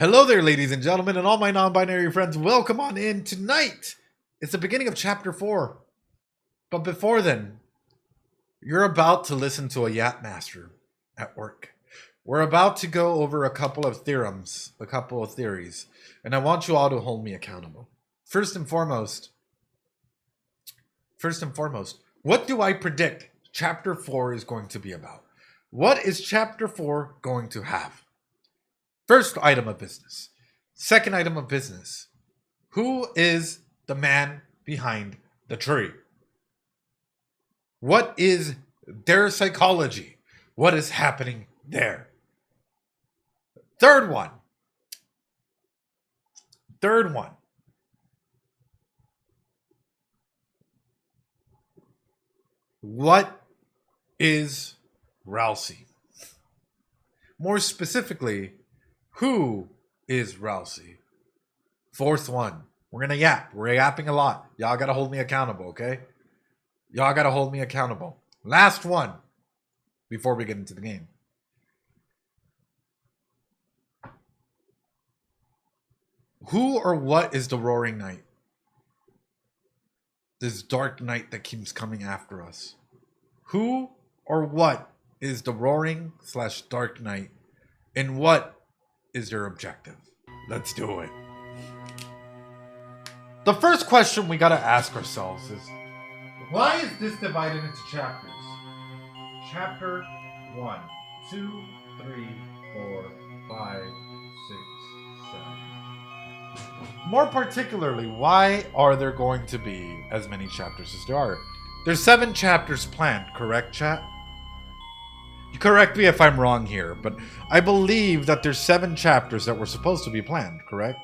Hello there, ladies and gentlemen, and all my non-binary friends. Welcome on in tonight. It's the beginning of chapter 4. But before then, you're about to listen to a Yap Master at work. We're about to go over a couple of theorems, a couple of theories, and I want you all to hold me accountable. First and foremost, what do I predict chapter 4 is going to be about? What is chapter 4 going to have? First item of business. Second item of business. Who is the man behind the tree? What is their psychology? What is happening there? Third one. What is Ralsei? More specifically, who is Ralsei? Fourth one. We're gonna yap. We're yapping a lot. Y'all gotta hold me accountable, okay? Y'all gotta hold me accountable. Last one before we get into the game. Who or what is the Roaring Knight? This dark night that keeps coming after us. Who or what is the Roaring/Dark Knight? And what is their objective? Let's do it. The first question we gotta ask ourselves is, why is this divided into chapters? Chapter 1, 2, 3, 4, 5, 6, 7. More particularly, why are there going to be as many chapters as there are? There's 7 chapters planned, correct, chat? Correct me if I'm wrong here, but I believe that there's 7 chapters that were supposed to be planned, correct?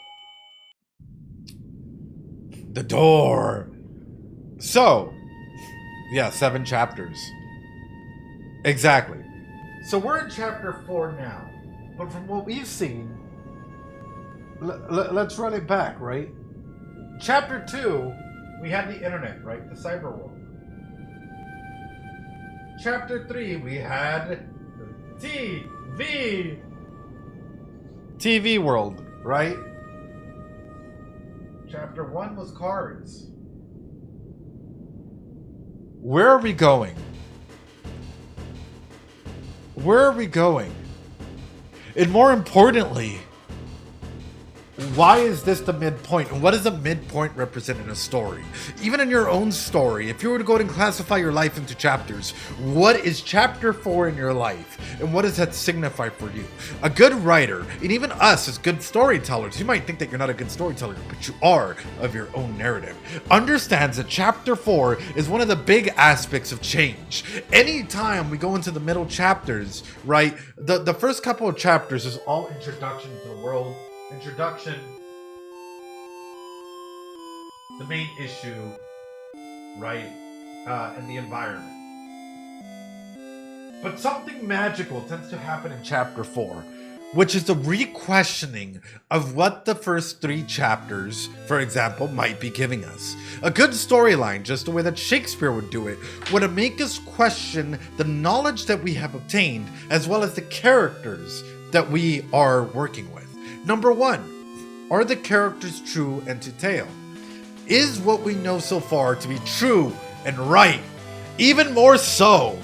The door. So, yeah, 7 chapters. Exactly. So we're in chapter 4 now, but from what we've seen, let's run it back, right? Chapter 2, we had the internet, right? The cyber world. Chapter 3, we had TV world, right? Chapter 1 was cards. Where are we going? Where are we going? And more importantly, why is this the midpoint? And what does a midpoint represent in a story? Even in your own story, if you were to go and classify your life into chapters, what is chapter 4 in your life? And what does that signify for you? A good writer, and even us as good storytellers, you might think that you're not a good storyteller, but you are of your own narrative, understands that chapter 4 is one of the big aspects of change. Anytime we go into the middle chapters, right, the first couple of chapters is all introduction to the world, introduction, the main issue, right, and the environment. But something magical tends to happen in chapter 4, which is the re-questioning of what the first 3 chapters, for example, might be giving us. A good storyline, just the way that Shakespeare would do it, would make us question the knowledge that we have obtained, as well as the characters that we are working with. Number 1, are the characters true and to tale? Is what we know so far to be true and right? Even more so,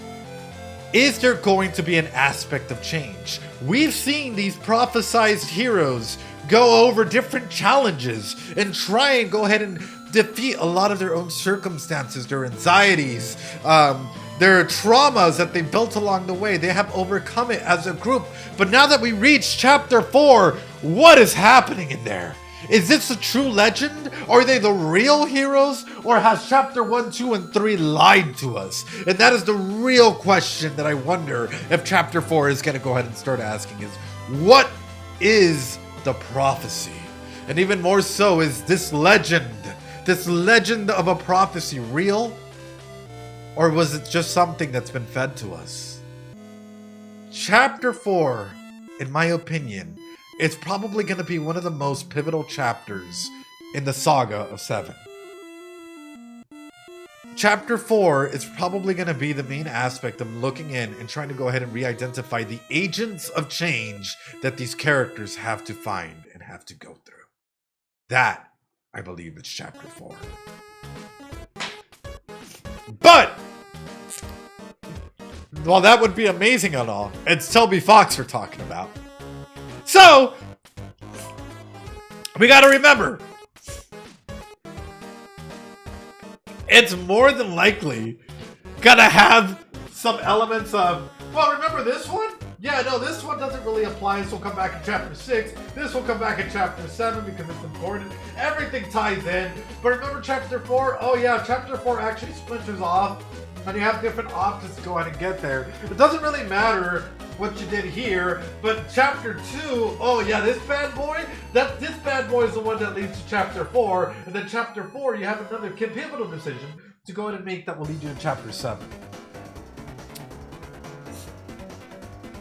is there going to be an aspect of change? We've seen these prophesized heroes go over different challenges and try and go ahead and defeat a lot of their own circumstances, their anxieties, their traumas that they built along the way. They have overcome it as a group. But now that we reach chapter 4, what is happening in there? Is this a true legend? Are they the real heroes? Or has chapter 1, 2, and 3 lied to us? And that is the real question that I wonder if chapter 4 is going to go ahead and start asking is, what is the prophecy? And even more so, is this legend of a prophecy real? Or was it just something that's been fed to us? Chapter 4, in my opinion, it's probably going to be one of the most pivotal chapters in the saga of 7. Chapter 4 is probably going to be the main aspect of looking in and trying to go ahead and re-identify the agents of change that these characters have to find and have to go through. That, I believe, is Chapter 4. But, while that would be amazing and all, it's Toby Fox we're talking about. So, we gotta remember, it's more than likely gonna have some elements of, well, remember this one? Yeah, no, this one doesn't really apply. This will come back in chapter 6. This will come back in chapter 7 because it's important. Everything ties in. But remember chapter 4? Oh yeah, chapter 4 actually splinters off. And you have different options to go ahead and get there. It doesn't really matter what you did here, but chapter 2, oh yeah, this bad boy, this bad boy is the one that leads to chapter 4. And then chapter 4, you have another pivotal decision to go ahead and make that will lead you to chapter 7.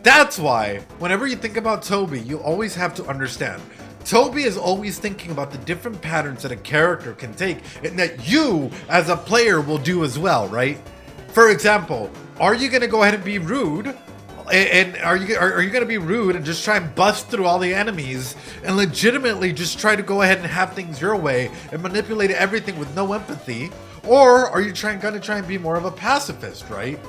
That's why, whenever you think about Toby, you always have to understand. Toby is always thinking about the different patterns that a character can take and that you, as a player, will do as well, right? For example, are you going to go ahead and be rude? And are you going to be rude and just try and bust through all the enemies and legitimately just try to go ahead and have things your way and manipulate everything with no empathy? Or are you going to try and be more of a pacifist, right?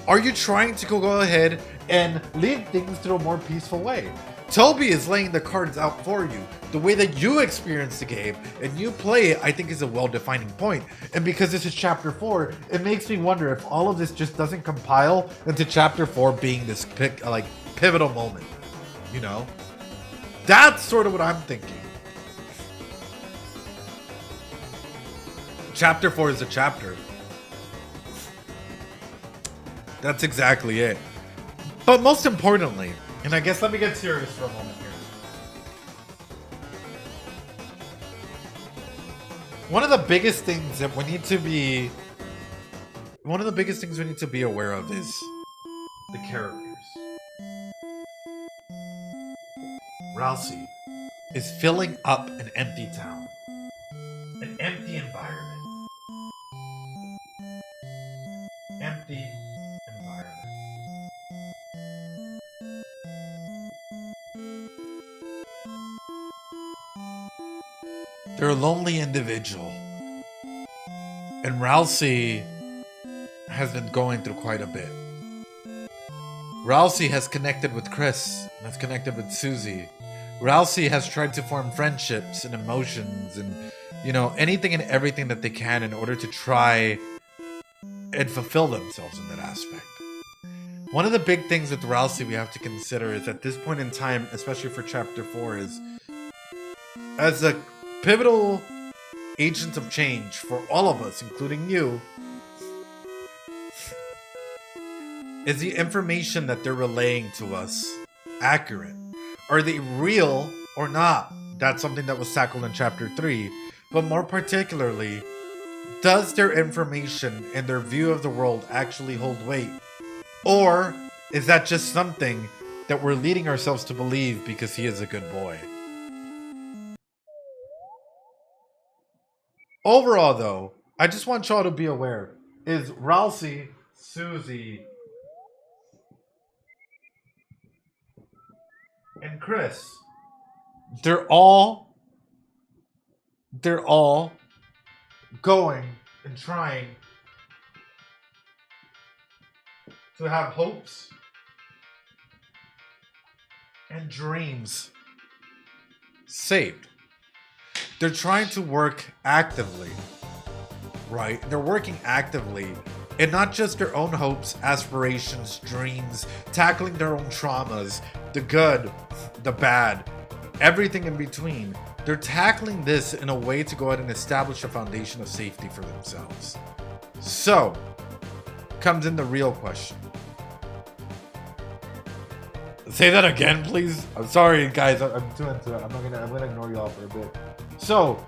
Are you trying to go ahead and lead things through a more peaceful way? Toby is laying the cards out for you. The way that you experience the game and you play it, I think, is a well-defining point. And because this is chapter 4, it makes me wonder if all of this just doesn't compile into chapter 4 being this pivotal moment. You know? That's sort of what I'm thinking. Chapter 4 is a chapter. That's exactly it. But most importantly, and I guess let me get serious for a moment here. One of the biggest things we need to be aware of is the characters. Ralsei is filling up an empty town, an empty environment. Empty environment. They're a lonely individual. And Ralsei has been going through quite a bit. Ralsei has connected with Kris and has connected with Susie. Ralsei has tried to form friendships and emotions and, anything and everything that they can in order to try and fulfill themselves in that aspect. One of the big things with Ralsei we have to consider is at this point in time, especially for chapter 4, is as a pivotal agent of change for all of us, including you, is the information that they're relaying to us accurate? Are they real or not? That's something that was tackled in chapter 3. But more particularly, does their information and their view of the world actually hold weight? Or is that just something that we're leading ourselves to believe because he is a good boy? Overall, though, I just want y'all to be aware, is Ralsei, Susie, and Kris, they're all going and trying to have hopes and dreams saved. They're trying to work actively, right? They're working actively and not just their own hopes, aspirations, dreams, tackling their own traumas, the good, the bad, everything in between. They're tackling this in a way to go ahead and establish a foundation of safety for themselves. So, comes in the real question. Say that again, please. I'm sorry, guys. I'm too into it. I'm gonna ignore y'all for a bit. So,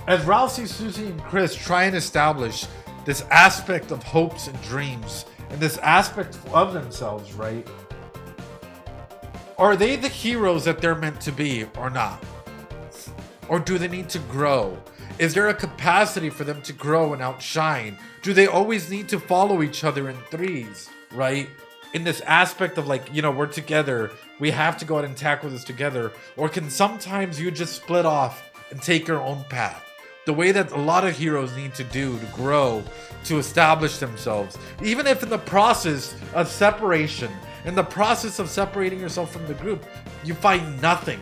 as Ralsei, Susie, and Kris try and establish this aspect of hopes and dreams and this aspect of themselves, right? Are they the heroes that they're meant to be or not? Or do they need to grow? Is there a capacity for them to grow and outshine? Do they always need to follow each other in threes, right? In this aspect of like, you know, we're together, we have to go out and tackle this together. Or can sometimes you just split off and take your own path? The way that a lot of heroes need to do to grow, to establish themselves. Even if in the process of separation, in the process of separating yourself from the group, you find nothing.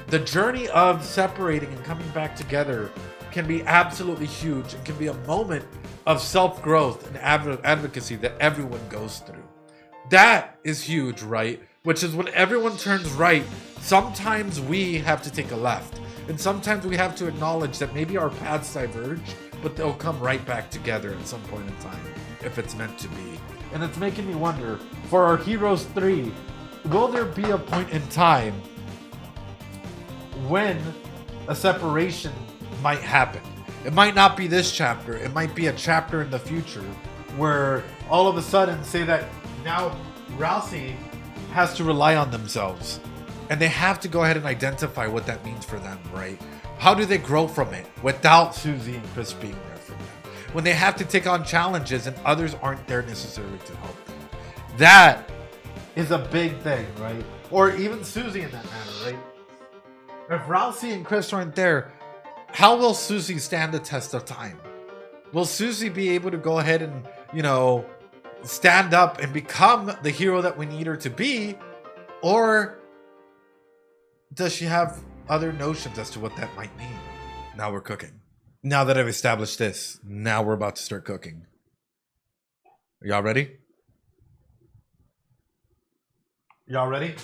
The journey of separating and coming back together can be absolutely huge and can be a moment of self-growth and advocacy that everyone goes through. That is huge, right? Which is when everyone turns right, sometimes we have to take a left. And sometimes we have to acknowledge that maybe our paths diverge, but they'll come right back together at some point in time, if it's meant to be. And it's making me wonder, for our Heroes 3, will there be a point in time when a separation might happen? It might not be this chapter, it might be a chapter in the future where all of a sudden say that now Ralsei has to rely on themselves. And they have to go ahead and identify what that means for them, right? How do they grow from it without Susie and Kris being there for them? When they have to take on challenges and others aren't there necessarily to help them. That is a big thing, right? Or even Susie in that matter, right? If Ralsei and Kris aren't there, how will Susie stand the test of time? Will Susie be able to go ahead and, you know, stand up and become the hero that we need her to be? Or does she have other notions as to what that might mean? Now we're cooking. Now that I've established this, now we're about to start cooking. Are y'all ready? Y'all ready?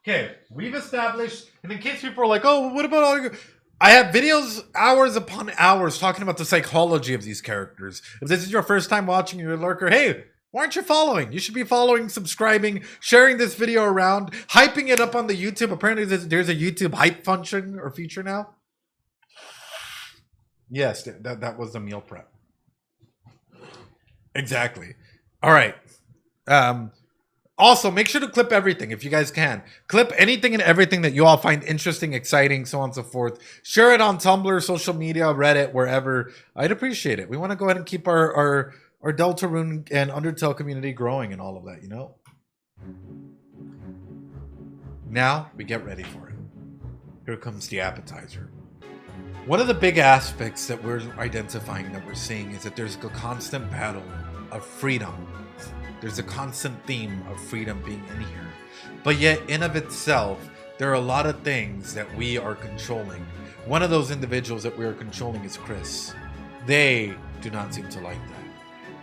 Okay, we've established, and in case people are like, oh, what about all your... I have videos hours upon hours talking about the psychology of these characters. If this is your first time watching, you're a lurker, hey, why aren't you following? You should be following, subscribing, sharing this video around, hyping it up on the YouTube. Apparently there's a YouTube hype function or feature now. Yes, that was the meal prep. Exactly. All right. Also, make sure to clip everything if you guys can. Clip anything and everything that you all find interesting, exciting, so on and so forth. Share it on Tumblr, social media, Reddit, wherever. I'd appreciate it. We want to go ahead and keep our Deltarune and Undertale community growing and all of that, you know? Now, we get ready for it. Here comes the appetizer. One of the big aspects that we're identifying, that we're seeing, is that there's a constant battle of freedom. There's a constant theme of freedom being in here. But yet, in of itself, there are a lot of things that we are controlling. One of those individuals that we are controlling is Kris. They do not seem to like that.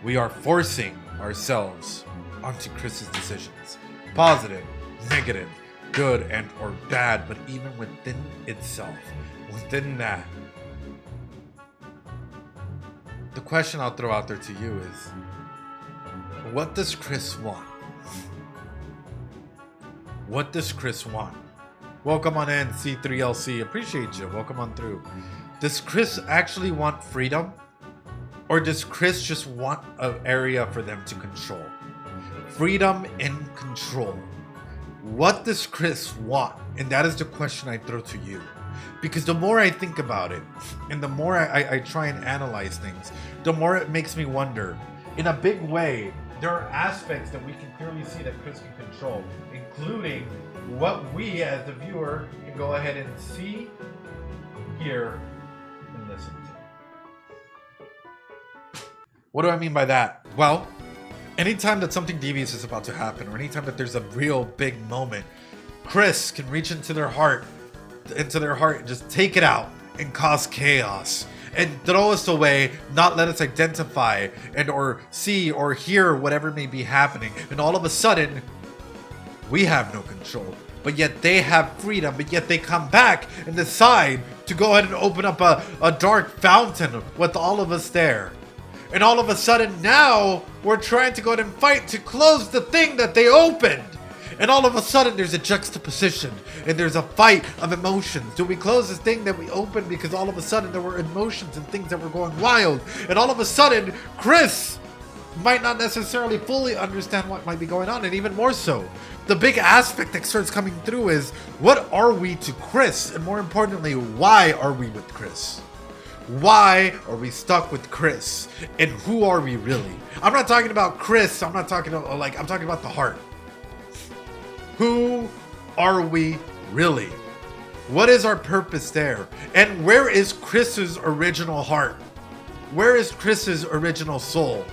We are forcing ourselves onto Kris's decisions. Positive, negative, good, and or bad, but even within itself, within that. The question I'll throw out there to you is, what does Kris want? What does Kris want? Welcome on in, C3LC. Appreciate you. Welcome on through. Does Kris actually want freedom? Or does Kris just want an area for them to control? Freedom and control. What does Kris want? And that is the question I throw to you. Because the more I think about it, and the more I try and analyze things, the more it makes me wonder. In a big way, there are aspects that we can clearly see that Kris can control, including what we as the viewer can go ahead and see, hear, and listen to. What do I mean by that? Well, anytime that something devious is about to happen, or anytime that there's a real big moment, Kris can reach into their heart and just take it out and cause chaos. And throw us away, not let us identify and or see or hear whatever may be happening. And all of a sudden, we have no control. But yet they have freedom. But yet they come back and decide to go ahead and open up a dark fountain with all of us there. And all of a sudden now, we're trying to go ahead and fight to close the thing that they opened. And all of a sudden, there's a juxtaposition, and there's a fight of emotions. Do we close this thing that we opened because all of a sudden there were emotions and things that were going wild? And all of a sudden, Kris might not necessarily fully understand what might be going on. And even more so, the big aspect that starts coming through is, what are we to Kris? And more importantly, why are we with Kris? Why are we stuck with Kris? And who are we really? I'm not talking about Kris. I'm not talking about, I'm talking about the heart. Who are we really? What is our purpose there? And where is Kris's original heart? Where is Kris's original soul?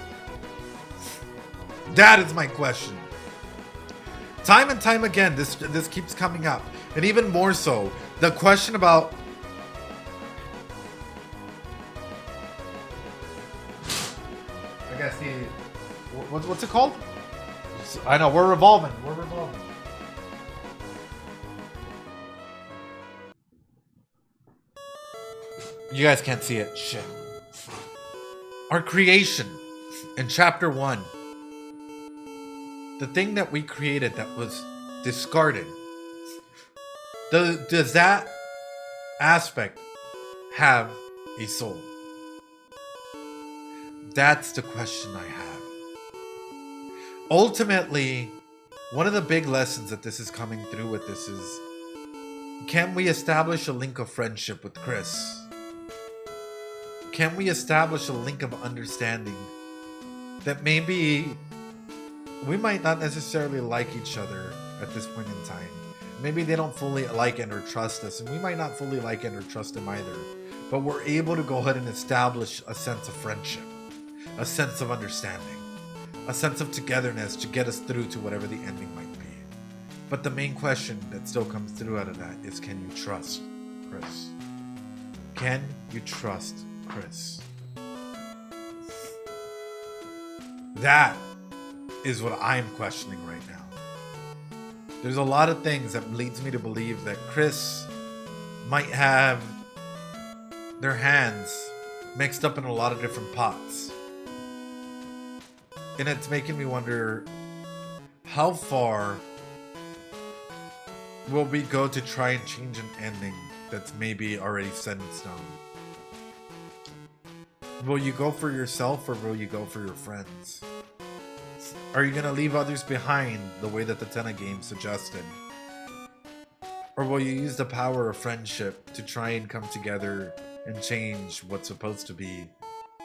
That is my question. Time and time again, this keeps coming up. And even more so, the question about I guess what's it called? I know, we're revolving. We're revolving. You guys can't see it. Shit. Our creation in chapter 1. The thing that we created that was discarded. Does that aspect have a soul? That's the question I have. Ultimately, one of the big lessons that this is coming through with this is, can we establish a link of friendship with Kris? Can we establish a link of understanding that maybe we might not necessarily like each other at this point in time? Maybe they don't fully like and or trust us, and we might not fully like and or trust them either. But we're able to go ahead and establish a sense of friendship, a sense of understanding, a sense of togetherness to get us through to whatever the ending might be. But the main question that still comes through out of that is, can you trust Kris? Can you trust Kris? That is what I'm questioning right now. There's a lot of things that leads me to believe that Kris might have their hands mixed up in a lot of different pots. And it's making me wonder, how far will we go to try and change an ending that's maybe already set in stone? Will you go for yourself, or will you go for your friends? Are you going to leave others behind the way that the Temmie game suggested? Or will you use the power of friendship to try and come together and change what's supposed to be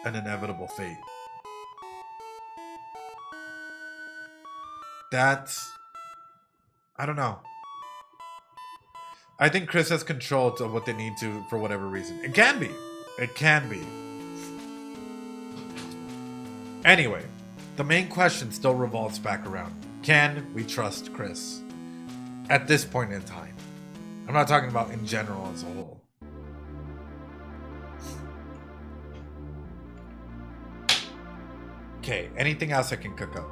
an inevitable fate? That's... I don't know. I think Kris has control of what they need to for whatever reason. It can be. It can be. Anyway, the main question still revolves back around. Can we trust Kris at this point in time? I'm not talking about in general as a whole. Okay, anything else I can cook up?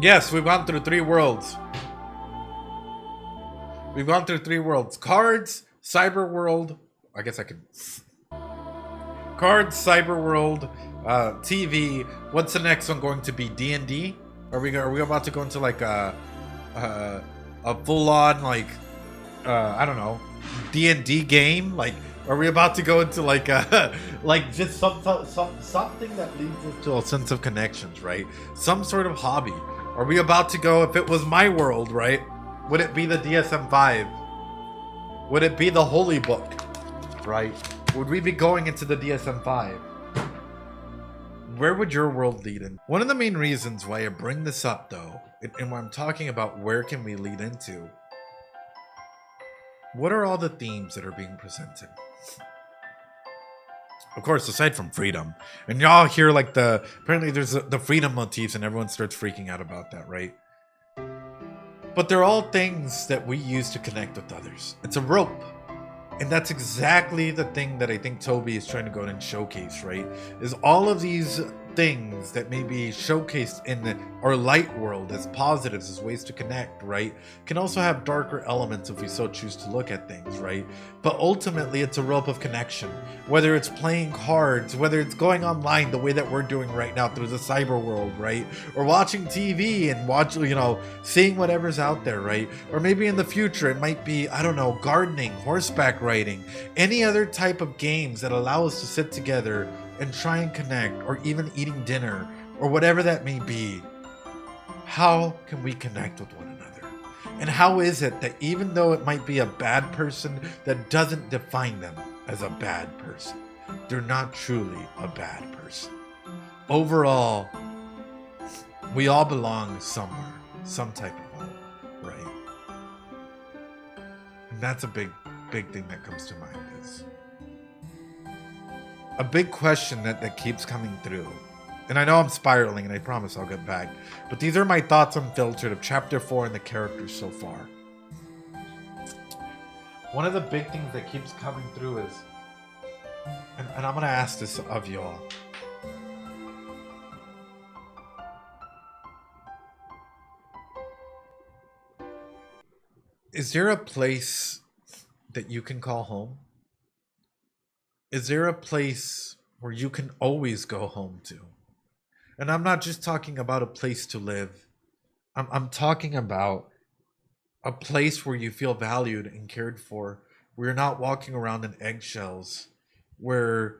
Yes, we've gone through 3 worlds. We've gone through 3 worlds. Cards, cyber world. I guess I could... Cards, cyber world, TV. What's the next one going to be? D&D? Are we about to go into like a full-on like I don't know, D&D game? Like, are we about to go into like a like just something that leads us to a sense of connections, right? Some sort of hobby. Are we about to go? If it was my world, right? Would it be the DSM-5? Would it be the Holy Book, right? Would we be going into the DSM-5? Where would your world lead in? One of the main reasons why I bring this up, though, and when I'm talking about where can we lead into, what are all the themes that are being presented? Of course, aside from freedom. And y'all hear like apparently there's the freedom motifs and everyone starts freaking out about that, right? But they're all things that we use to connect with others. It's a rope. And that's exactly the thing that I think Toby is trying to go ahead and showcase, right? Is all of these things that may be showcased in our light world as positives, as ways to connect, right? Can also have darker elements if we so choose to look at things, right? But ultimately, it's a rope of connection. Whether it's playing cards, whether it's going online the way that we're doing right now through the cyber world, right? Or watching TV and seeing whatever's out there, right? Or maybe in the future, it might be, I don't know, gardening, horseback riding, any other type of games that allow us to sit together and try and connect, or even eating dinner, or whatever that may be, how can we connect with one another? And how is it that even though it might be a bad person, that doesn't define them as a bad person? They're not truly a bad person. Overall, we all belong somewhere, some type of home, right? And that's a big thing that comes to mind. Is a big question that keeps coming through. And I know I'm spiraling, and I promise I'll get back. But these are my thoughts unfiltered of chapter 4 and the characters so far. One of the big things that keeps coming through is, and I'm going to ask this of y'all. Is there a place that you can call home? Is there a place where you can always go home to? And I'm not just talking about a place to live. I'm talking about a place where you feel valued and cared for, where you're not walking around in eggshells, where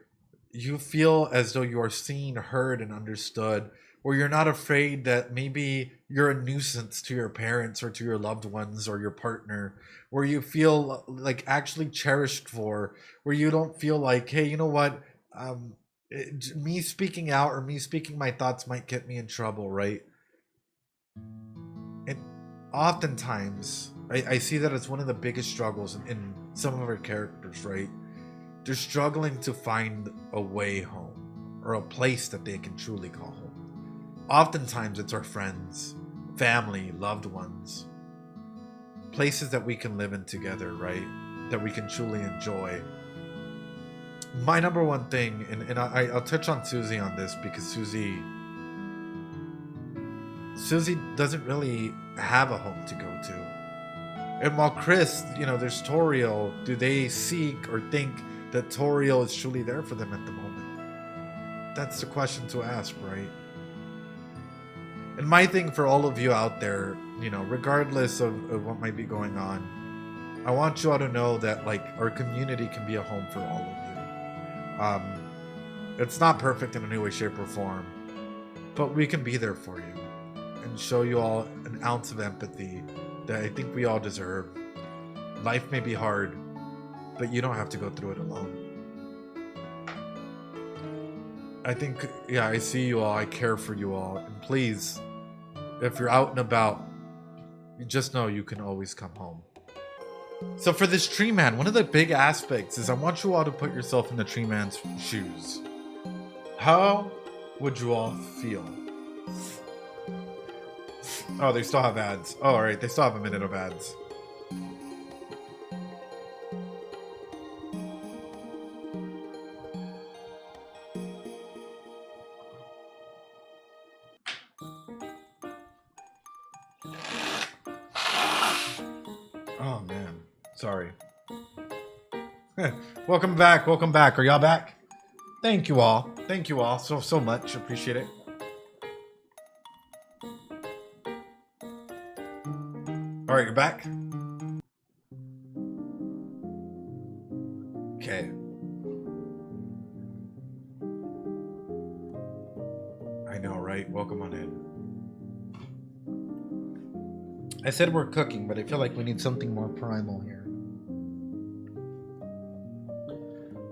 you feel as though you are seen, heard, and understood, where you're not afraid that maybe you're a nuisance to your parents or to your loved ones or your partner, where you feel like actually cherished for, where you don't feel like, hey, you know what, me speaking out or me speaking my thoughts might get me in trouble, right? And oftentimes, I see that as one of the biggest struggles in some of our characters, right? They're struggling to find a way home or a place that they can truly call home. Oftentimes, it's our friends, family, loved ones, places that we can live in together, right? That we can truly enjoy. My number one thing, and I'll touch on Susie on this because Susie doesn't really have a home to go to. And while Kris, there's Toriel, do they seek or think that Toriel is truly there for them at the moment? That's the question to ask, right? And my thing for all of you out there, regardless of what might be going on, I want you all to know that our community can be a home for all of you. It's not perfect in any way, shape, or form, but we can be there for you and show you all an ounce of empathy that I think we all deserve. Life may be hard, but you don't have to go through it alone. I think, I see you all, I care for you all, and please, if you're out and about, you just know you can always come home. So for this Treeman, one of the big aspects is I want you all to put yourself in the Treeman's shoes. How would you all feel? Oh, they still have ads. Oh, alright, they still have a minute of ads. Oh, man. Sorry. Welcome back. Are y'all back? Thank you all so much. Appreciate it. All right, you're back. Okay. I know, right? Welcome on in. I said we're cooking, but I feel like we need something more primal here.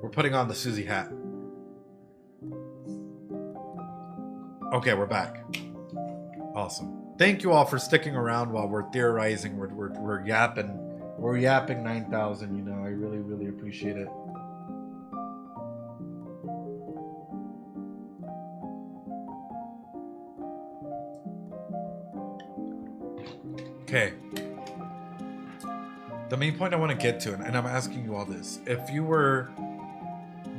We're putting on the Susie hat. Okay, we're back. Awesome. Thank you all for sticking around while we're theorizing. We're yapping. We're yapping 9,000. I really, really appreciate it. Okay. The main point I want to get to, and I'm asking you all this: if you were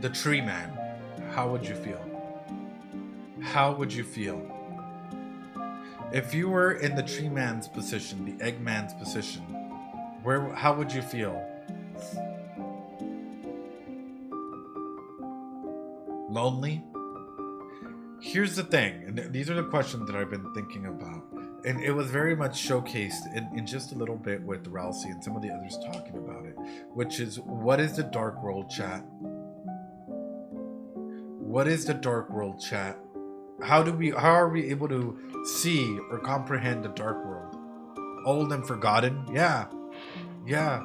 the Treeman, how would you feel? How would you feel? If you were in the Treeman's position, the Eggman's position, how would you feel? Lonely? Here's the thing, and these are the questions that I've been thinking about. And it was very much showcased in just a little bit with Ralsei and some of the others talking about it, which is, what is the dark world, chat? What is the dark world, chat? How are we able to see or comprehend the dark world? Old and forgotten? Yeah. Yeah.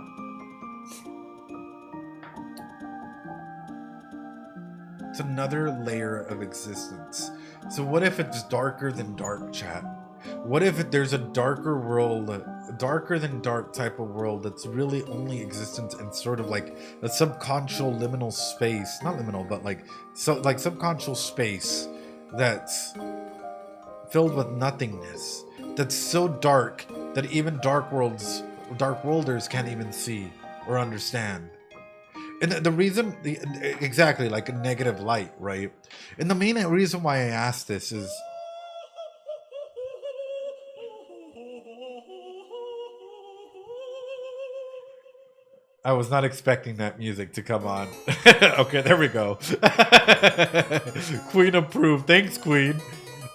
It's another layer of existence. So what if it's darker than dark, chat? What if there's a darker world, darker than dark type of world that's really only existence in sort of like a subconscious liminal space, not liminal, but like subconscious space that's filled with nothingness, that's so dark that even dark worlders can't even see or understand. And the reason, exactly, like a negative light, right? And the main reason why I asked this is, I was not expecting that music to come on. Okay, there we go. Queen approved. Thanks, Queen.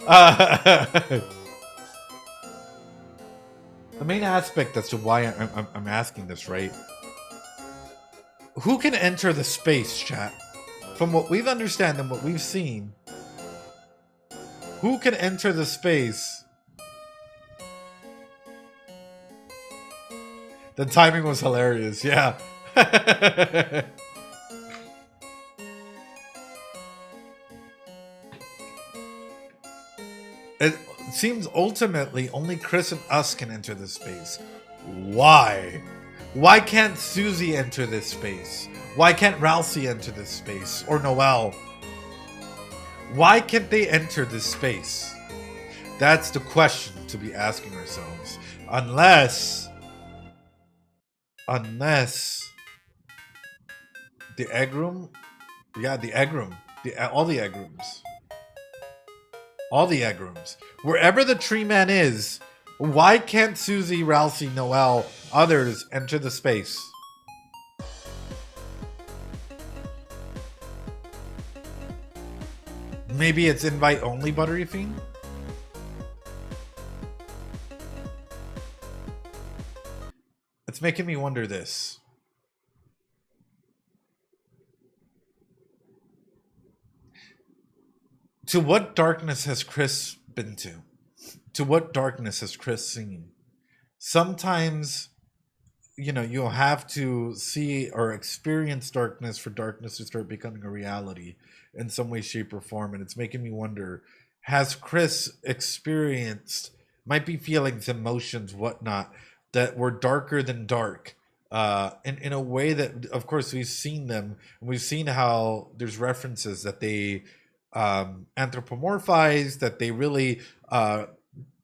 The main aspect as to why I'm asking this, right? Who can enter the space, chat? From what we've understand and what we've seen, who can enter the space? The timing was hilarious, yeah. It seems ultimately only Kris and us can enter this space. Why? Why can't Susie enter this space? Why can't Ralsei enter this space? Or Noelle? Why can't they enter this space? That's the question to be asking ourselves. Unless the egg room, yeah, the egg room, all the egg rooms, wherever the Treeman is, why can't Susie, Ralsei, Noelle, others enter the space? Maybe it's invite only, Buttery Fiend? It's making me wonder this. To what darkness has Kris been to? To what darkness has Kris seen? Sometimes, you'll have to see or experience darkness for darkness to start becoming a reality in some way, shape, or form. And it's making me wonder, has Kris experienced, might be feelings, emotions, whatnot, that were darker than dark? In a way that, of course, we've seen them. And we've seen how there's references that they anthropomorphized, that they really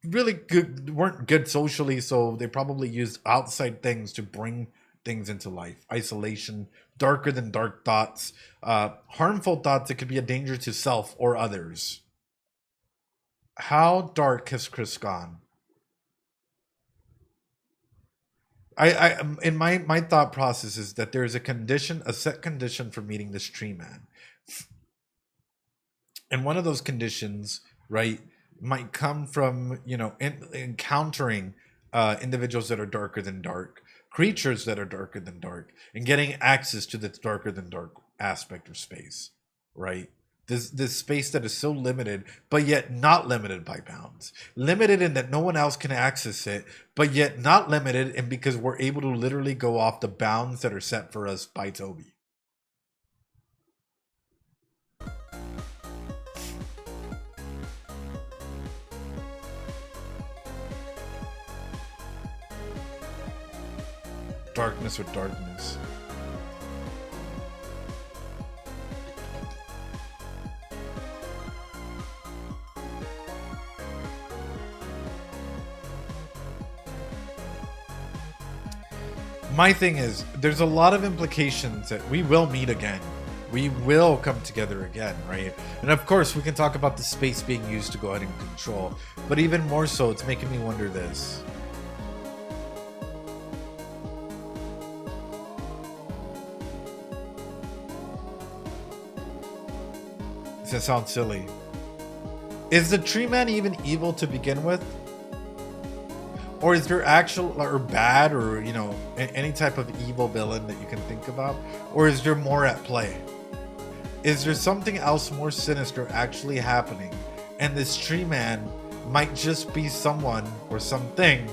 weren't good socially, so they probably used outside things to bring things into life. Isolation, darker than dark thoughts, harmful thoughts that could be a danger to self or others. How dark has Kris gone? I in my thought process is that there's a set condition for meeting this Treeman. And one of those conditions, right, might come from, encountering individuals that are darker than dark, creatures that are darker than dark, and getting access to the darker than dark aspect of space, right? This space that is so limited, but yet not limited by bounds. Limited in that no one else can access it, but yet not limited in because we're able to literally go off the bounds that are set for us by Toby. Darkness with darkness. My thing is, there's a lot of implications that we will meet again. We will come together again, right? And of course, we can talk about the space being used to go ahead and control. But even more so, it's making me wonder this. This sounds silly. Is the Treeman even evil to begin with? Or is there actual or bad or, any type of evil villain that you can think about? Or is there more at play? is there something else more sinister actually happening? And this Treeman might just be someone or something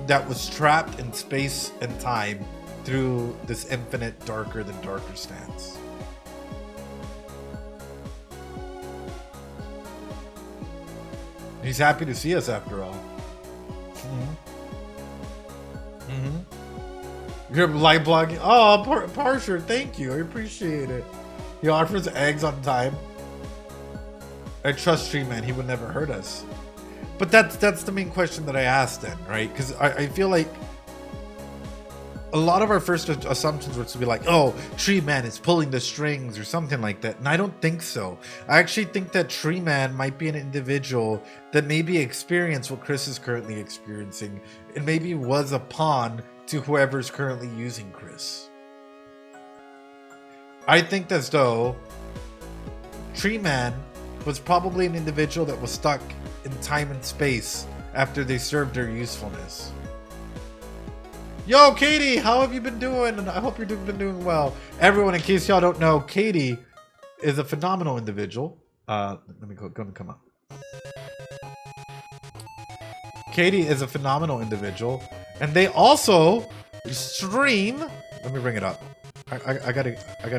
that was trapped in space and time through this infinite darker than darker stance. He's happy to see us after all. You're live blogging. Oh, Parsher, thank you. I appreciate it. He offers eggs on time. I trust Treeman. He would never hurt us. But that's the main question that I asked then, right? Because I feel like a lot of our first assumptions were to be like, oh, Treeman is pulling the strings or something like that. And I don't think so. I actually think that Treeman might be an individual that maybe experienced what Kris is currently experiencing and maybe was a pawn to whoever's currently using Kris. I think as though Treeman was probably an individual that was stuck in time and space after they served their usefulness. Yo, Katie, how have you been doing? And I hope you've been doing well. Everyone, in case y'all don't know, Katie is a phenomenal individual. Let me go and come up. Katie is a phenomenal individual, and they also stream. Let me bring it up. I gotta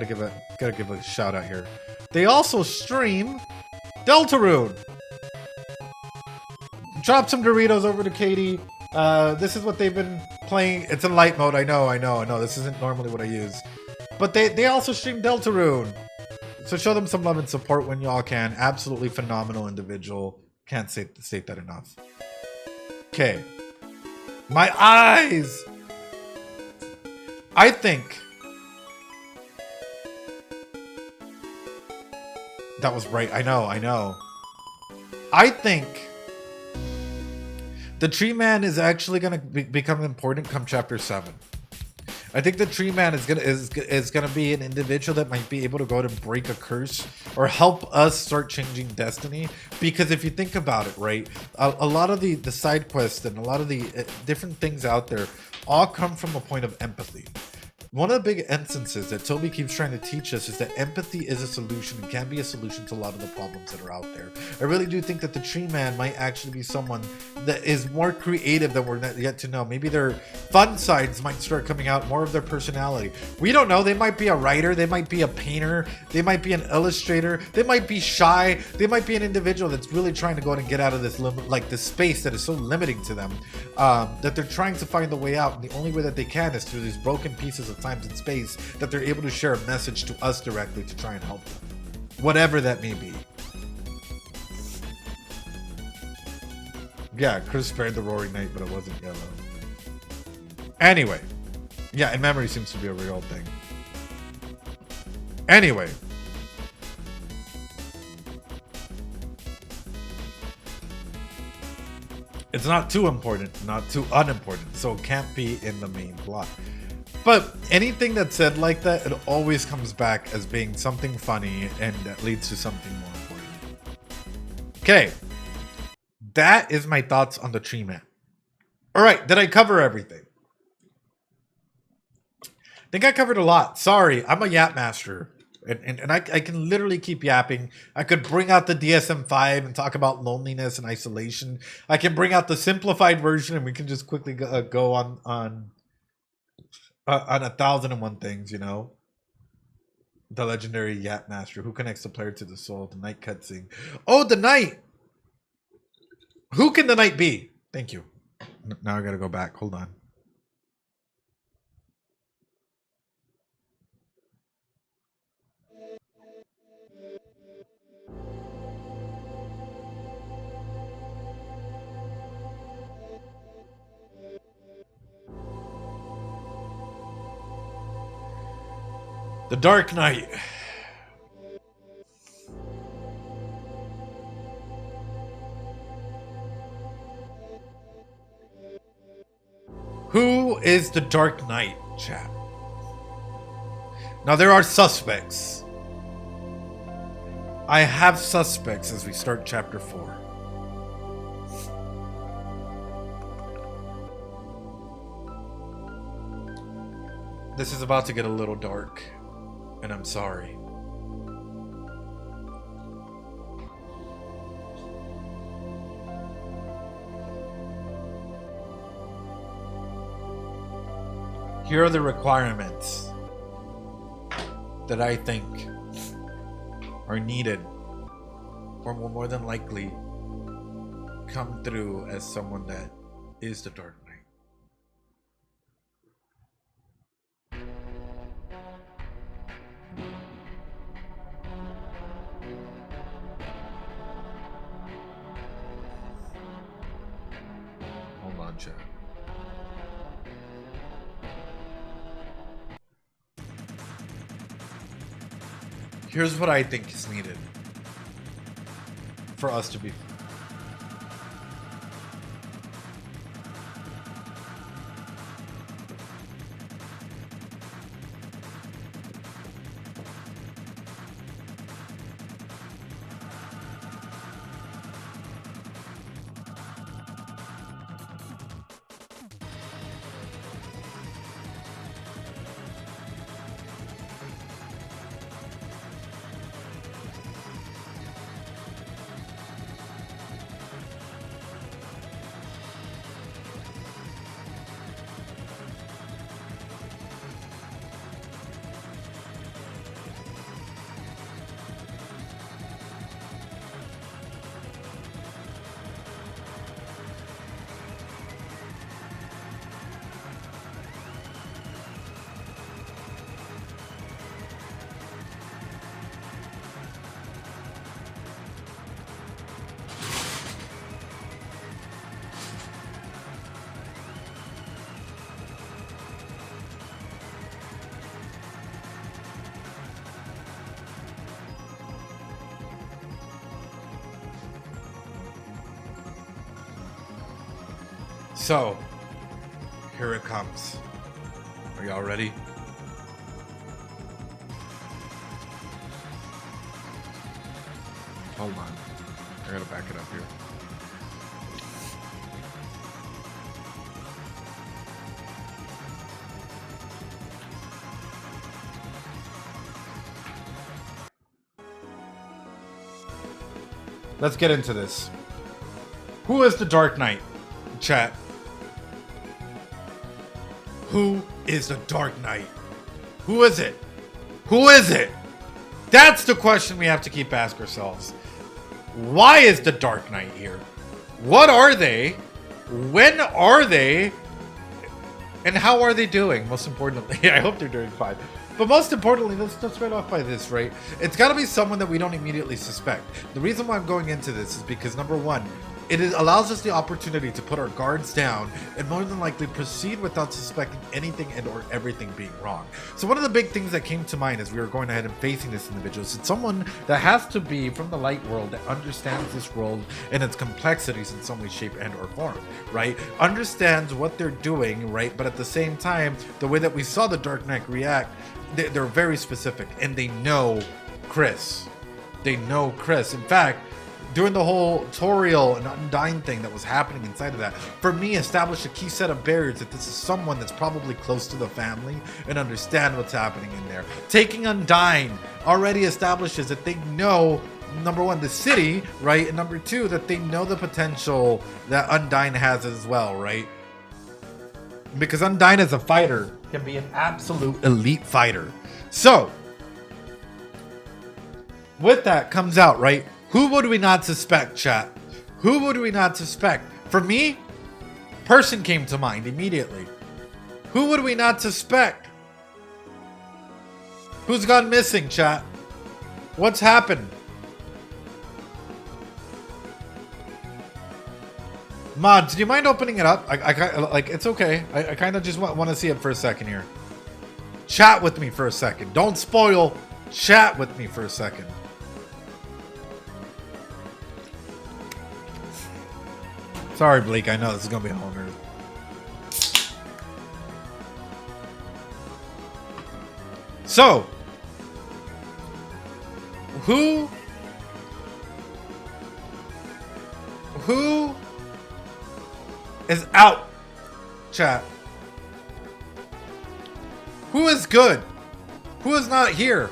give a shout out here. They also stream Deltarune. Drop some Doritos over to Katie. This is what they've been playing. It's in light mode. I know. This isn't normally what I use, but they also stream Deltarune. So show them some love and support when y'all can. Absolutely phenomenal individual. Can't state that enough. Okay. My eyes! I think that was right. I know. I think the Treeman is actually going to become important come chapter 7. I think the Treeman is gonna be an individual that might be able to go to break a curse or help us start changing destiny. Because if you think about it, right, a lot of the side quests and a lot of the different things out there all come from a point of empathy. One of the big instances that Toby keeps trying to teach us is that empathy is a solution and can be a solution to a lot of the problems that are out there. I really do think that the Treeman might actually be someone that is more creative than we're yet to know. Maybe their fun sides might start coming out, more of their personality. We don't know. They might be a writer. They might be a painter. They might be an illustrator. They might be shy. They might be an individual that's really trying to go out and get out of this this space that is so limiting to them, that they're trying to find the way out. And the only way that they can is through these broken pieces of times and space that they're able to share a message to us directly to try and help them, whatever that may be. Yeah, Kris spared the Roaring Night, but it wasn't yellow. Anyway, yeah, and memory seems to be a real thing. Anyway, it's not too important, not too unimportant, so it can't be in the main plot. But anything that's said like that, it always comes back as being something funny and that leads to something more important. Okay. That is my thoughts on the Treeman. Alright, did I cover everything? I think I covered a lot. Sorry, I'm a yap master. And I can literally keep yapping. I could bring out the DSM-5 and talk about loneliness and isolation. I can bring out the simplified version and we can just quickly go on 1001 things, you know. The legendary Yap Master, who connects the player to the soul, the night cutscene. Oh, the night! Who can the night be? Thank you. Now I gotta go back. Hold on. The Dark Knight. Who is the Dark Knight, chat? Now there are suspects. I have suspects as we start chapter 4. This is about to get a little dark. And I'm sorry. Here are the requirements that I think are needed or will more than likely come through as someone that is the Dark Knight. Hold on, chat. Here's what I think is needed for us to be. So, here it comes. Are y'all ready? Hold on. I gotta back it up here. Let's get into this. Who is the Dark Knight? Chat. Who is the Dark Knight? Who is it? Who is it? That's the question we have to keep asking ourselves. Why is the Dark Knight here? What are they? When are they? And how are they doing? Most importantly, I hope they're doing fine. But most importantly, let's start off by this, right? It's got to be someone that we don't immediately suspect. The reason why I'm going into this is because, number one, allows us the opportunity to put our guards down and more than likely proceed without suspecting anything and or everything being wrong. So one of the big things that came to mind as we were going ahead and facing this individual is it's someone that has to be from the light world that understands this world and its complexities in some way, shape, and or form, right? Understands what they're doing, right? But at the same time, the way that we saw the Dark Knight react, they're very specific and they know Kris. They know Kris. In fact, during the whole Toriel and Undyne thing that was happening inside of that, for me, established a key set of barriers that this is someone that's probably close to the family and understand what's happening in there. Taking Undyne already establishes that they know, number one, the city, right? And number two, that they know the potential that Undyne has as well, right? Because Undyne as a fighter can be an absolute elite fighter. So, with that comes out, right? Who would we not suspect, chat? Who would we not suspect? For me, person came to mind immediately. Who would we not suspect? Who's gone missing, chat? What's happened? Mods, do you mind opening it up? Like, it's okay. I kind of just want to see it for a second here. Chat with me for a second. Don't spoil. Chat with me for a second. Sorry, Blique. I know this is going to be a whole nerd. So, who is out, chat? Who is good? Who is not here?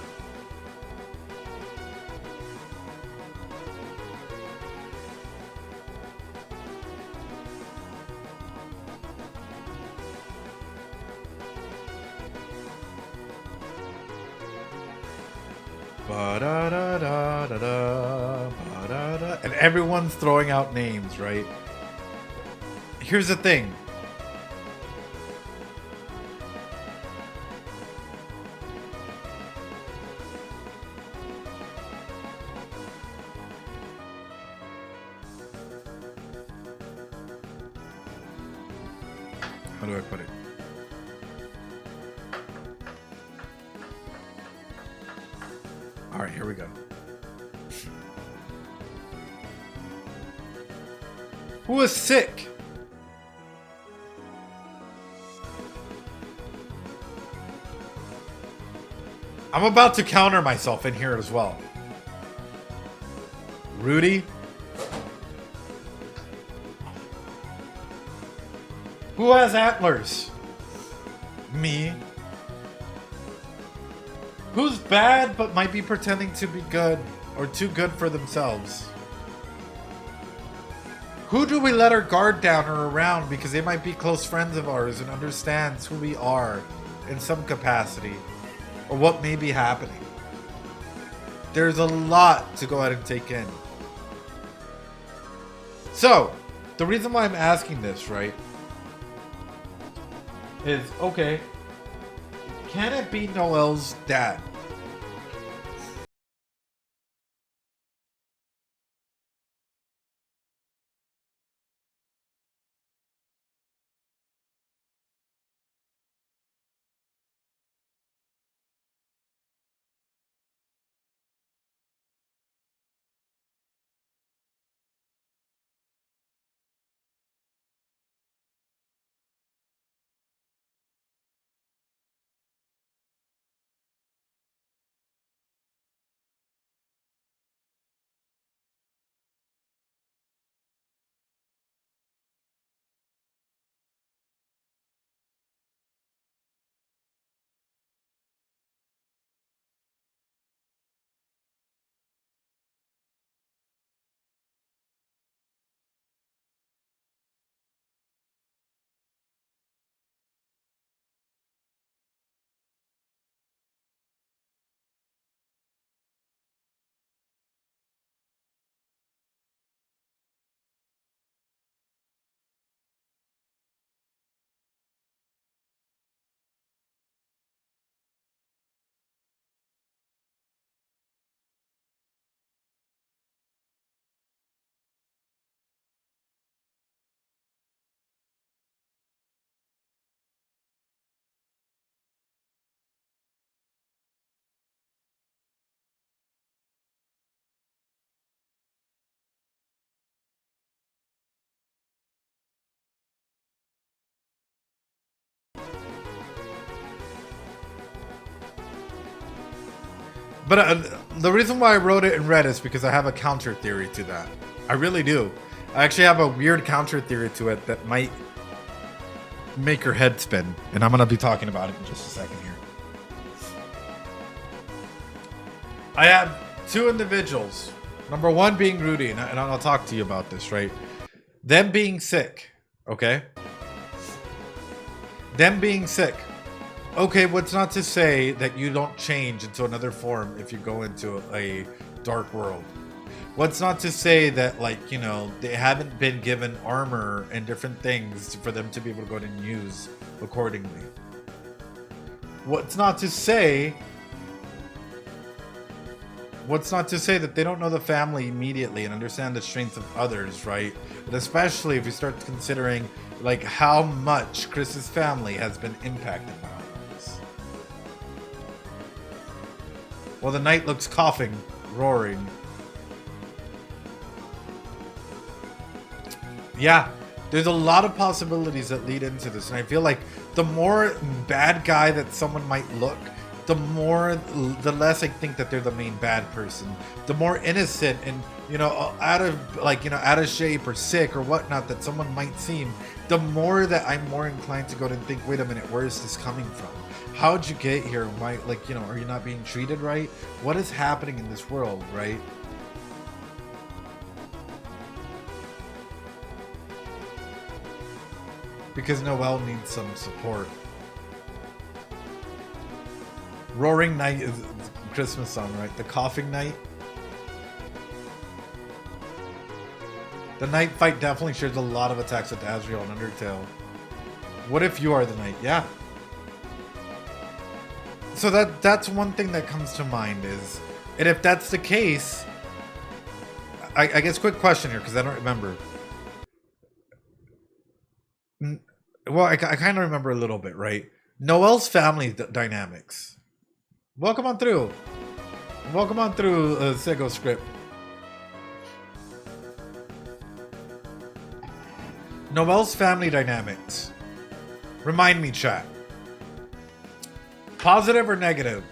Ba-da-da-da-da-da, ba-da-da. And everyone's throwing out names, right? Here's the thing. How do I put it? All right, here we go. Who is sick? I'm about to counter myself in here as well. Rudy? Who has antlers? Me. Who's bad but might be pretending to be good or too good for themselves? Who do we let our guard down or around because they might be close friends of ours and understands who we are in some capacity or what may be happening? There's a lot to go ahead and take in. So, the reason why I'm asking this, right, is, okay, can it be Noel's dad? But the reason why I wrote it in red is because I have a counter theory to that. I really do. I actually have a weird counter theory to it that might make your head spin. And I'm going to be talking about it in just a second here. I have two individuals. Number one being Rudy, and I'll talk to you about this, right? Them being sick, okay? Them being sick. Okay, what's not to say that you don't change into another form if you go into a dark world? What's not to say that, like, you know, they haven't been given armor and different things for them to be able to go ahead and use accordingly? What's not to say that they don't know the family immediately and understand the strengths of others, right? But especially if you start considering, like, how much Kris's family has been impacted by all this. Well, the knight looks coughing, roaring. Yeah, there's a lot of possibilities that lead into this, and I feel like the more bad guy that someone might look, the less I think that they're the main bad person. The more innocent and, you know, out of shape or sick or whatnot that someone might seem, the more that I'm more inclined to go and think, wait a minute, where is this coming from? How'd you get here? Why, like, you know, are you not being treated right? What is happening in this world, right? Because Noel needs some support. Roaring Knight is Christmas song, right? The coughing night. The night fight definitely shares a lot of attacks with Asriel and Undertale. What if you are the knight? Yeah. So that's one thing that comes to mind is, and if that's the case, I guess quick question here because I don't remember. Well, I kind of remember a little bit, right? Noelle's family dynamics. Welcome on through. Welcome on through Sego script. Noelle's family dynamics. Remind me, chat. Positive or negative?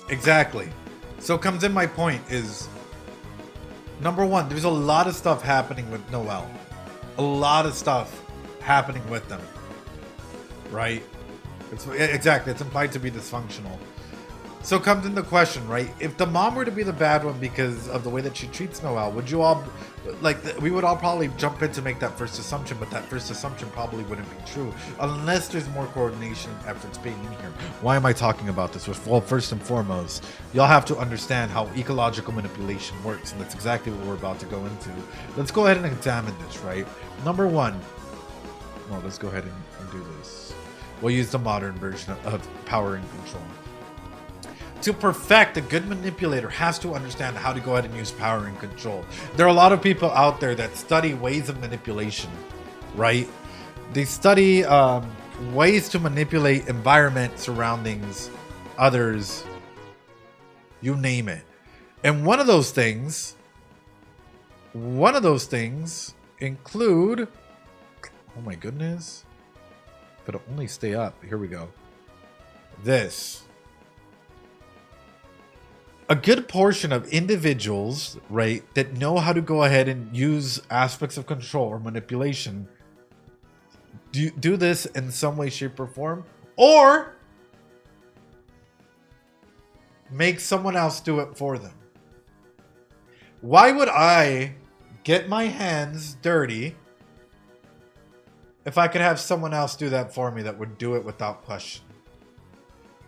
Exactly. So comes in my point is, number one, there's a lot of stuff happening with Noelle. A lot of stuff happening with them. Right? Exactly. It's implied to be dysfunctional. So comes in the question, right? If the mom were to be the bad one because of the way that she treats Noelle, would you all, we would all probably jump in to make that first assumption, but that first assumption probably wouldn't be true unless there's more coordination efforts being in here. Why am I talking about this? Well, first and foremost, y'all have to understand how ecological manipulation works, and that's exactly what we're about to go into. Let's go ahead and examine this, right? Number one, well, let's go ahead and do this. We'll use the modern version of power and control. To perfect, a good manipulator has to understand how to go ahead and use power and control. There are a lot of people out there that study ways of manipulation, right? They study ways to manipulate environment, surroundings, others, you name it. And one of those things include, oh my goodness, if it'll only stay up, here we go. This. A good portion of individuals, right, that know how to go ahead and use aspects of control or manipulation do this in some way, shape, or form, or make someone else do it for them. Why would I get my hands dirty if I could have someone else do that for me that would do it without question?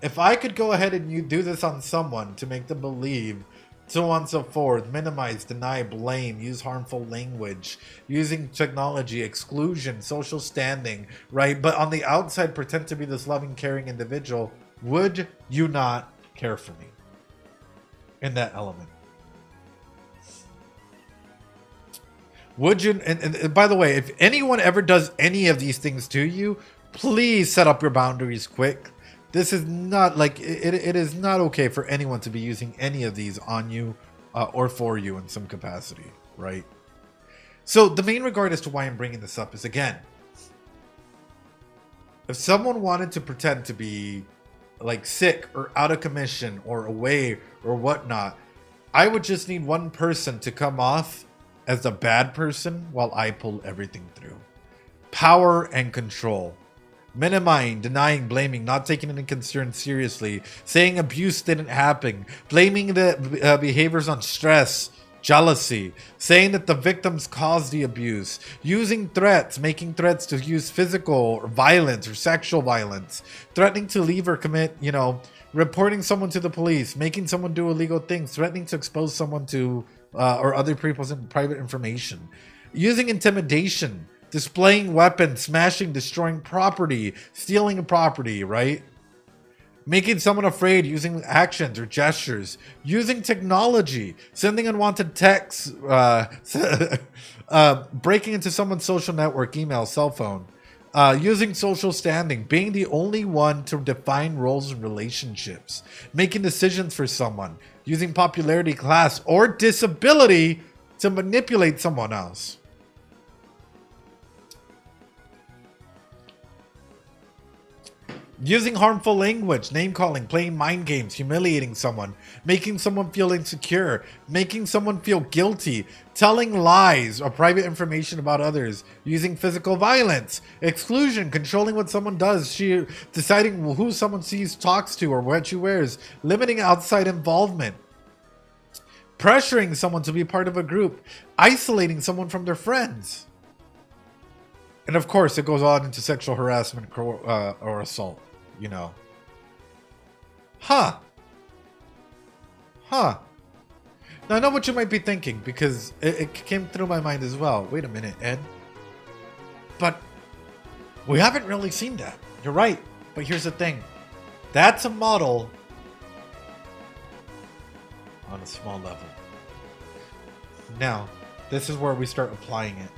If I could go ahead and you do this on someone to make them believe, so on and so forth, minimize, deny, blame, use harmful language, using technology, exclusion, social standing, right? But on the outside, pretend to be this loving, caring individual, would you not care for me in that element? Would you, and by the way, if anyone ever does any of these things to you, please set up your boundaries quick. This is not like, it is not okay for anyone to be using any of these on you or for you in some capacity, right? So the main regard as to why I'm bringing this up is, again, if someone wanted to pretend to be like sick or out of commission or away or whatnot, I would just need one person to come off as the bad person while I pull everything through. Power and control. Minimizing, denying, blaming, not taking any concern seriously, saying abuse didn't happen, blaming the behaviors on stress, jealousy, saying that the victims caused the abuse, using threats, making threats to use physical violence or sexual violence, threatening to leave or commit, reporting someone to the police, making someone do illegal things, threatening to expose someone to or other people's private information, using intimidation, displaying weapons, smashing, destroying property, stealing a property, right? Making someone afraid using actions or gestures, using technology, sending unwanted texts, breaking into someone's social network, email, cell phone, using social standing, being the only one to define roles in relationships, making decisions for someone, using popularity, class, or disability to manipulate someone else. Using harmful language, name-calling, playing mind games, humiliating someone, making someone feel insecure, making someone feel guilty, telling lies or private information about others, using physical violence, exclusion, controlling what someone does, deciding who someone sees, talks to, or what she wears, limiting outside involvement, pressuring someone to be part of a group, isolating someone from their friends. And of course, it goes on into sexual harassment or assault, you know. Huh. Now, I know what you might be thinking, because it came through my mind as well. Wait a minute, Ed. But we haven't really seen that. You're right. But here's the thing. That's a model on a small level. Now, this is where we start applying it.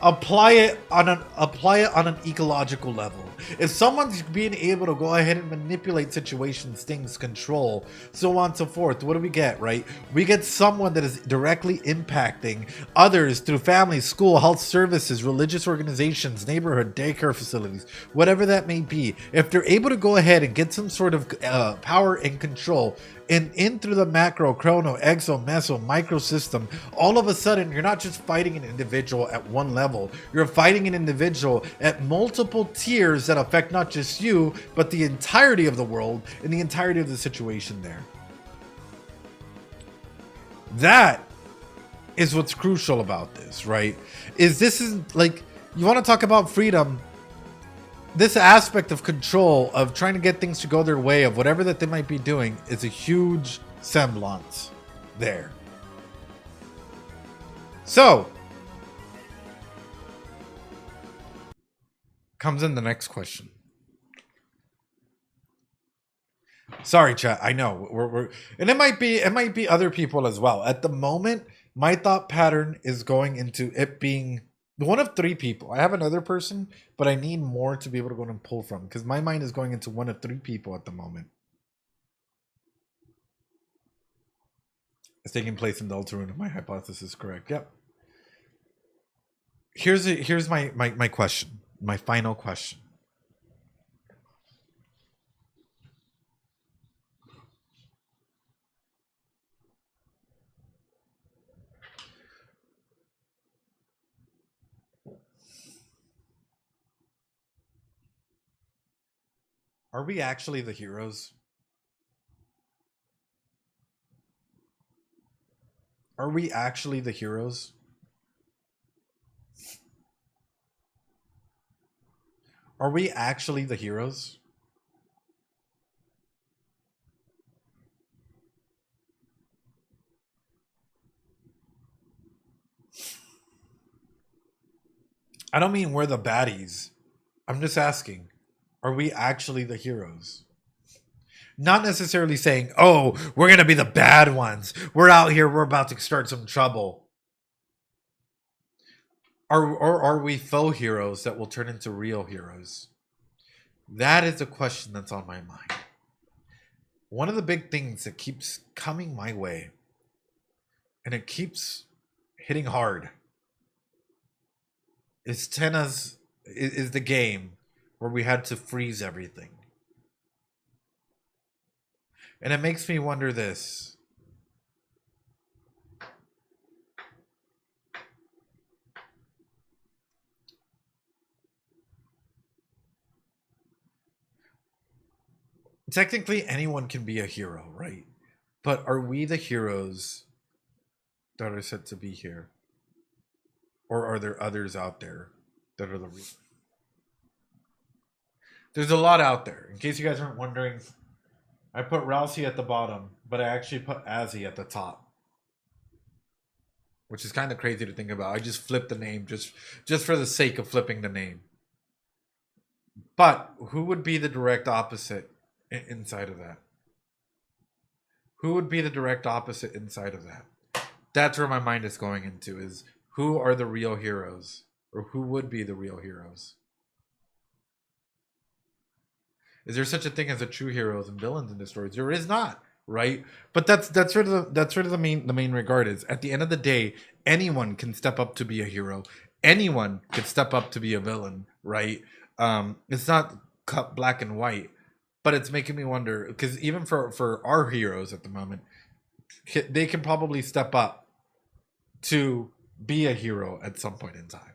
Apply it on an ecological level. If someone's being able to go ahead and manipulate situations, things, control, so on and so forth, what do we get, right? We get someone that is directly impacting others through family, school, health services, religious organizations, neighborhood, daycare facilities, whatever that may be. If they're able to go ahead and get some sort of power and control in through the macro, chrono, exo, meso, micro system, all of a sudden you're not just fighting an individual at one level, you're fighting an individual at multiple tiers that affect not just you, but the entirety of the world and the entirety of the situation there. That is what's crucial about this, right? This isn't like, you want to talk about freedom. This aspect of control, of trying to get things to go their way, of whatever that they might be doing, is a huge semblance there. So, comes in the next question. Sorry, chat. I know we're and it might be other people as well. At the moment, my thought pattern is going into it being one of three people. I have another person, but I need more to be able to go and pull from, because my mind is going into one of three people at the moment. It's taking place in Deltarune, if my hypothesis is correct. Yep. Here's my question. My final question. Are we actually the heroes? Are we actually the heroes? Are we actually the heroes? I don't mean we're the baddies. I'm just asking, are we actually the heroes? Not necessarily saying, oh, we're going to be the bad ones. We're out here, we're about to start some trouble. Or are we faux heroes that will turn into real heroes? That is a question that's on my mind. One of the big things that keeps coming my way, and it keeps hitting hard, is is the game where we had to freeze everything. And it makes me wonder this. Technically, anyone can be a hero, right? But are we the heroes that are set to be here? Or are there others out there that are the real? There's a lot out there. In case you guys aren't wondering, I put Ralsei at the bottom, but I actually put Azzy at the top. Which is kind of crazy to think about. I just flipped the name just for the sake of flipping the name. But who would be the direct opposite inside of that? Who would be the direct opposite inside of that? That's where my mind is going into, is who are the real heroes? Or who would be the real heroes? Is there such a thing as a true heroes and villains in the stories? There is not, right? But that's sort of the main regard is. At the end of the day, anyone can step up to be a hero. Anyone can step up to be a villain, right? It's not cut black and white, but it's making me wonder, because even for our heroes at the moment, they can probably step up to be a hero at some point in time.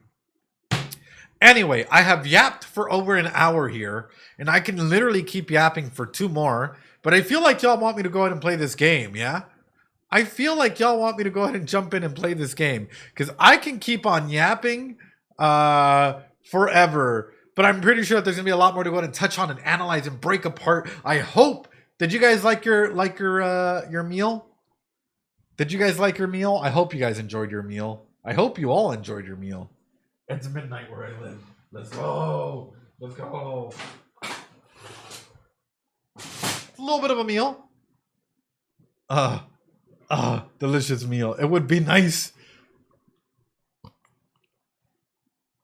Anyway, I have yapped for over an hour here, and I can literally keep yapping for 2 more, but I feel like y'all want me to go ahead and play this game, yeah? I feel like y'all want me to go ahead and jump in and play this game because I can keep on yapping forever, but I'm pretty sure that there's gonna be a lot more to go ahead and touch on and analyze and break apart. I hope. Did you guys like your meal? Did you guys like your meal? I hope you guys enjoyed your meal. I hope you all enjoyed your meal. It's midnight where I live. Let's go. Let's go. It's a little bit of a meal. Delicious meal. It would be nice.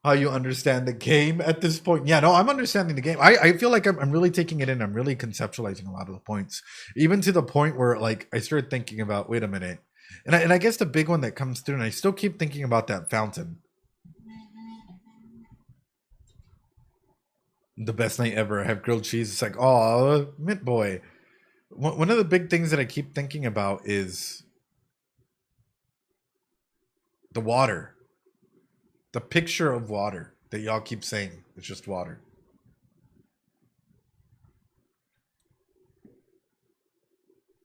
How you understand the game at this point. Yeah, no, I'm understanding the game. I feel like I'm really taking it in. I'm really conceptualizing a lot of the points. Even to the point where like I started thinking about, wait a minute. And I guess the big one that comes through, and I still keep thinking about that fountain. The best night ever. I have grilled cheese. It's like, oh, Mint Boy. One of the big things that I keep thinking about is the water. The picture of water that y'all keep saying. It's just water.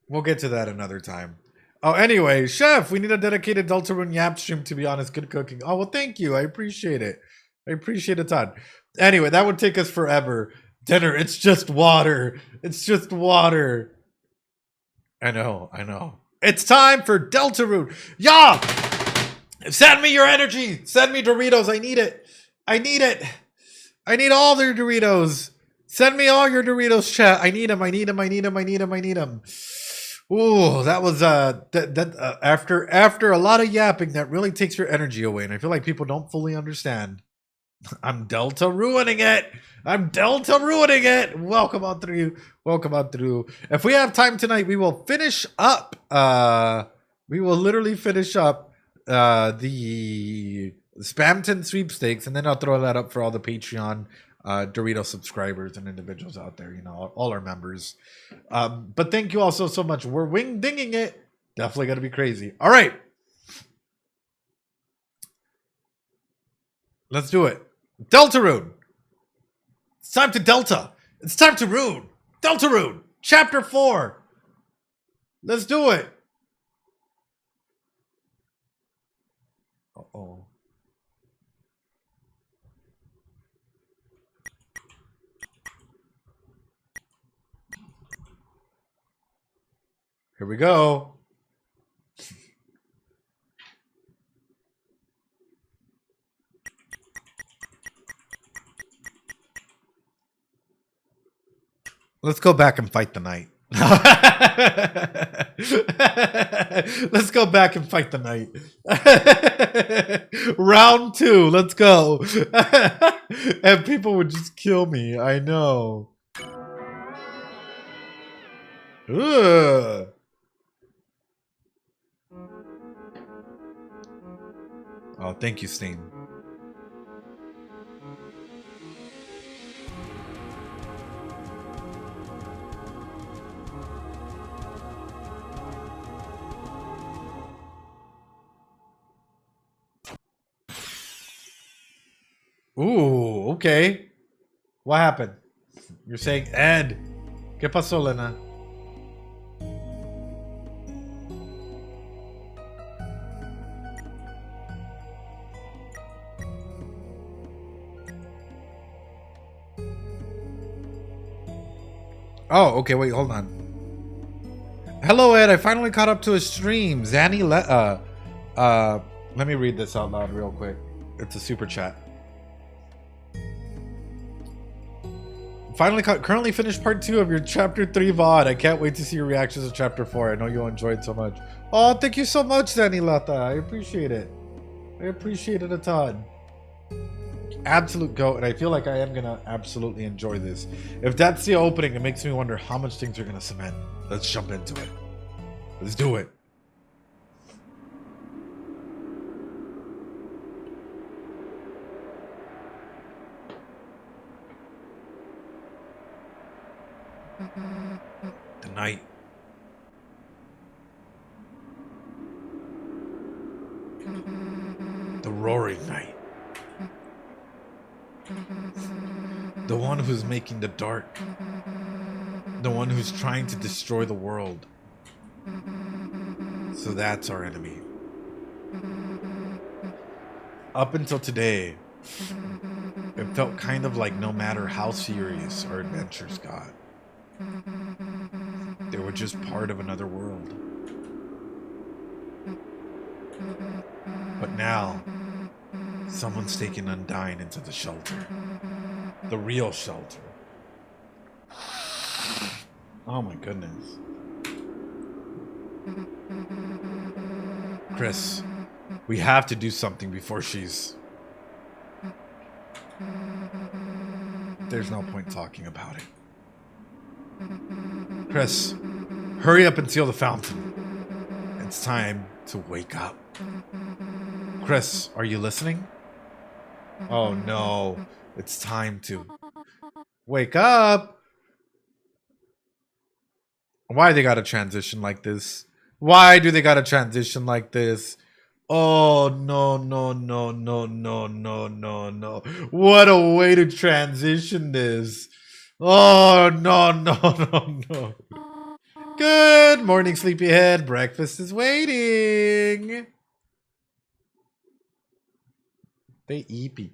We'll get to that another time. Oh, anyway, Chef, we need a dedicated Deltarune Yap stream, to be honest. Good cooking. Oh, well, thank you. I appreciate it. I appreciate it a ton. Anyway, that would take us forever. Dinner, it's just water. It's just water. I know. It's time for Deltarune. Yeah! Send me your energy. Send me Doritos. I need it. I need all their Doritos. Send me all your Doritos, chat. I need them. Ooh, that was after a lot of yapping, that really takes your energy away, and I feel like people don't fully understand. I'm Delta ruining it. Welcome on through. If we have time tonight, we will finish up. We will literally finish up the Spamton sweepstakes, and then I'll throw that up for all the Patreon Dorito subscribers and individuals out there, you know, all our members. But thank you all so much. We're wing dinging it. Definitely gonna be crazy. All right, let's do it. Deltarune. It's time to Delta. It's time to Rune. Deltarune, chapter 4. Let's do it. Uh-oh. Here we go. Let's go back and fight the knight. Let's go back and fight the knight. Round 2. Let's go. And people would just kill me. I know. Ugh. Oh, thank you, Steen. Ooh, okay. What happened? You're saying Ed. ¿Qué pasó, Lena? Oh, okay, wait, hold on. Hello, Ed. I finally caught up to a stream. Zanny, let me read this out loud real quick. It's a super chat. Finally currently finished part 2 of your chapter 3 VOD. I can't wait to see your reactions to chapter 4. I know you'll enjoy it so much. Oh, thank you so much, Zanny Lata. I appreciate it. I appreciate it a ton. Absolute goat, and I feel like I am gonna absolutely enjoy this. If that's the opening, it makes me wonder how much things are gonna cement. Let's jump into it. Let's do it. The night. The roaring night. The one who's making the dark. The one who's trying to destroy the world. So that's our enemy. Up until today, it felt kind of like no matter how serious our adventures got, they were just part of another world. But now, someone's taken Undyne into the shelter. The real shelter. Oh my goodness. Kris, we have to do something before she's... There's no point talking about it. Kris, hurry up and seal the fountain. It's time to wake up. Kris, are you listening? Oh no, it's time to wake up. Why they gotta transition like this? Why do they gotta transition like this? Oh, no, no, no, no, no, no, no, no. What a way to transition this. Oh, no, no, no, no. Good morning, sleepyhead. Breakfast is waiting. They eepy.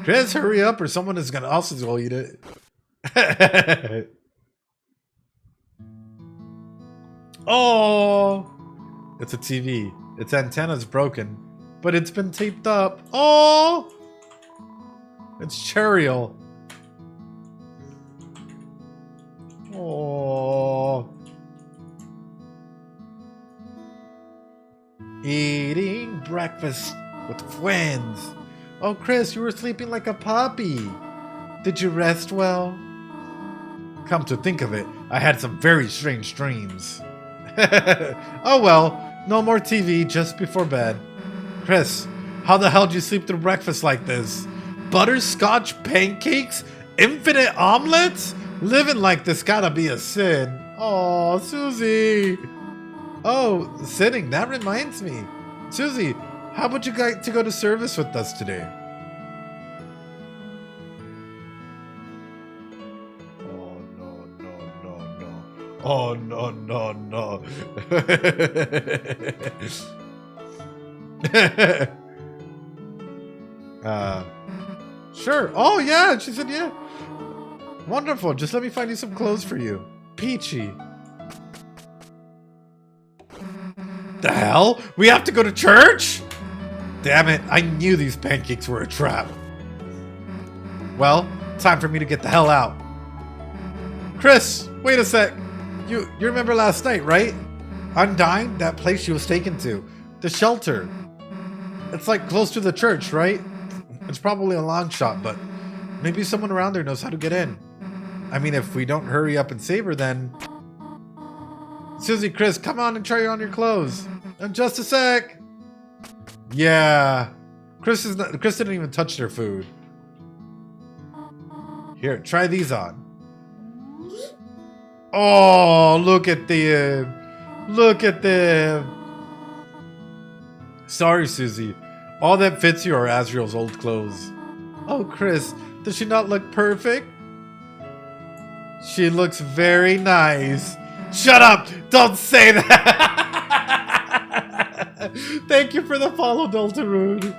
Kris, hurry up or someone is gonna also go eat it. Oh, it's a TV. Its antenna's broken, but it's been taped up. Oh, it's Cheryl. Oh, eating breakfast with friends. Oh, Kris, you were sleeping like a puppy. Did you rest well? Come to think of it, I had some very strange dreams. Oh well, no more TV just before bed. Kris, how the hell did you sleep through breakfast like this? Butterscotch pancakes? Infinite omelets? Living like this gotta be a sin. Oh, Susie. Oh, sitting, that reminds me. Susie, how would you like to go to service with us today? Oh, no, no, no. Sure. Oh, yeah. She said, yeah. Wonderful. Just let me find you some clothes for you. Peachy. The hell? We have to go to church? Damn it. I knew these pancakes were a trap. Well, time for me to get the hell out. Kris, wait a sec. You remember last night, right? Undyne, that place she was taken to. The shelter. It's like close to the church, right? It's probably a long shot, but maybe someone around there knows how to get in. I mean, if we don't hurry up and save her, then... Susie, Kris, come on and try on your clothes. In just a sec. Yeah. Kris didn't even touch their food. Here, try these on. Oh, look at them. Look at them. Sorry, Susie. All that fits you are Asriel's old clothes. Oh, Kris, does she not look perfect? She looks very nice. Shut up! Don't say that! Thank you for the follow, Deltarune.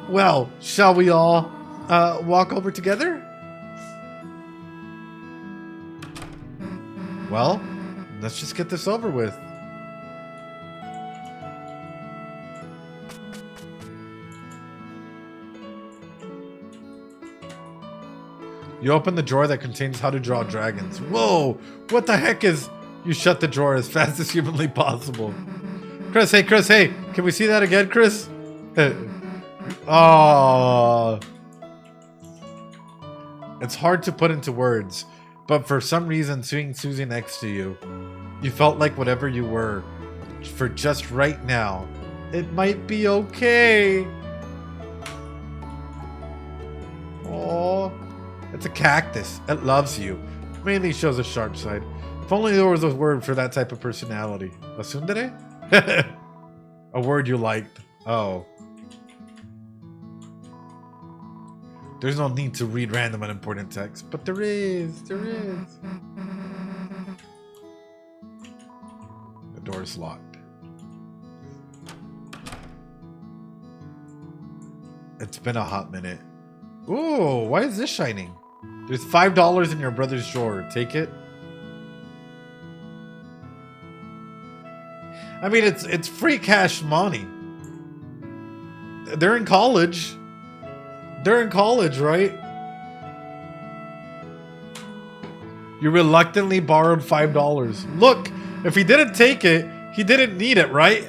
Well, shall we all walk over together? Well, let's just get this over with. You open the drawer that contains how to draw dragons. Whoa! What the heck is... You shut the drawer as fast as humanly possible. Kris, hey! Can we see that again, Kris? Oh. It's hard to put into words. But for some reason, seeing Susie next to you, you felt like whatever you were, for just right now, it might be okay. Oh, it's a cactus. It loves you. Mainly shows a sharp side. If only there was a word for that type of personality. A tsundere? A word you liked. Oh. There's no need to read random unimportant text, but there is. The door door's locked. It's been a hot minute. Ooh, why is this shining? There's $5 in your brother's drawer. Take it. I mean, it's free cash money. They're in college. They're in college, right? You reluctantly borrowed $5. Look, if he didn't take it, he didn't need it, right?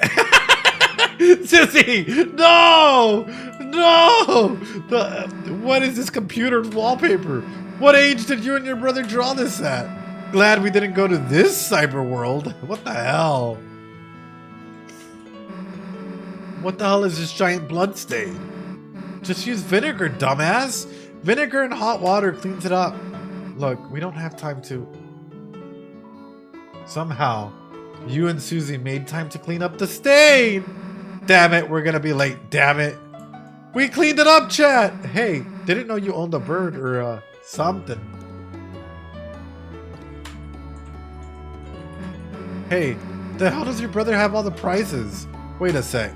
Sissy, no! No! What is this computer's wallpaper? What age did you and your brother draw this at? Glad we didn't go to this cyber world. What the hell? What the hell is this giant blood stain? Just use vinegar, dumbass. Vinegar and hot water cleans it up. Look, we don't have time to... Somehow, you and Susie made time to clean up the stain. Damn it, we're gonna be late. Damn it. We cleaned it up, chat. Hey, didn't know you owned a bird or something. Hey, the hell does your brother have all the prizes? Wait a sec.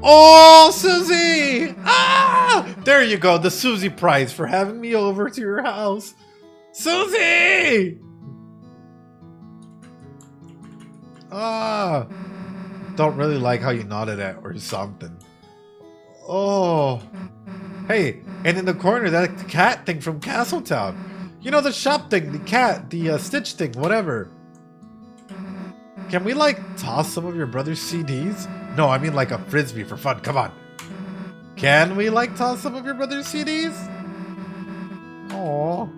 Oh, Susie! Ah! There you go, the Susie prize for having me over to your house. Susie! Ah! Don't really like how you nodded at or something. Oh. Hey, and in the corner, that cat thing from Castletown. You know, the shop thing, the cat, the Stitch thing, whatever. Can we, like, toss some of your brother's CDs? No, I mean like a frisbee for fun. Come on. Can we, like, toss some of your brother's CDs? Oh.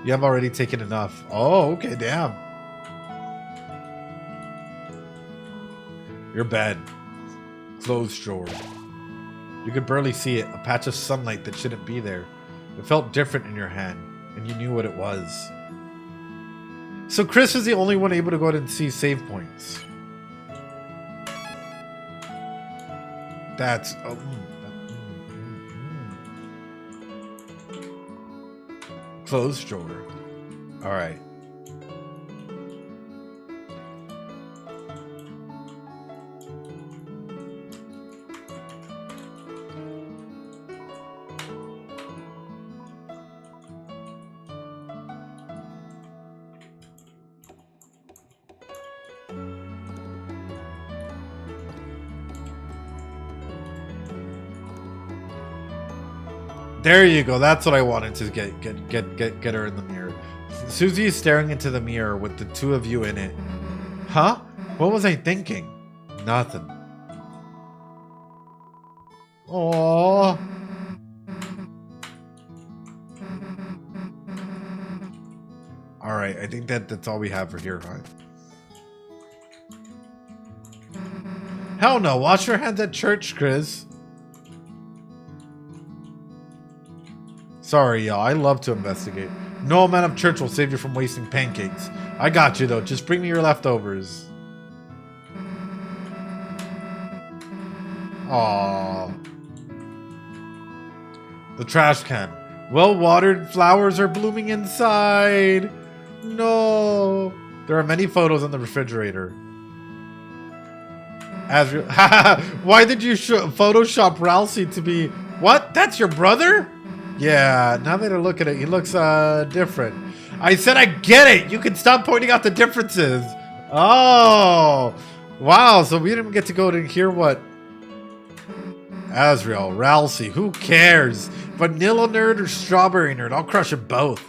You have already taken enough. Oh, okay, damn. Your bed. Clothes drawer. You could barely see it. A patch of sunlight that shouldn't be there. It felt different in your hand, and you knew what it was. So Kris was the only one able to go out and see save points. That's... Clothes drawer. Alright. There you go. That's what I wanted to get her in the mirror. Susie is staring into the mirror with the two of you in it. Huh? What was I thinking? Nothing. Aww. Alright, I think that's all we have for here, huh? Hell no. Wash your hands at church, Kris. Sorry, y'all. I love to investigate. No amount of church will save you from wasting pancakes. I got you, though. Just bring me your leftovers. Aww. The trash can. Well-watered flowers are blooming inside. No. There are many photos on the refrigerator. Why did you Photoshop Ralsei to be... What? That's your brother? Yeah, now that I look at it, he looks different. I said I get it! You can stop pointing out the differences! Oh! Wow, so we didn't get to go to hear what... Azrael, Ralsei, who cares? Vanilla nerd or strawberry nerd? I'll crush them both.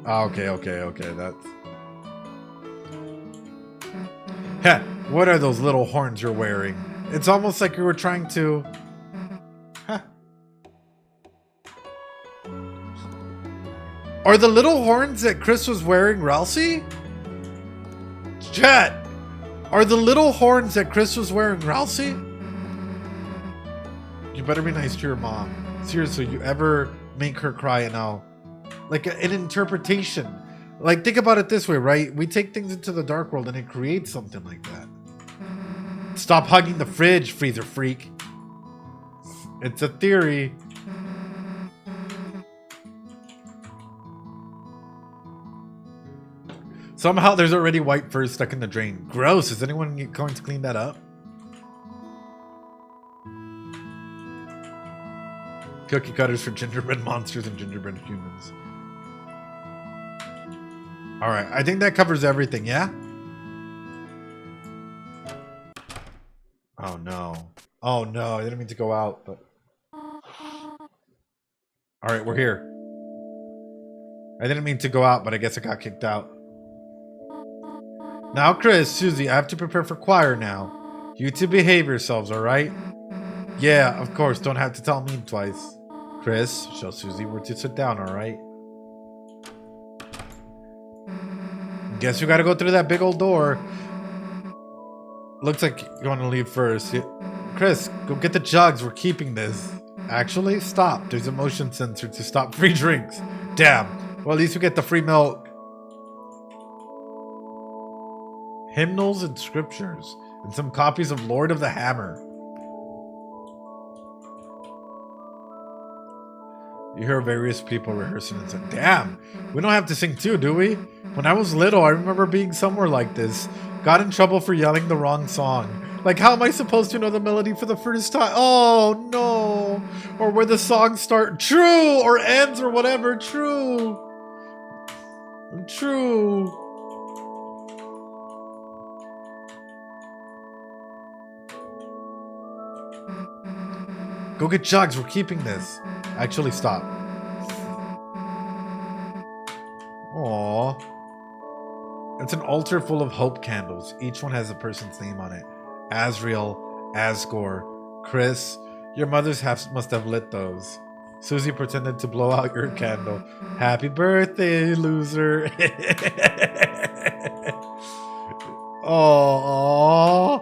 Okay, that's... Heh, what are those little horns you're wearing? It's almost like you were trying to... Huh. Are the little horns that Kris was wearing Ralsei? Chat! Are the little horns that Kris was wearing Ralsei? You better be nice to your mom. Seriously, you ever make her cry and I'll... Like an interpretation. Like, think about it this way, right? We take things into the dark world and it creates something like that. Stop hugging the fridge, freezer freak. It's a theory. Somehow there's already white fur stuck in the drain. Gross. Is anyone going to clean that up? Cookie cutters for gingerbread monsters and gingerbread humans. Alright, I think that covers everything, yeah? Oh no. Oh no, I didn't mean to go out, but... Alright, we're here. I didn't mean to go out, but I guess I got kicked out. Now, Kris, Susie, I have to prepare for choir now. You two behave yourselves, alright? Yeah, of course, don't have to tell me twice. Kris, show Susie where to sit down, alright? Guess you gotta go through that big old door. Looks like you want to leave first. Kris, go get the jugs. We're keeping this. Actually, stop. There's a motion sensor to stop free drinks. Damn. Well, at least we get the free milk. Hymnals and scriptures. And some copies of Lord of the Hammer. You hear various people rehearsing and say, damn, we don't have to sing too, do we? When I was little, I remember being somewhere like this. Got in trouble for yelling the wrong song. Like, how am I supposed to know the melody for the first time? Oh, no. Or where the song starts. True. Or ends or whatever. True. True. Go get jugs. We're keeping this. Actually, stop. Aww. It's an altar full of hope candles. Each one has a person's name on it. Asriel, Asgore, Kris. Your mothers must have lit those. Susie pretended to blow out your candle. Happy birthday, loser. Aww.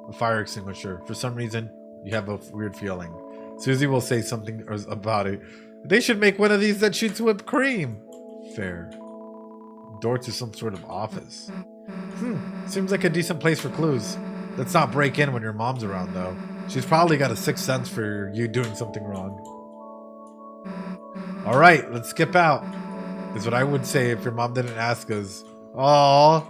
A fire extinguisher. For some reason, you have a weird feeling. Susie will say something about it. They should make one of these that shoots whipped cream. Fair. Door to some sort of office. Seems like a decent place for clues. Let's not break in when your mom's around, though. She's probably got a sixth sense for you doing something wrong. Alright, let's skip out. Is what I would say if your mom didn't ask us. Aww.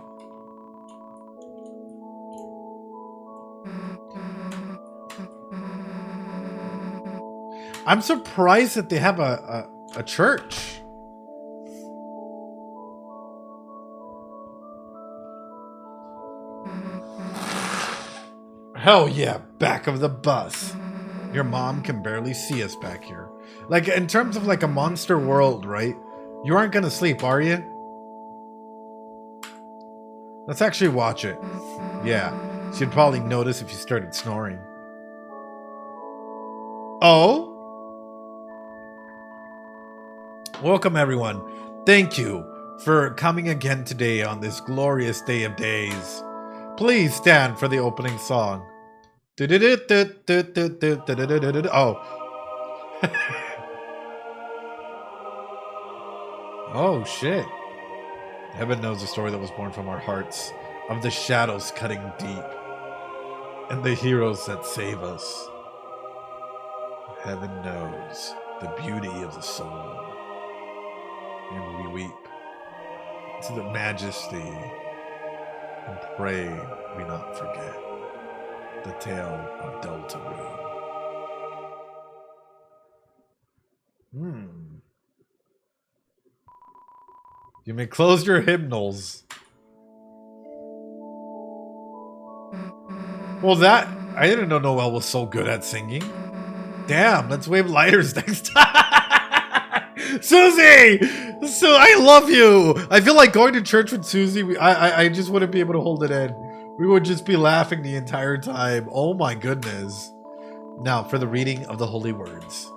I'm surprised that they have a church. Hell yeah, back of the bus. Your mom can barely see us back here. Like, in terms of like a monster world, right? You aren't gonna sleep, are you? Let's actually watch it. Yeah, she'd probably notice if you started snoring. Oh? Welcome, everyone. Thank you for coming again today on this glorious day of days. Please stand for the opening song. Oh. Oh, shit. Heaven knows the story that was born from our hearts, of the shadows cutting deep, and the heroes that save us. Heaven knows the beauty of the soul, and we weep to the majesty and pray we not forget the tale of Deltarune. You may close your hymnals. Well, I didn't know Noelle was so good at singing. Damn, let's wave lighters next time. Susie! So I love you. I feel like going to church with Susie, I just wouldn't be able to hold it in. We would just be laughing the entire time. Oh my goodness. Now, for the reading of the holy words.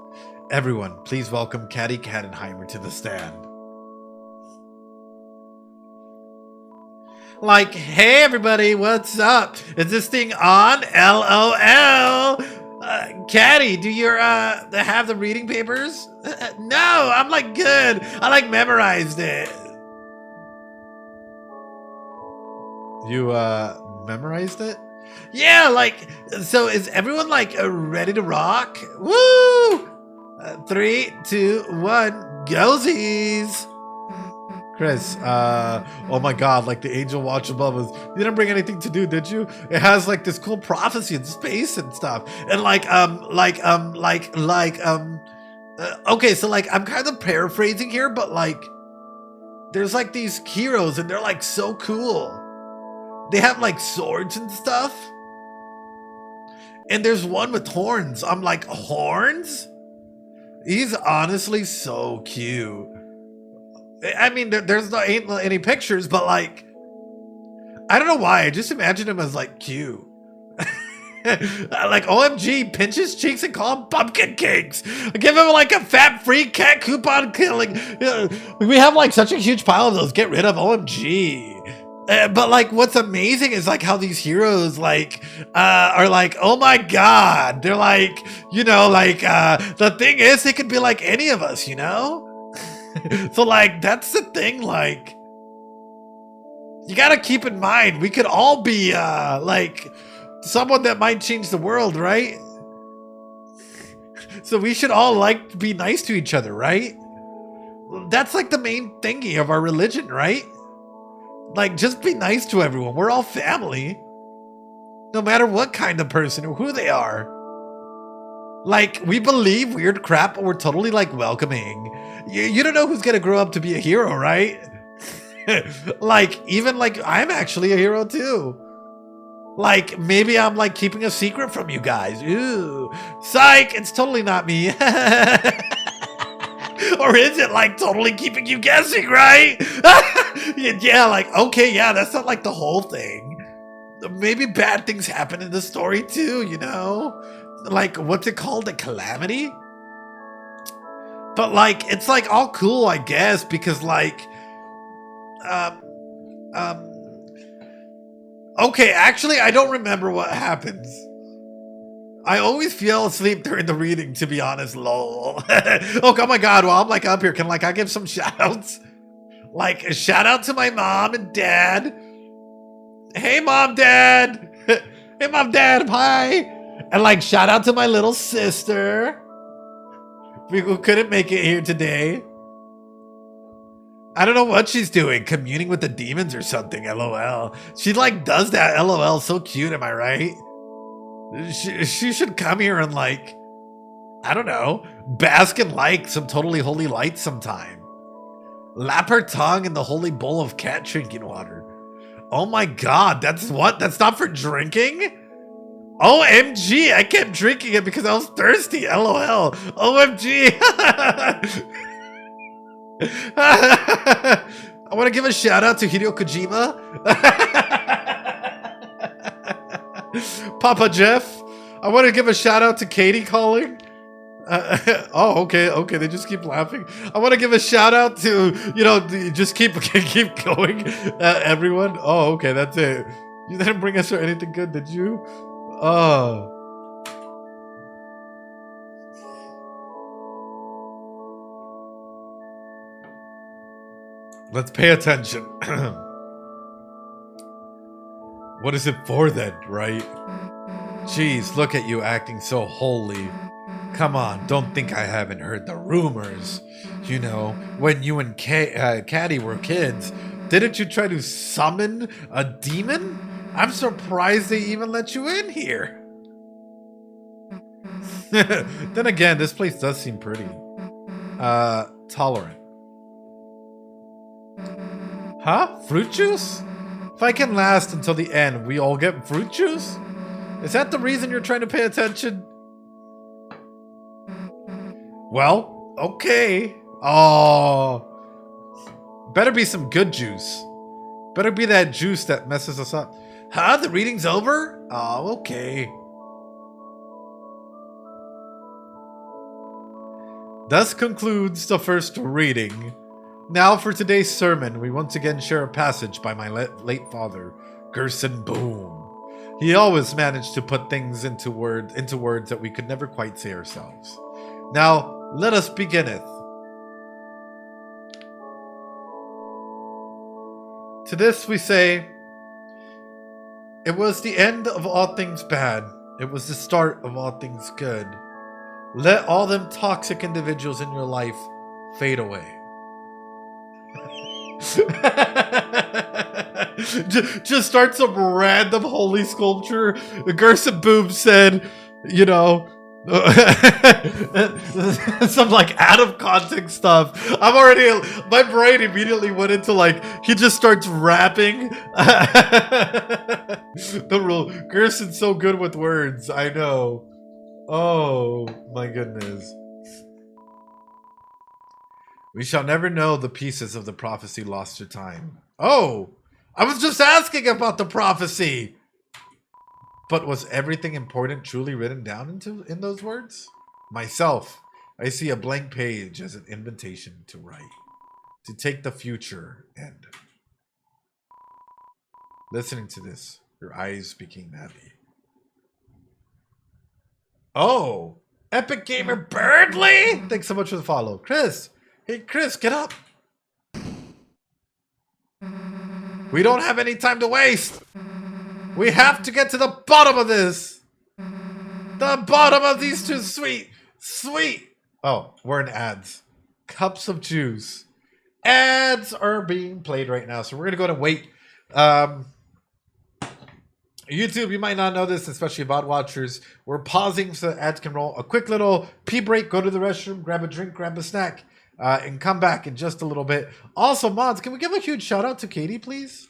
Everyone, please welcome Caddy Kattenheimer to the stand. Like, hey everybody, what's up? Is this thing on? LOL. Caddy, do you have the reading papers? No, I'm like good. I like memorized it. You memorized it? Yeah, like, so is everyone like ready to rock? Woo! 3, 2, 1, goesies. Kris, oh my god, like the angel watch above us. You didn't bring anything to do, did you? It has like this cool prophecy in space and stuff. And okay, so like I'm kind of paraphrasing here, but like there's like these heroes and they're like so cool. They have like swords and stuff. And there's one with horns. I'm like, horns? He's honestly so cute. I mean, there's ain't any pictures, but like, I don't know why. I just imagine him as like cute. Like, OMG, pinch his cheeks and call him pumpkin cakes. Give him like a fat free cat coupon killing. We have like such a huge pile of those. Get rid of OMG. But like, what's amazing is like how these heroes like are like, oh my god. They're like, you know, like the thing is, they could be like any of us, you know. So like that's the thing, like you gotta keep in mind we could all be like someone that might change the world, right? So we should all like be nice to each other, right? That's like the main thingy of our religion, right? Like just be nice to everyone. We're all family, no matter what kind of person or who they are. Like, we believe weird crap, but we're totally, like, welcoming. You don't know who's gonna grow up to be a hero, right? Like, even, like, I'm actually a hero, too. Like, maybe I'm, like, keeping a secret from you guys. Ooh. Psych! It's totally not me. Or is it, like, totally keeping you guessing, right? Yeah, like, okay, yeah, that's not, like, the whole thing. Maybe bad things happen in the story, too, you know? Like, what's it called? A calamity? But like, it's like all cool, I guess, because like, okay, actually, I don't remember what happens. I always fell asleep during the reading, to be honest, lol. Oh my god, well, I'm like up here. Can like I give some shout outs? Like, a shout out to my mom and dad. Hey, mom, dad. Hey, mom, dad, hi. And like, shout out to my little sister who couldn't make it here today. I don't know what she's doing, communing with the demons or something, LOL. She like does that, LOL, so cute, am I right? She should come here and like, I don't know, bask in like some totally holy light sometime. Lap her tongue in the holy bowl of cat drinking water. Oh my god, that's what? That's not for drinking? OMG, I kept drinking it because I was thirsty, LOL. OMG. I want to give a shout out to Hideo Kojima. Papa Jeff. I want to give a shout out to Katie calling. Oh, okay, they just keep laughing. I want to give a shout out to, you know, just keep going, everyone. Oh, okay, that's it. You didn't bring us anything good, did you? Oh. Let's pay attention. What is it for then, right? Jeez, look at you acting so holy. Come on, don't think I haven't heard the rumors. You know, when you and Caddy were kids, didn't you try to summon a demon? I'm surprised they even let you in here. Then again, this place does seem pretty. Tolerant. Huh? Fruit juice? If I can last until the end, we all get fruit juice? Is that the reason you're trying to pay attention? Well, okay. Oh. Better be some good juice. Better be that juice that messes us up. Huh? The reading's over? Oh, okay. Thus concludes the first reading. Now for today's sermon, we once again share a passage by my late father, Gerson Boom. He always managed to put things into words that we could never quite say ourselves. Now, let us beginneth. To this we say, it was the end of all things bad. It was the start of all things good. Let all them toxic individuals in your life fade away. just start some random holy sculpture. Gerson Boom said, you know, some like out of context stuff. My brain immediately went into like, he just starts rapping. The rule, Gerson's so good with words, I know. Oh my goodness. We shall never know the pieces of the prophecy lost to time. Oh, I was just asking about the prophecy. But was everything important truly written down in those words? Myself, I see a blank page as an invitation to write, to take the future and... Listening to this, your eyes became heavy. Oh, Epic Gamer Birdly! Thanks so much for the follow. Kris! Hey, Kris, get up! We don't have any time to waste! We have to get to the bottom of this! The bottom of these two sweet! Oh, we're in ads. Cups of juice. Ads are being played right now, so we're gonna go and wait. YouTube, you might not know this, especially VOD watchers. We're pausing so the ads can roll. A quick little pee break, go to the restroom, grab a drink, grab a snack, and come back in just a little bit. Also, mods, can we give a huge shout out to Katie, please?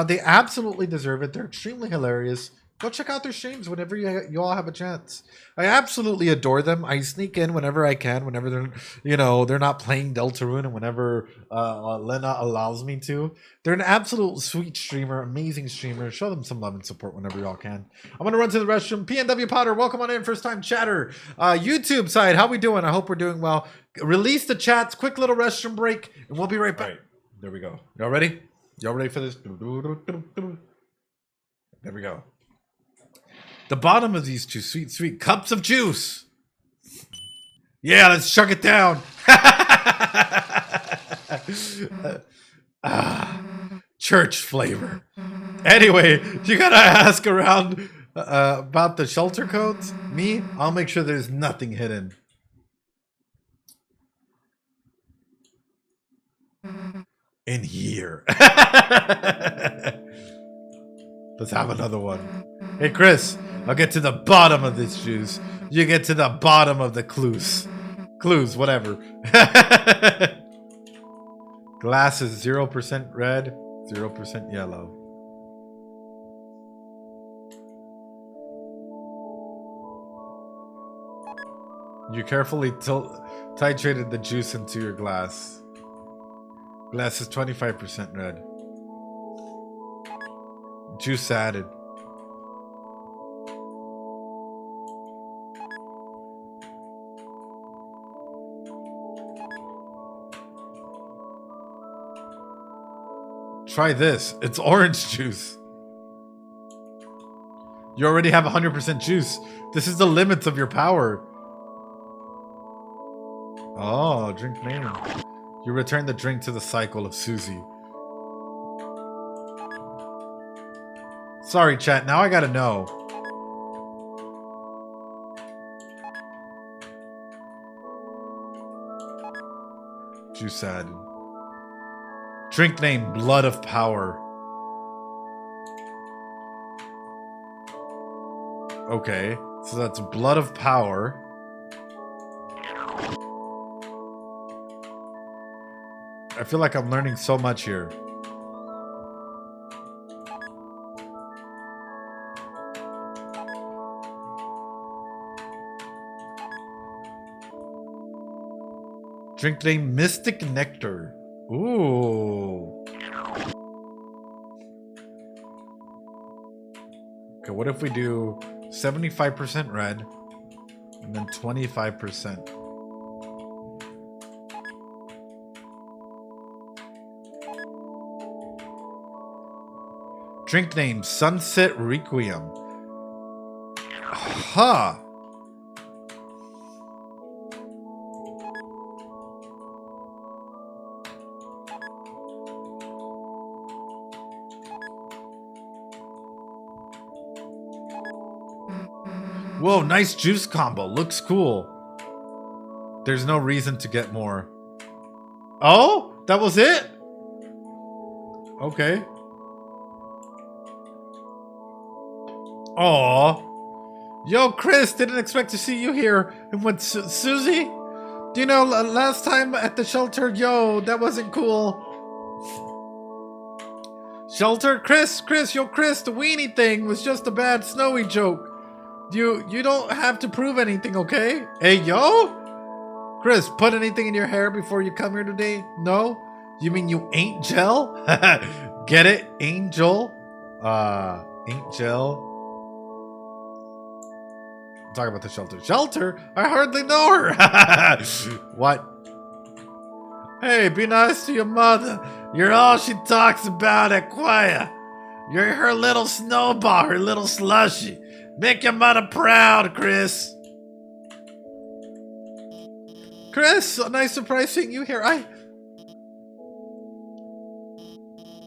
They absolutely deserve it. They're extremely hilarious. Go check out their streams whenever you all have a chance. I absolutely adore them. I sneak in whenever I can, whenever they're not playing Deltarune, and whenever Lena allows me to. They're an absolute sweet streamer, amazing streamer. Show them some love and support whenever y'all can. I'm gonna run to the restroom. PNW Potter, welcome on in, first time chatter. YouTube side, how we doing? I hope we're doing well. Release the chats, quick little restroom break, and we'll be right back. All right, there we go. Y'all ready? Y'all ready for this? There we go. The bottom of these two sweet cups of juice. Yeah, let's chug it down. Church flavor. Anyway, you gotta ask around about the shelter codes. Me, I'll make sure there's nothing hidden. In here. Let's have another one. Hey, Kris, I'll get to the bottom of this juice. You get to the bottom of the clues. Clues, whatever. Glass is 0% red, 0% yellow. You carefully titrated the juice into your glass. Glass is 25% red. Juice added. Try this. It's orange juice. You already have 100% juice. This is the limits of your power. Oh, drink name. You return the drink to the cycle of Susie. Sorry, chat. Now I gotta know. Juice added. Drink name, Blood of Power. Okay, so that's Blood of Power. I feel like I'm learning so much here. Drink name, Mystic Nectar. Ooh. Okay, what if we do 75% red and then 25%? Drink name, Sunset Requiem. Huh. Whoa, nice juice combo. Looks cool. There's no reason to get more. Oh, that was it? Okay. Aw. Yo, Kris, didn't expect to see you here. And what, Susie? Do you know, last time at the shelter, yo, that wasn't cool. Shelter? Kris, yo, Kris, the weenie thing was just a bad snowy joke. You don't have to prove anything, okay? Hey, yo? Kris, put anything in your hair before you come here today? No? You mean you ain't gel? Get it? Angel? Ain't gel? Talk about the shelter. Shelter? I hardly know her. What? Hey, be nice to your mother. You're all she talks about at choir. You're her little snowball, her little slushy. Make your mother proud, Kris. Kris, a nice surprise seeing you here.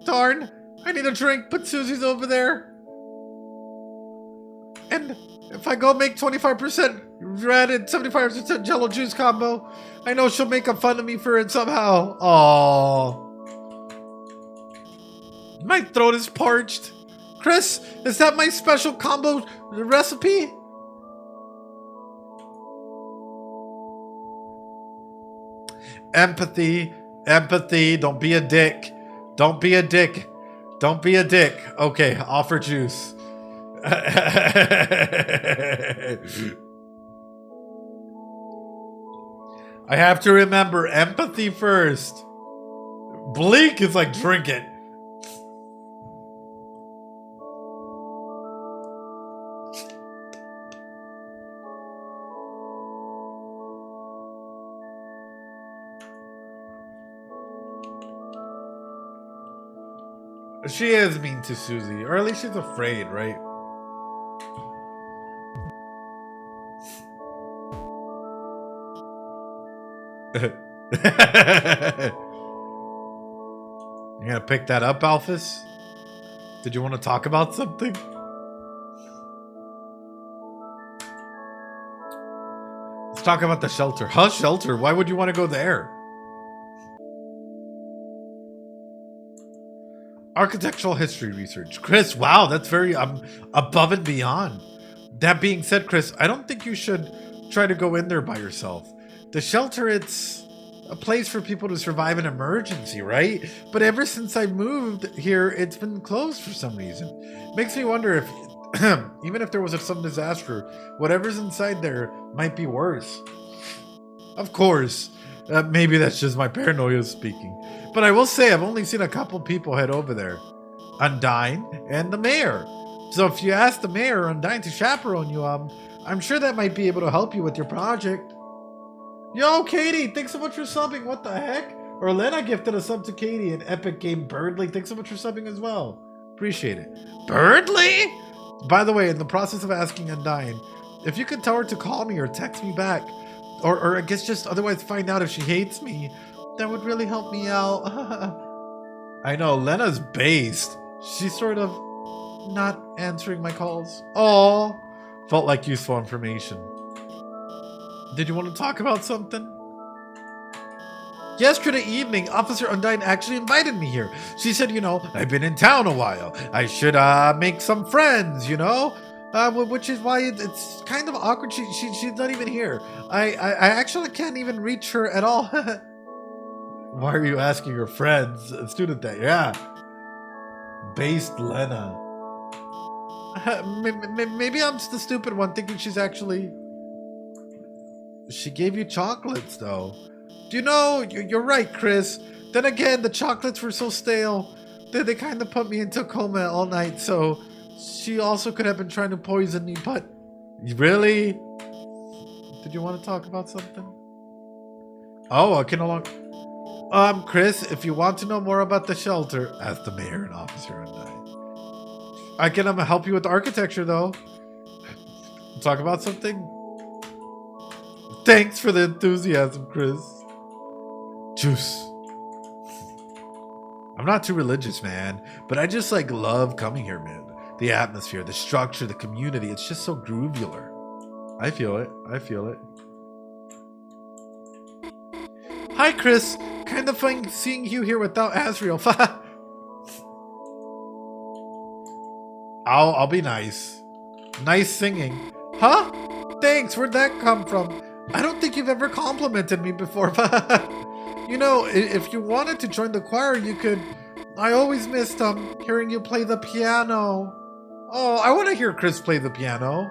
Darn, I need a drink, but Susie's over there. And if I go make 25% red and 75% jello juice combo, I know she'll make fun of me for it somehow. Aww. My throat is parched. Kris, is that my special combo recipe? Empathy. Empathy. Don't be a dick. Don't be a dick. Don't be a dick. Okay, offer juice. I have to remember empathy first. Blique is like, drink it. She is mean to Susie, or at least she's afraid, right? You gonna pick that up, Alphys? Did you want to talk about something? Let's talk about the shelter. Huh, shelter? Why would you want to go there? Architectural history research. Kris, wow, that's very above and beyond. That being said, Kris, I don't think you should try to go in there by yourself. The shelter, it's a place for people to survive an emergency, right? But ever since I moved here, it's been closed for some reason. Makes me wonder if, even if there was some disaster, whatever's inside there might be worse. Of course, maybe that's just my paranoia speaking. But I will say I've only seen a couple people head over there. Undyne and the mayor. So if you ask the mayor or Undyne to chaperone you, I'm sure that might be able to help you with your project. Yo, Katie, thanks so much for subbing. What the heck? Or Lena gifted a sub to Katie, and Epic Game Birdly. Thanks so much for subbing as well. Appreciate it. Birdly? By the way, in the process of asking Undyne, if you could tell her to call me or text me back, or I guess just otherwise find out if she hates me, that would really help me out. I know, Lena's based. She's sort of not answering my calls. Oh, felt like useful information. Did you want to talk about something? Yesterday evening, Officer Undyne actually invited me here. She said, you know, I've been in town a while. I should make some friends, you know? Which is why it's kind of awkward. She's not even here. I actually can't even reach her at all. Why are you asking her friends? Student day, yeah. Based Lena. Maybe I'm just the stupid one thinking she's actually... She gave you chocolates, though. Do you know, you're right, Kris. Then again, the chocolates were so stale that they kind of put me into a coma all night, so she also could have been trying to poison me, but... Really? Did you want to talk about something? Oh, I can no longer... Kris, if you want to know more about the shelter, ask the mayor and Officer Undyne. I can help you with the architecture, though. Talk about something? Thanks for the enthusiasm, Kris. Juice. I'm not too religious, man, but I just love coming here, man. The atmosphere, the structure, the community, it's just so groovular. I feel it. I feel it. Hi, Kris. Kind of fun seeing you here without Asriel. I'll be nice. Nice singing. Huh? Thanks, where'd that come from? I don't think you've ever complimented me before. You know, if you wanted to join the choir, you could. I always missed hearing you play the piano. Oh, I want to hear Kris play the piano.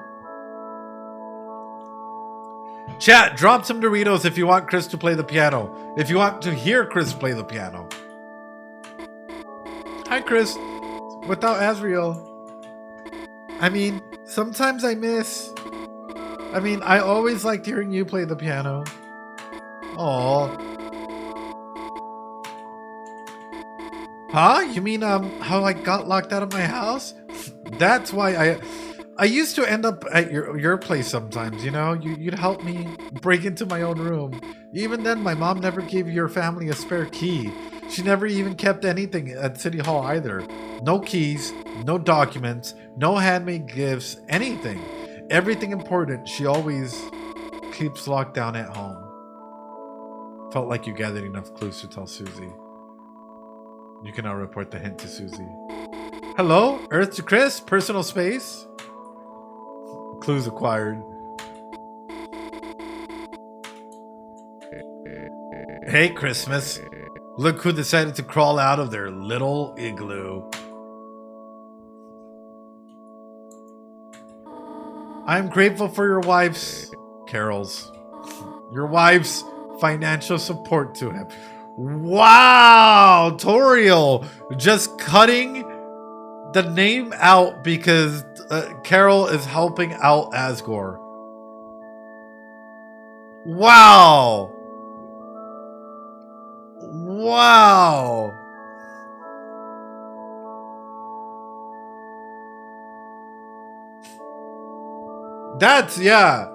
Chat, drop some Doritos if you want Kris to play the piano. If you want to hear Kris play the piano. Hi, Kris. Without Asriel. I mean, sometimes I miss. I mean, I always liked hearing you play the piano. Aww. Huh? You mean, how I got locked out of my house? That's why I used to end up at your place sometimes, you know? You'd help me break into my own room. Even then, my mom never gave your family a spare key. She never even kept anything at City Hall either. No keys, no documents, no handmade gifts, anything. Everything important, she always keeps locked down at home. Felt like you gathered enough clues to tell Susie. You can now report the hint to Susie. Hello? Earth to Kris? Personal space? Clues acquired. Hey, Christmas. Look who decided to crawl out of their little igloo. I'm grateful for your wife's, Carol's, your wife's financial support to him. Wow, Toriel just cutting the name out because Carol is helping out Asgore. Wow. Wow. That's, yeah.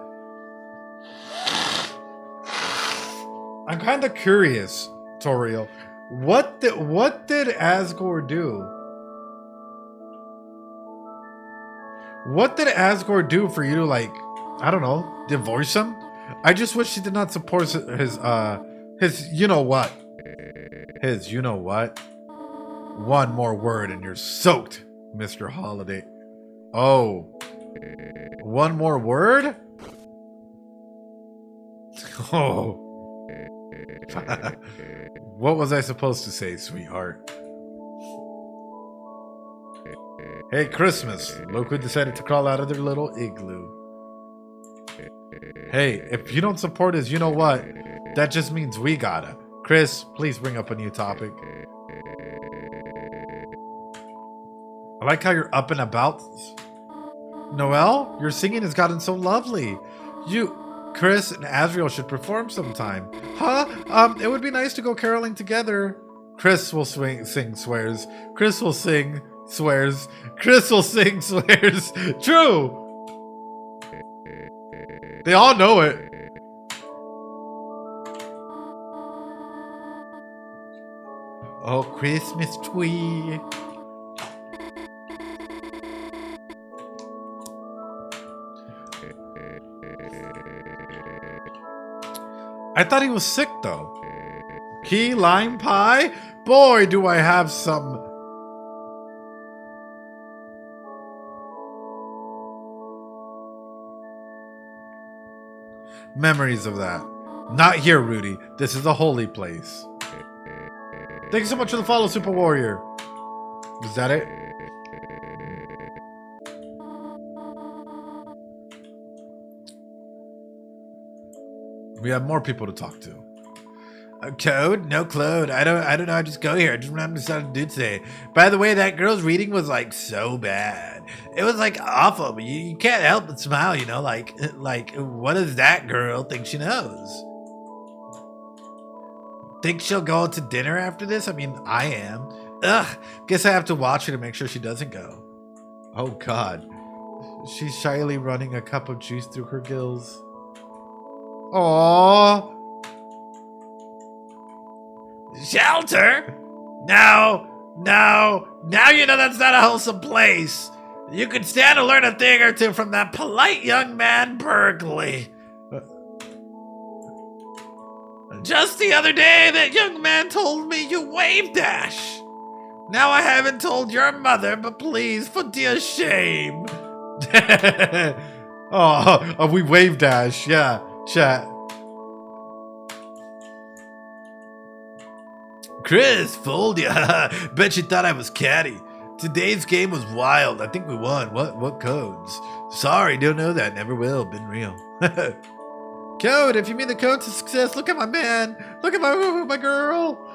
I'm kind of curious, Toriel. What did Asgore do? What did Asgore do for you to, like, I don't know, divorce him? I just wish he did not support his you know what. His you know what. One more word and you're soaked, Mr. Holiday. Oh. One more word? Oh. What was I supposed to say, sweetheart? Hey, Christmas. Look who decided to crawl out of their little igloo. Hey, if you don't support us, you know what? That just means we gotta. Kris, please bring up a new topic. I like how you're up and about. Noelle, your singing has gotten so lovely. Kris and Asriel should perform sometime. Huh? It would be nice to go caroling together. Kris will sing, swears. Kris will sing, swears. Kris will sing, swears. True! They all know it. Oh, Christmas tree. I thought he was sick, though. Key lime pie? Boy, do I have some... memories of that. Not here, Rudy. This is a holy place. Thank you so much for the follow, Super Warrior. Is that it? We have more people to talk to. Code? No code. I don't know. I just go here. I just remember something to do today. By the way, that girl's reading was like so bad. It was like awful, but you can't help but smile, you know, like what does that girl think she knows? Think she'll go to dinner after this? I mean, I am. Ugh, guess I have to watch her to make sure she doesn't go. Oh God. She's shyly running a cup of juice through her gills. Aww. Shelter? No, you know that's not a wholesome place. You could stand to learn a thing or two from that polite young man, Berkeley. Just the other day, that young man told me you wave dash. Now I haven't told your mother, but please, for dear shame. Oh, we wave dash. Yeah, chat. Kris, fooled ya. Bet you thought I was catty. Today's game was wild. I think we won. What codes? Sorry, don't know that. Never will. Been real. Code, if you mean the code to success, look at my man. Look at my girl.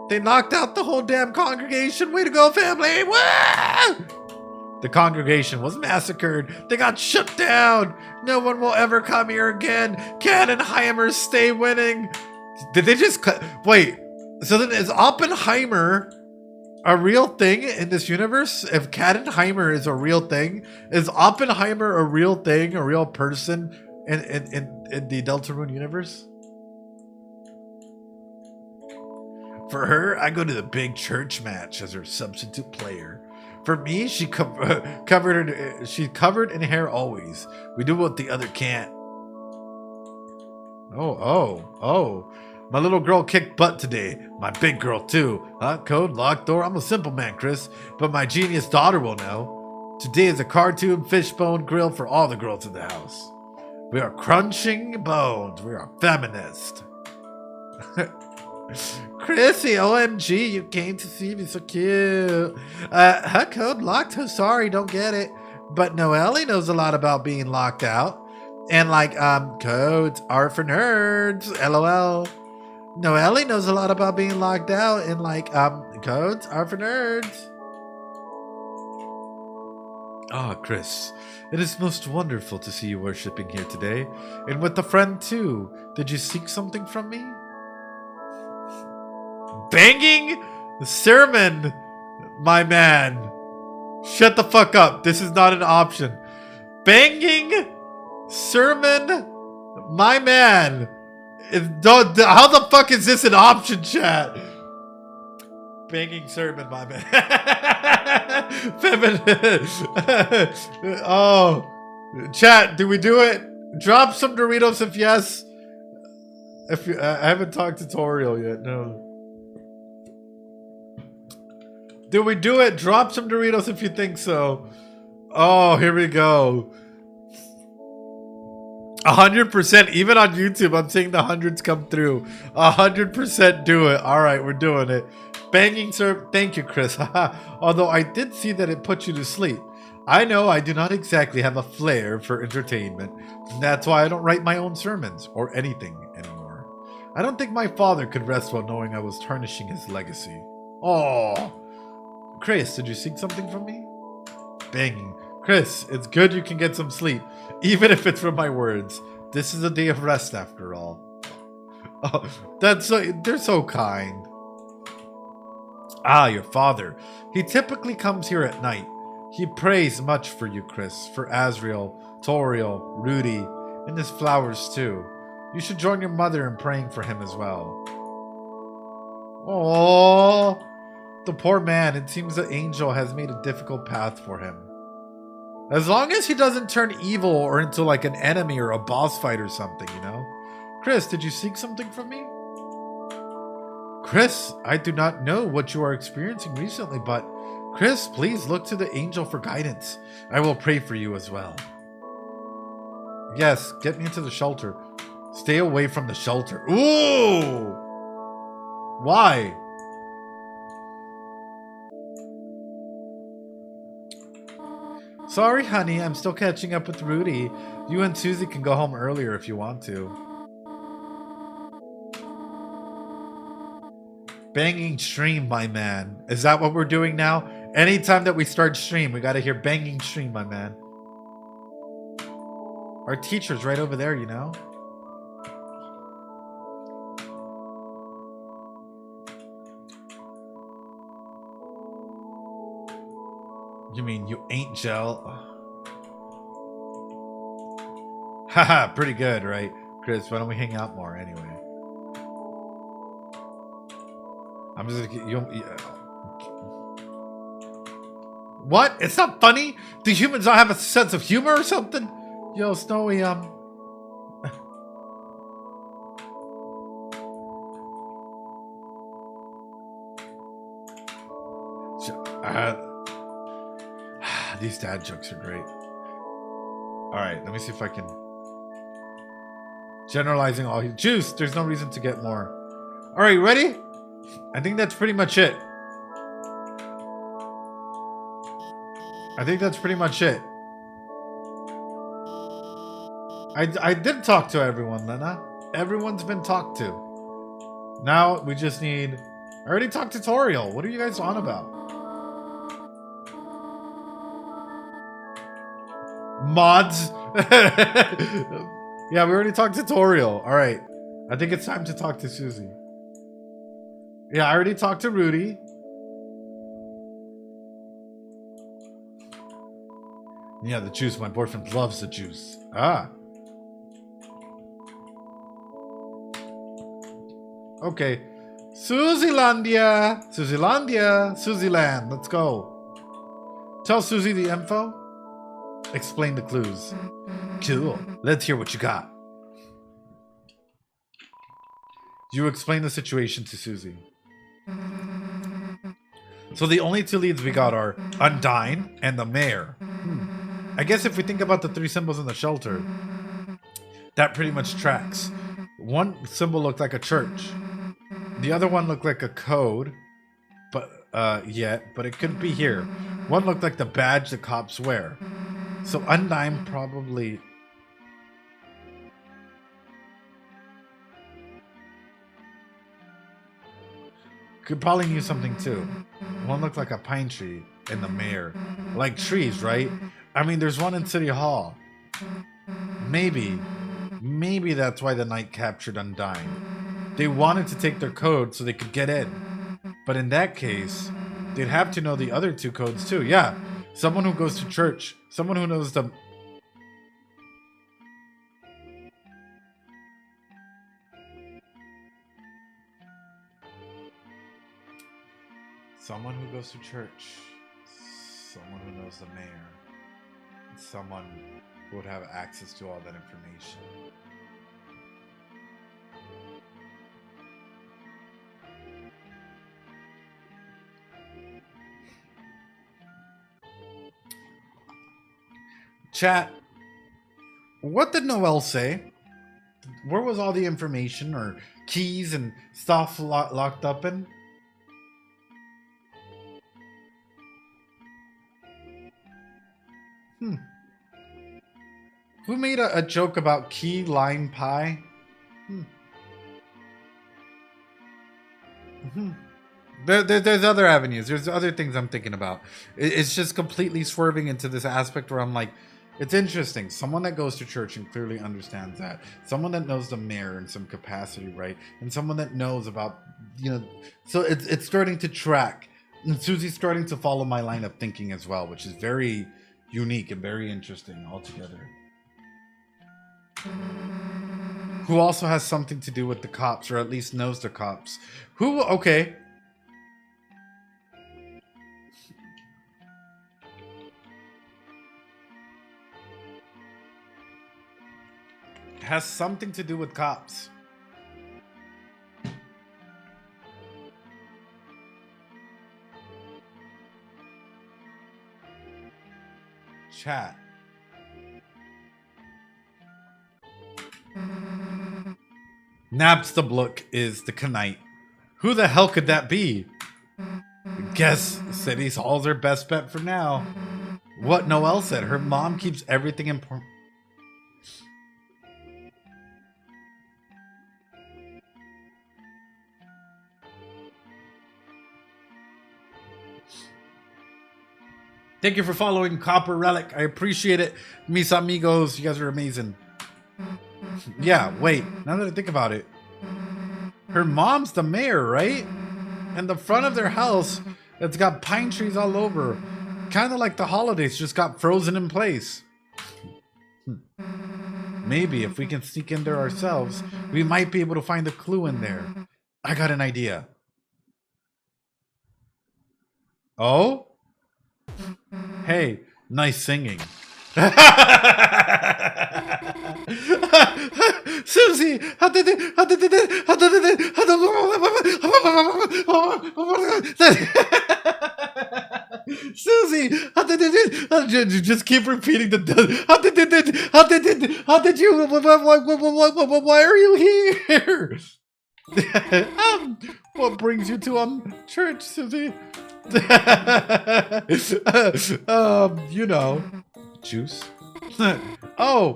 They knocked out the whole damn congregation. Way to go, family. Woo! The congregation was massacred. They got shut down. No one will ever come here again. Candenheimers stay winning. Did they just cut? Wait. So then is Oppenheimer a real thing in this universe? If Candenheimer is a real thing, is Oppenheimer a real thing, a real person in the Deltarune universe? For her, I go to the big church match as her substitute player. For me, she covered in hair always. We do what the other can't. Oh. My little girl kicked butt today. My big girl too. Code, locked door. I'm a simple man, Kris, but my genius daughter will know. Today is a cartoon fishbone grill for all the girls in the house. We are crunching bones. We are feminist. Chrissy, OMG, you came to see me, so cute. Her code locked. Oh, sorry, don't get it. But Noelle knows a lot about being locked out. And like, codes are for nerds. LOL. Noelle knows a lot about being locked out, and like, codes are for nerds. Ah, Kris, it is most wonderful to see you worshipping here today, and with a friend too. Did you seek something from me? Banging sermon, my man. Shut the fuck up. This is not an option. Banging sermon, my man. How the fuck is this an option, chat? Banging sermon, my man. Feminine. Oh, chat, do we do it? Drop some Doritos if yes. If you, I haven't talked tutorial yet. No. Do we do it? Drop some Doritos if you think so. Oh, here we go. 100%, even on YouTube, I'm seeing the hundreds come through. 100% do it. All right, we're doing it. Banging sir. Thank you, Kris. Although I did see that it put you to sleep. I know I do not exactly have a flair for entertainment. That's why I don't write my own sermons or anything anymore. I don't think my father could rest well knowing I was tarnishing his legacy. Oh, Kris, did you seek something from me? Banging. Kris, it's good you can get some sleep, even if it's from my words. This is a day of rest after all. Oh, they're so kind. Ah, your father. He typically comes here at night. He prays much for you, Kris, for Asriel, Toriel, Rudy, and his flowers too. You should join your mother in praying for him as well. Oh, the poor man. It seems the angel has made a difficult path for him. As long as he doesn't turn evil or into like an enemy or a boss fight or something, you know? Kris, did you seek something from me? Kris, I do not know what you are experiencing recently, but Kris, please look to the angel for guidance. I will pray for you as well. Yes, get me into the shelter. Stay away from the shelter. Ooh! Why? Sorry, honey, I'm still catching up with Rudy. You and Susie can go home earlier if you want to. Banging stream, my man. Is that what we're doing now? Anytime that we start stream, we gotta hear banging stream, my man. Our teacher's right over there, you know? You mean you ain't gel? Haha, pretty good, right? Kris, why don't we hang out more anyway? I'm just what? It's not funny? Do humans not have a sense of humor or something? Yo, Snowy, These dad jokes are great. Alright, let me see if I can... Generalizing all... Juice! There's no reason to get more. Alright, ready? I think that's pretty much it. I think that's pretty much it. I did talk to everyone, Lena. Everyone's been talked to. Now we just need... I already talked to Toriel. What are you guys on about? Mods? Yeah, we already talked to Toriel. Alright. I think it's time to talk to Susie. Yeah, I already talked to Rudy. Yeah, the juice. My boyfriend loves the juice. Ah. Okay. Susielandia! Susielandia! Susieland, let's go. Tell Susie the info. Explain the clues. Cool. Let's hear what you got. You explain the situation to Susie. So the only two leads we got are Undyne and the mayor. I guess if we think about the three symbols in the shelter, that pretty much tracks. One symbol looked like a church. The other one looked like a code, but it couldn't be here. One looked like the badge the cops wear. So Undyne probably... could probably use something too. One looked like a pine tree in the mayor. Like trees, right? I mean, there's one in City Hall. Maybe that's why the knight captured Undyne. They wanted to take their code so they could get in. But in that case, they'd have to know the other two codes too. Yeah, someone who goes to church. Someone who knows the... Someone who goes to church. Someone who knows the mayor. Someone who would have access to all that information. Chat, what did Noelle say? Where was all the information or keys and stuff locked up in? Who made a joke about key lime pie? There's other avenues. There's other things I'm thinking about. It's just completely swerving into this aspect where I'm like, it's interesting. Someone that goes to church and clearly understands that. Someone that knows the mayor in some capacity, right? And someone that knows about, so it's starting to track. And Susie's starting to follow my line of thinking as well, which is very unique and very interesting altogether. Who also has something to do with the cops, or at least knows the cops. Okay. Has something to do with cops. Chat. Naps the Blique is the Knight. Who the hell could that be? Guess City Hall's her best bet for now. What Noelle said, her mom keeps everything important. Thank you for following Copper Relic. I appreciate it. Mis amigos, you guys are amazing. Yeah, wait. Now that I think about it. Her mom's the mayor, right? And the front of their house, it's got pine trees all over. Kind of like the holidays just got frozen in place. Maybe if we can sneak in there ourselves, we might be able to find a clue in there. I got an idea. Oh? Hey, nice singing. Susie, Susie, just keep repeating the. How did you? Why are you here? What brings you to church, Susie? You know, juice. Oh,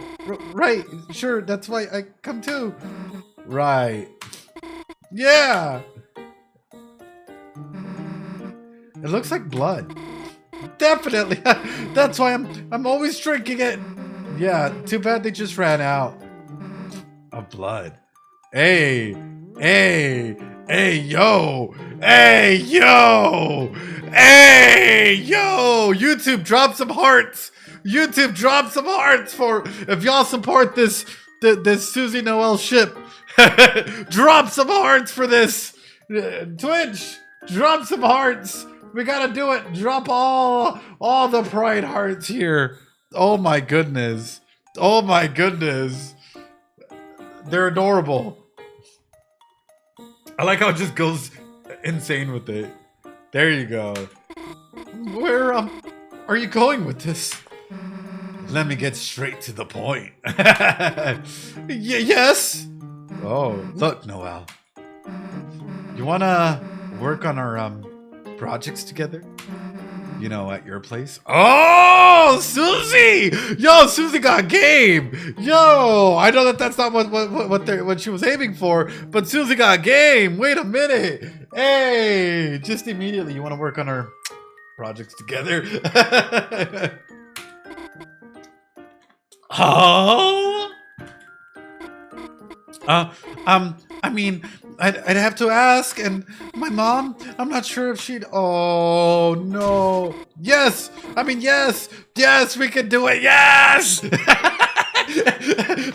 right, sure. That's why I come too. Right. Yeah. It looks like blood. Definitely. That's why I'm always drinking it. Yeah, too bad they just ran out of blood. Hey, hey, hey, yo. Hey, yo. Hey, yo. YouTube, drop some hearts. YouTube, drop some hearts for if y'all support this Susie Noel ship. Drop some hearts for this. Twitch, drop some hearts. We gotta do it. Drop all the pride hearts here. Oh my goodness. Oh my goodness. They're adorable. I like how it just goes insane with it. There you go. Where are you going with this? Let me get straight to the point. Yes. Oh, look, Noel. You wanna work on our projects together? You know, at your place? Oh, Susie! Yo, Susie got game! Yo, I know that's not what she was aiming for, but Susie got game! Wait a minute! Hey! Just immediately, you want to work on our projects together? Oh? I mean, I'd have to ask, and my mom, I'm not sure if she'd. Oh no! Yes, I mean yes, we can do it. Yes,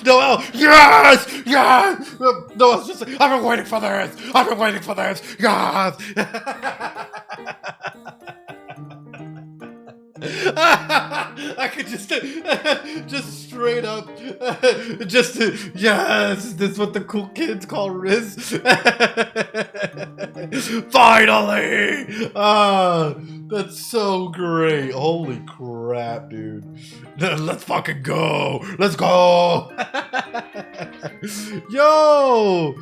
Noel. Yes, yes. Noel's just. I've been waiting for this. Yes. I could just straight up, yes, this is what the cool kids call Riz. Finally! That's so great. Holy crap, dude. Let's fucking go. Let's go. Yo,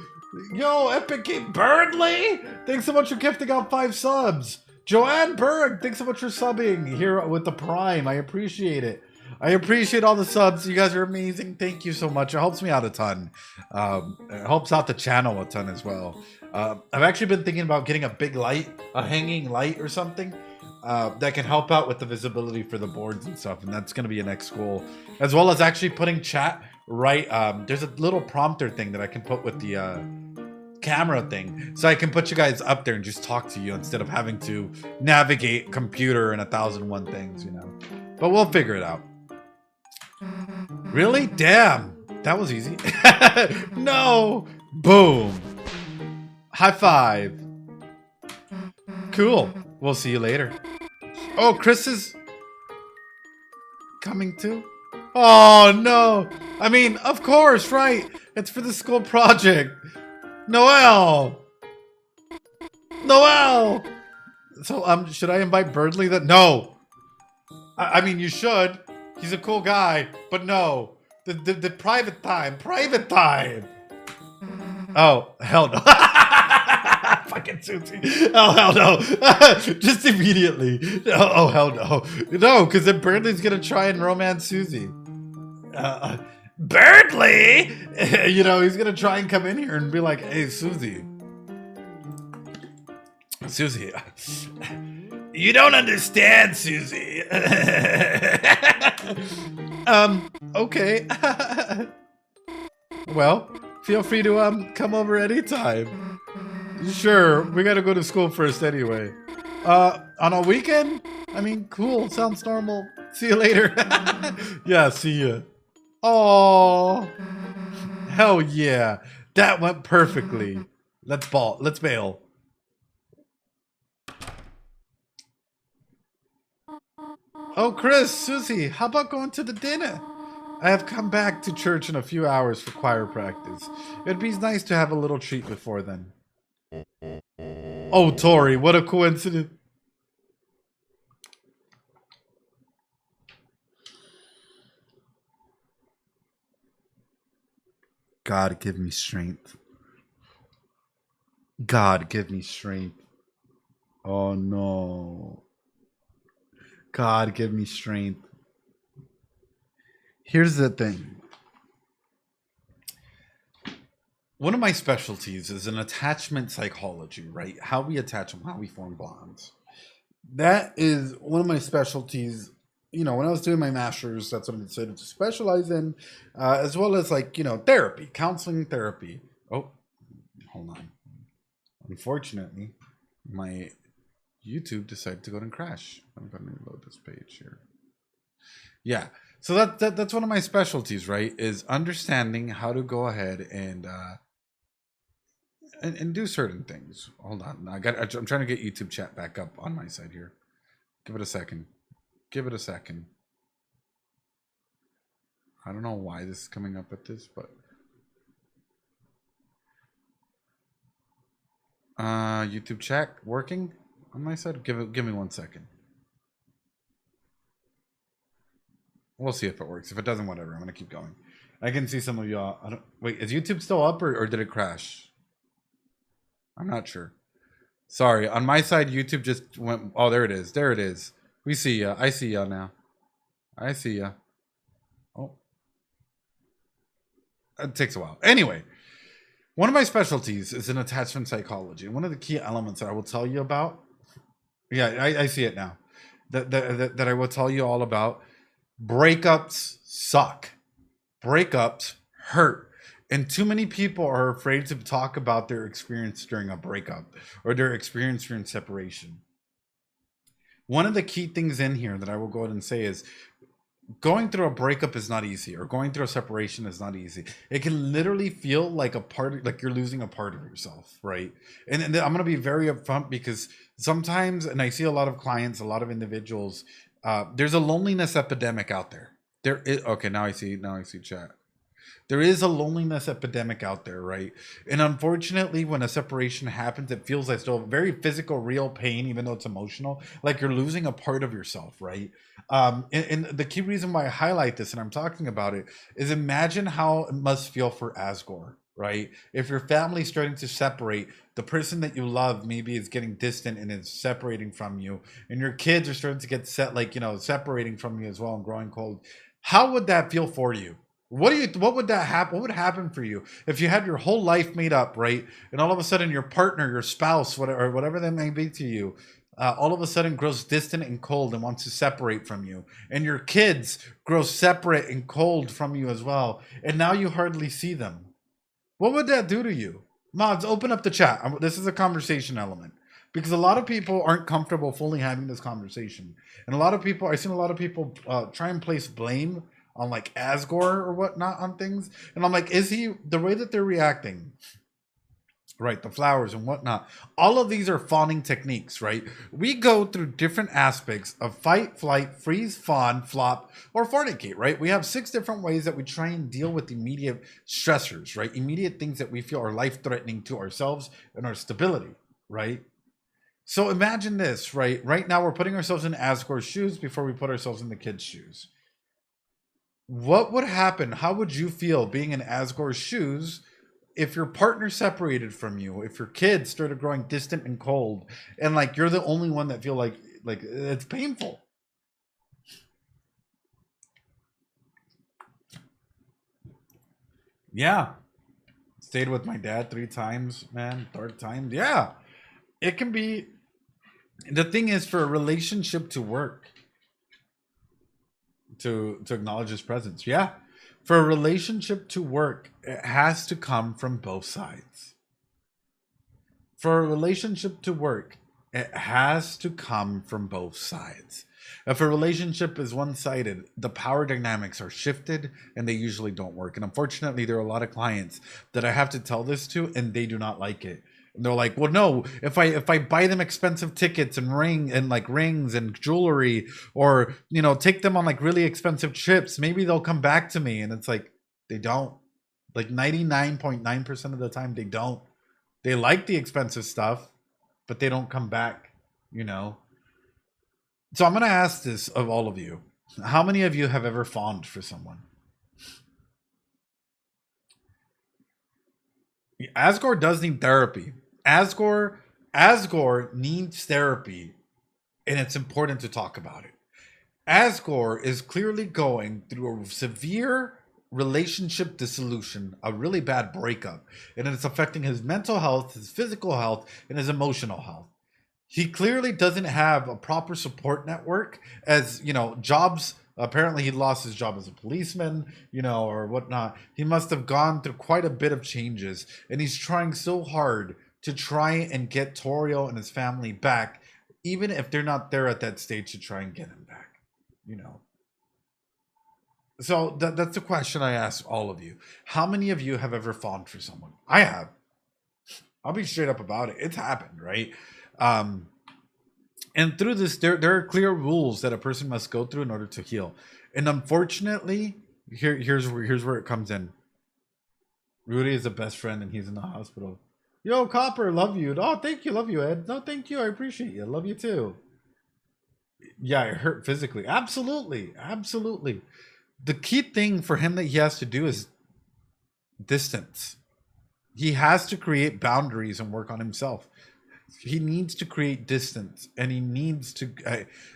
Epic Game Burnley. Thanks so much for gifting out 5 subs. Joanne Berg, thanks so much for subbing here with the Prime. I appreciate it. I appreciate all the subs. You guys are amazing. Thank you so much. It helps me out a ton. It helps out the channel a ton as well. I've actually been thinking about getting a big light, a hanging light or something that can help out with the visibility for the boards and stuff. And that's going to be an next goal. As well as actually putting chat right. There's a little prompter thing that I can put with the camera thing, so I can put you guys up there and just talk to you instead of having to navigate computer and 1,001 things, you know. But we'll figure it out. Really? Damn, that was easy. No. Boom. High five. Cool. We'll see you later. Oh, Kris is coming too. Oh no. I mean, of course, right? It's for the school project. Noel! So, should I invite Birdley then? No! I mean, you should. He's a cool guy, but no. The private time. Oh, hell no. Fucking Susie. Oh, hell no. Just immediately. Oh, hell no. No, because then Birdley's gonna try and romance Susie. Birdley? You know, he's gonna try and come in here and be like, hey, Susie, you don't understand, Susie. Okay. Well, feel free to come over anytime. Sure, we gotta go to school first anyway. On a weekend? I mean, cool, sounds normal. See you later. Yeah, see ya. Oh, hell yeah. That went perfectly. Let's bail. Oh, Kris, Susie, how about going to the dinner? I have come back to church in a few hours for choir practice. It'd be nice to have a little treat before then. Oh, Tori, what a coincidence. God, give me strength. God, give me strength. Oh no. God, give me strength. Here's the thing. One of my specialties is in attachment psychology, right? How we attach them, how we form bonds. That is one of my specialties. You know, when I was doing my master's, that's what I decided to specialize in, as well as like, you know, therapy, counseling therapy. Oh, hold on. Unfortunately, my YouTube decided to go and crash. I'm going to reload this page here. Yeah. So that's one of my specialties, right? Is understanding how to go ahead and do certain things. Hold on. I'm trying to get YouTube chat back up on my side here. Give it a second. Give it a second. I don't know why this is coming up at this, but YouTube chat working on my side. Give me 1 second. We'll see if it works. If it doesn't, whatever. I'm gonna keep going. I can see some of y'all. Wait, is YouTube still up or did it crash? I'm not sure. Sorry, on my side, YouTube just went. Oh, there it is. There it is. We see ya. I see ya now. I see ya. Oh, it takes a while. Anyway, one of my specialties is in attachment psychology. One of the key elements that I will tell you about. Yeah, I see it now. That I will tell you all about. Breakups suck. Breakups hurt. And too many people are afraid to talk about their experience during a breakup or their experience during separation. One of the key things in here that I will go ahead and say is going through a breakup is not easy, or going through a separation is not easy. It can literally feel like like you're losing a part of yourself, right? And I'm going to be very upfront because sometimes, and I see a lot of clients, a lot of individuals, there's a loneliness epidemic out there. There is, okay, now I see chat. There is a loneliness epidemic out there, right? And unfortunately, when a separation happens, it feels like still very physical, real pain, even though it's emotional, like you're losing a part of yourself, right? And the key reason why I highlight this and I'm talking about it is imagine how it must feel for Asgore, right? If your family's starting to separate, the person that you love maybe is getting distant and is separating from you, and your kids are starting to get separating from you as well and growing cold. How would that feel for you? What would that happen? What would happen for you if you had your whole life made up, right? And all of a sudden your partner, your spouse, whatever that may be to you, all of a sudden grows distant and cold and wants to separate from you. And your kids grow separate and cold from you as well. And now you hardly see them. What would that do to you? Mods, open up the chat. This is a conversation element. Because a lot of people aren't comfortable fully having this conversation. And I've seen a lot of people try and place blame on like Asgore or whatnot on things. And I'm like, is he, the way that they're reacting, right, the flowers and whatnot, all of these are fawning techniques, right? We go through different aspects of fight, flight, freeze, fawn, flop, or fornicate, right? We have 6 different ways that we try and deal with immediate stressors, right? Immediate things that we feel are life-threatening to ourselves and our stability, right? So imagine this, right? Right now we're putting ourselves in Asgore's shoes before we put ourselves in the kids' shoes. What would happen? How would you feel being in Asgore's shoes if your partner separated from you, if your kids started growing distant and cold, and like you're the only one that feel like it's painful? Yeah. Stayed with my dad 3 times, man. 3rd time. Yeah. It can be. The thing is, for a relationship to work, to acknowledge his presence. Yeah. For a relationship to work, it has to come from both sides. For a relationship to work, it has to come from both sides. If a relationship is one-sided, the power dynamics are shifted and they usually don't work. And unfortunately, there are a lot of clients that I have to tell this to and they do not like it. And they're like, well, no, if I buy them expensive tickets and rings and jewelry, or take them on like really expensive trips, maybe they'll come back to me. And it's like, they don't. Like 99.9% of the time they don't. They like the expensive stuff, but they don't come back, So I'm going to ask this of all of you. How many of you have ever fawned for someone? Asgore does need therapy. Asgore, Asgore needs therapy, and it's important to talk about it. Asgore is clearly going through a severe relationship dissolution, a really bad breakup, and it's affecting his mental health, his physical health, and his emotional health. He clearly doesn't have a proper support network, as you know, jobs. Apparently he lost his job as a policeman, you know, or whatnot. He must have gone through quite a bit of changes, and he's trying so hard to try and get Torio and his family back, even if they're not there at that stage to try and get him back, you know. So that's the question I ask all of you. How many of you have ever fallen for someone? I have. I'll be straight up about it. It's happened, right? Um, and through this, there are clear rules that a person must go through in order to heal. And unfortunately, here's where it comes in. Rudy is a best friend, and he's in the hospital. Yo, Copper, love you. Oh, thank you, love you, Ed. No, thank you, I appreciate you. Love you too. Yeah, it hurt physically. Absolutely, absolutely. The key thing for him that he has to do is distance. He has to create boundaries and work on himself. He needs to create distance, and he needs to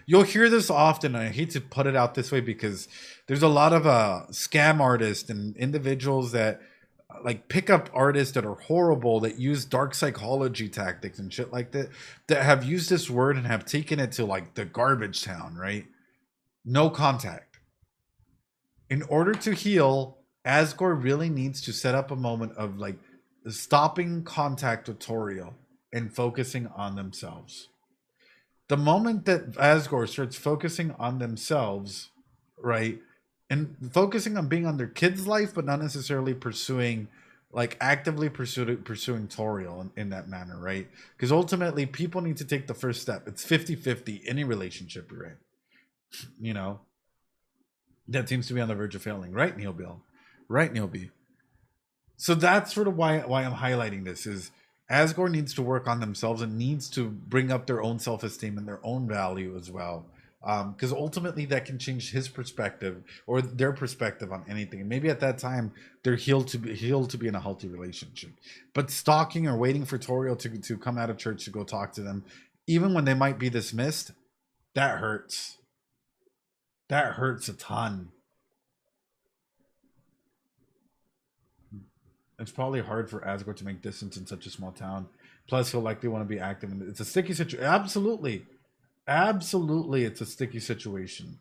you'll hear this often. I hate to put it out this way because there's a lot of scam artists and individuals that like pickup artists that are horrible, that use dark psychology tactics and shit like that, that have used this word and have taken it to like the garbage town, right? No contact. In order to heal, Asgore really needs to set up a moment of like stopping contact with Torio and focusing on themselves. The moment that Asgore starts focusing on themselves, right, and focusing on being on their kid's life, but not necessarily pursuing, like actively pursuing Toriel in that manner, right? Because ultimately, people need to take the first step. It's 50-50 any relationship you're in, you know, that seems to be on the verge of failing, right, Neil Bill? Right, Neil B? So that's sort of why I'm highlighting this is Asgore needs to work on themselves and needs to bring up their own self-esteem and their own value as well. Because ultimately that can change his perspective or their perspective on anything. And maybe at that time they're healed to be in a healthy relationship. But stalking or waiting for Toriel to come out of church to go talk to them, even when they might be dismissed, that hurts. That hurts a ton. It's probably hard for Asgore to make distance in such a small town. Plus, he'll likely want to be active. It's a sticky situation. Absolutely. Absolutely. It's a sticky situation.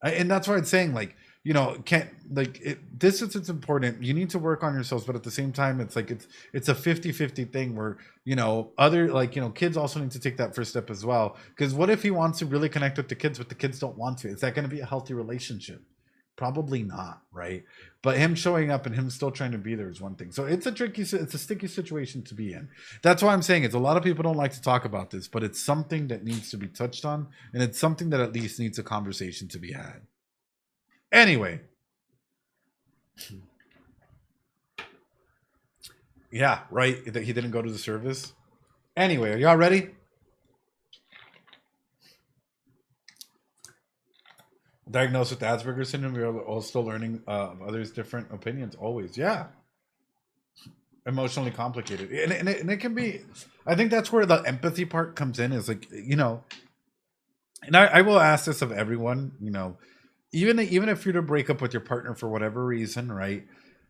And that's why it's saying, like, you know, can't, like, distance is important. You need to work on yourselves. But at the same time, it's like, it's a 50-50 thing where, you know, other, like, you know, kids also need to take that first step as well. Because what if he wants to really connect with the kids, but the kids don't want to? Is that going to be a healthy relationship? Probably not, right? But him showing up and him still trying to be there is one thing. So it's a sticky situation to be in. That's why I'm saying it's a lot of people don't like to talk about this, but it's something that needs to be touched on, and it's something that at least needs a conversation to be had. Anyway, yeah, right. That he didn't go to the service. Anyway, are y'all ready? Diagnosed with Asperger's syndrome, we're all still learning others' different opinions. Always, yeah. Emotionally complicated, and it can be. I think that's where the empathy part comes in. Is like, you know, and I will ask this of everyone. You know, even if you're to break up with your partner for whatever reason, right?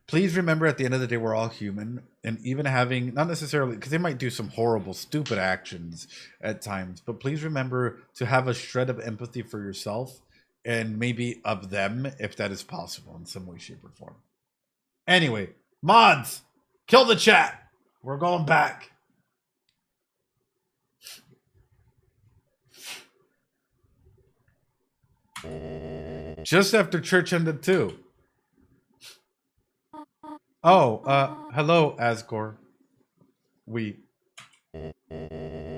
Please remember, at the end of the day, we're all human, and even having not necessarily because they might do some horrible, stupid actions at times, but please remember to have a shred of empathy for yourself and maybe of them if that is possible in some way, shape, or form. Anyway, mods, kill the chat. We're going back. Just after church ended too. Oh, hello, Asgore. We.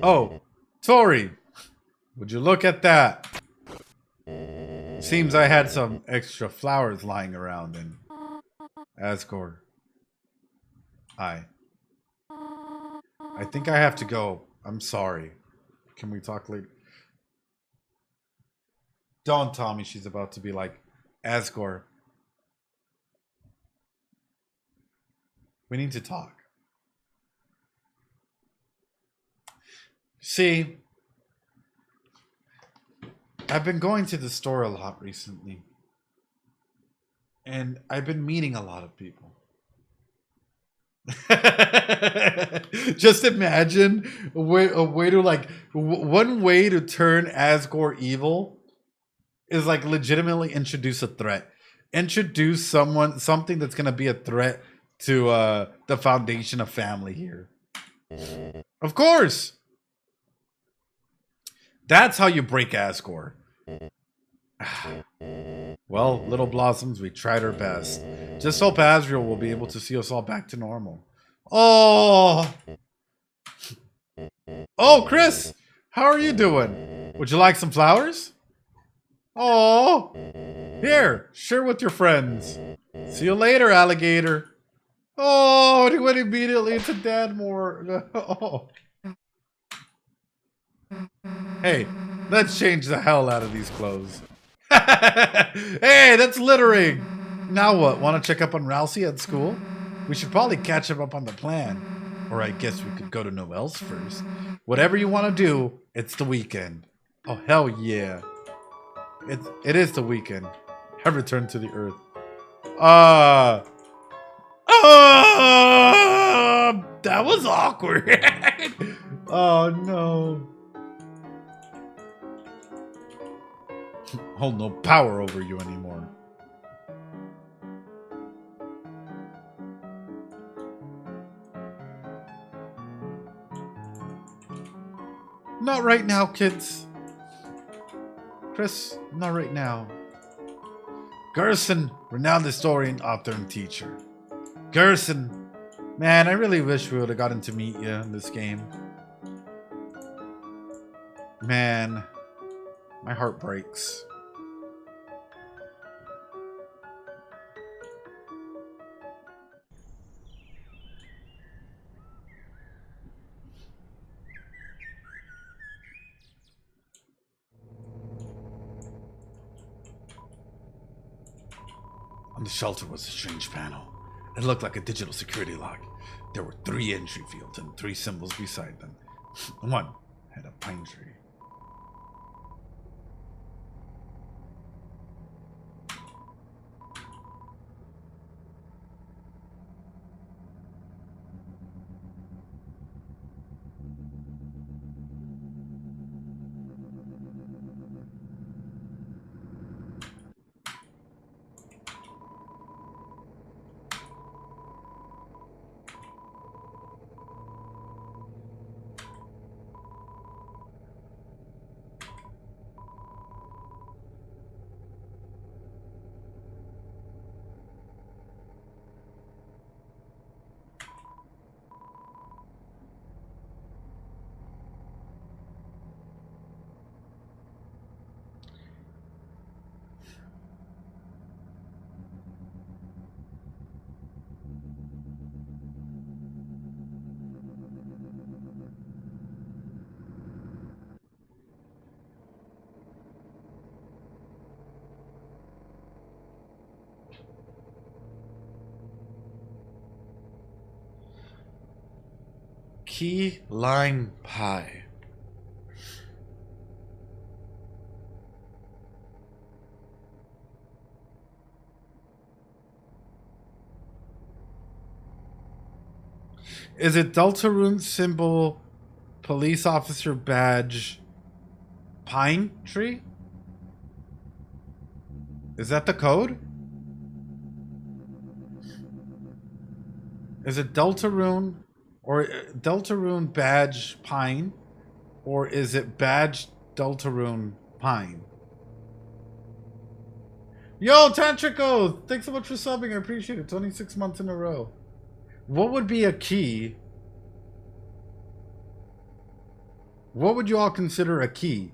Oh, Tori. Would you look at that? Seems I had some extra flowers lying around in Asgore. Hi. I think I have to go. I'm sorry. Can we talk later? Don't tell me she's about to be like, Asgore, we need to talk. See, I've been going to the store a lot recently. And I've been meeting a lot of people. Just imagine a way to like one way to turn Asgore evil is like legitimately introduce a threat. Introduce something that's gonna be a threat to the foundation of family here. Of course. That's how you break Asgore. Well, little blossoms, we tried our best. Just hope Asriel will be able to see us all back to normal. Oh! Oh, Kris! How are you doing? Would you like some flowers? Oh! Here, share with your friends. See you later, alligator. Oh, and he went immediately into Dadmore. Oh. Hey, let's change the hell out of these clothes. Hey, that's littering. Now what? Want to check up on Ralsei at school? We should probably catch him up on the plan. Or I guess we could go to Noelle's first. Whatever you want to do, it's the weekend. Oh, hell yeah. It is the weekend. Have returned to the earth. That was awkward. Oh, no. Hold no power over you anymore. Not right now, kids. Kris, not right now. Gerson, renowned historian, author, and teacher. Gerson, man, I really wish we would have gotten to meet you in this game. Man, my heart breaks. On the shelter was a strange panel. It looked like a digital security lock. There were 3 entry fields and 3 symbols beside them. One had a pine tree. Key lime pie. Is it Deltarune symbol, police officer badge, pine tree? Is that the code? Is it Deltarune or Deltarune badge pine, or is it badge Deltarune pine? Yo, Tantrico! Thanks so much for subbing. I appreciate it. 26 months in a row. What would be a key? What would you all consider a key?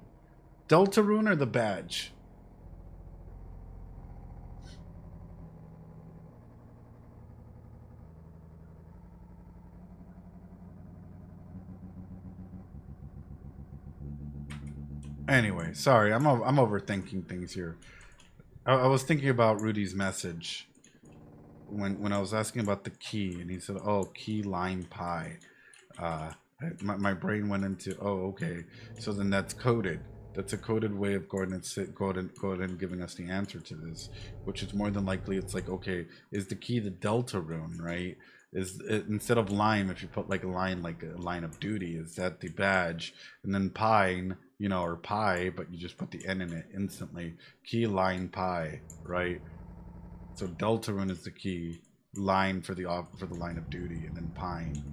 Deltarune or the badge? Anyway, sorry, I'm overthinking things here. I was thinking about Rudy's message when I was asking about the key, and he said, "Oh, key lime pie." I My brain went into, oh, okay. So then that's coded. That's a coded way of going and giving us the answer to this, which is more than likely it's like, okay, is the key the Deltarune, right? Is it, instead of lime, if you put like a line of duty, is that the badge? And then pine, you know, or pie, but you just put the N in it instantly. Key line pie, right? So Deltarune is the key line for the line of duty, and then pine.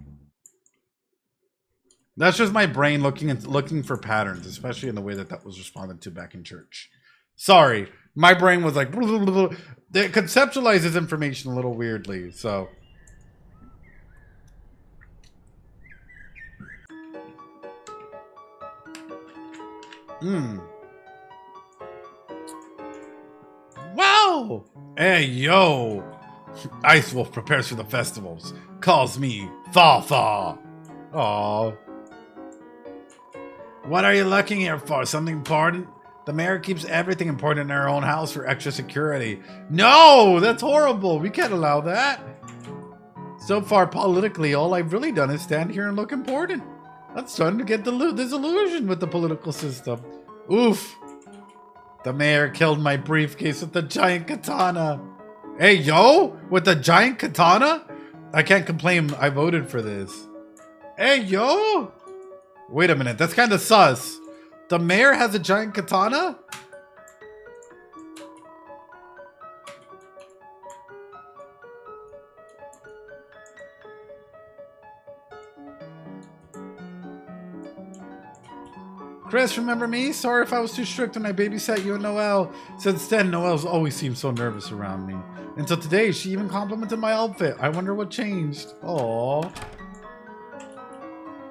That's just my brain looking for patterns, especially in the way that was responded to back in church. Sorry, my brain was like, blah, blah, blah, blah. It conceptualizes information a little weirdly. So, wow. Hey yo, Ice Wolf prepares for the festivals. Calls me Thaw Thaw. Aww. What are you looking here for? Something important? The mayor keeps everything important in our own house for extra security. No, that's horrible. We can't allow that. So far, politically, all I've really done is stand here and look important. I'm starting to get disillusioned with the political system. Oof. The mayor killed my briefcase with the giant katana. Hey, yo, with the giant katana? I can't complain. I voted for this. Hey, yo. Wait a minute, that's kind of sus. The mayor has a giant katana? Kris, remember me? Sorry if I was too strict when I babysat you and Noelle. Since then, Noelle's always seemed so nervous around me. Until today, she even complimented my outfit. I wonder what changed. Aww.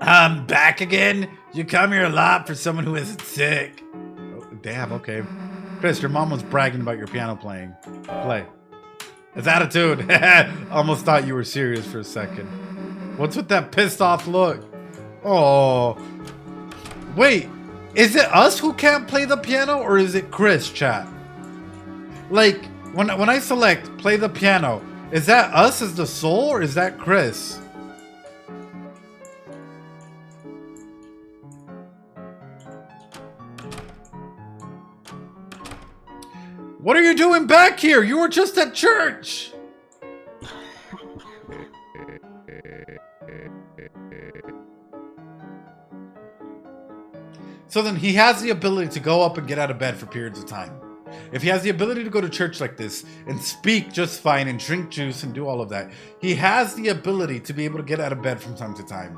I'm back again? You come here a lot for someone who isn't sick. Oh, damn, okay. Kris, your mom was bragging about your piano playing. Play. It's attitude. Almost thought you were serious for a second. What's with that pissed off look? Oh. Wait, is it us who can't play the piano or is it Kris, chat? Like, when I select play the piano, is that us as the soul or is that Kris? What are you doing back here? You were just at church. So then he has the ability to go up and get out of bed for periods of time. If he has the ability to go to church like this and speak just fine and drink juice and do all of that, he has the ability to be able to get out of bed from time to time.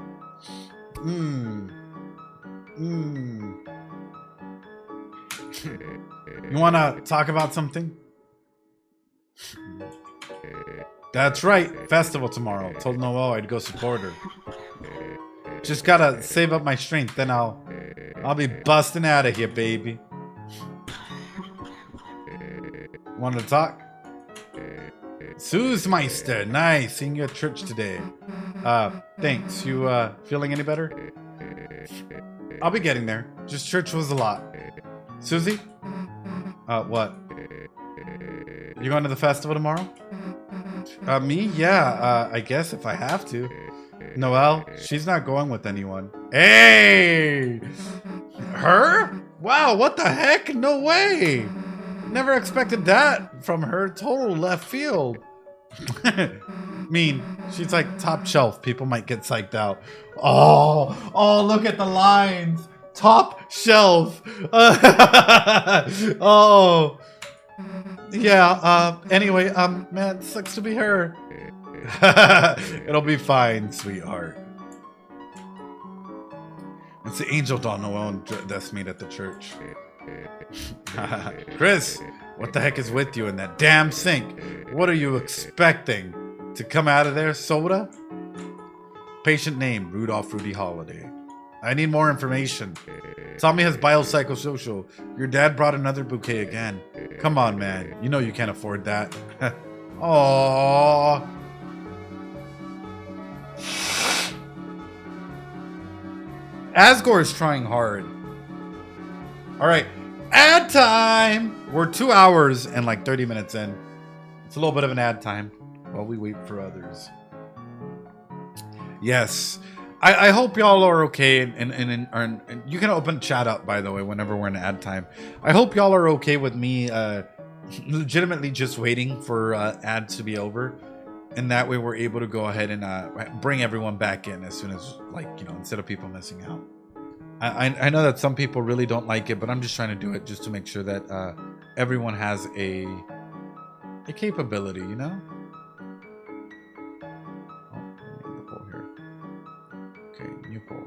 You want to talk about something? That's right. Festival tomorrow. Told Noelle I'd go support her. Just gotta save up my strength, then I'll be busting out of here, baby. Want to talk? Suesmeister, nice seeing you at church today. Thanks. You feeling any better? I'll be getting there. Just church was a lot. Susie? What? You going to the festival tomorrow? Me? Yeah, I guess if I have to. Noelle, she's not going with anyone. Hey! Her? Wow, what the heck? No way! Never expected that from her. Total left field. Mean, she's like top shelf. People might get psyched out. Oh, look at the lines. Top shelf. Oh. Yeah, anyway, man, sucks to be her. It'll be fine, sweetheart. It's the angel doll Noelle that's made at the church. Kris, what the heck is with you in that damn sink? What are you expecting? To come out of there, soda? Patient name, Rudolph Rudy Holiday. I need more information. Tommy has biopsychosocial. Your dad brought another bouquet again. Come on, man. You know you can't afford that. Aww. Asgore is trying hard. Alright. Ad time! We're 2 hours and like 30 minutes in. It's a little bit of an ad time while we wait for others. Yes. I hope y'all are okay, and you can open chat up, by the way, whenever we're in ad time. I hope y'all are okay with me legitimately just waiting for ads to be over, and that way we're able to go ahead and bring everyone back in as soon as, like, you know, instead of people missing out. I know that some people really don't like it, but I'm just trying to do it just to make sure that everyone has a capability, you know? New poll.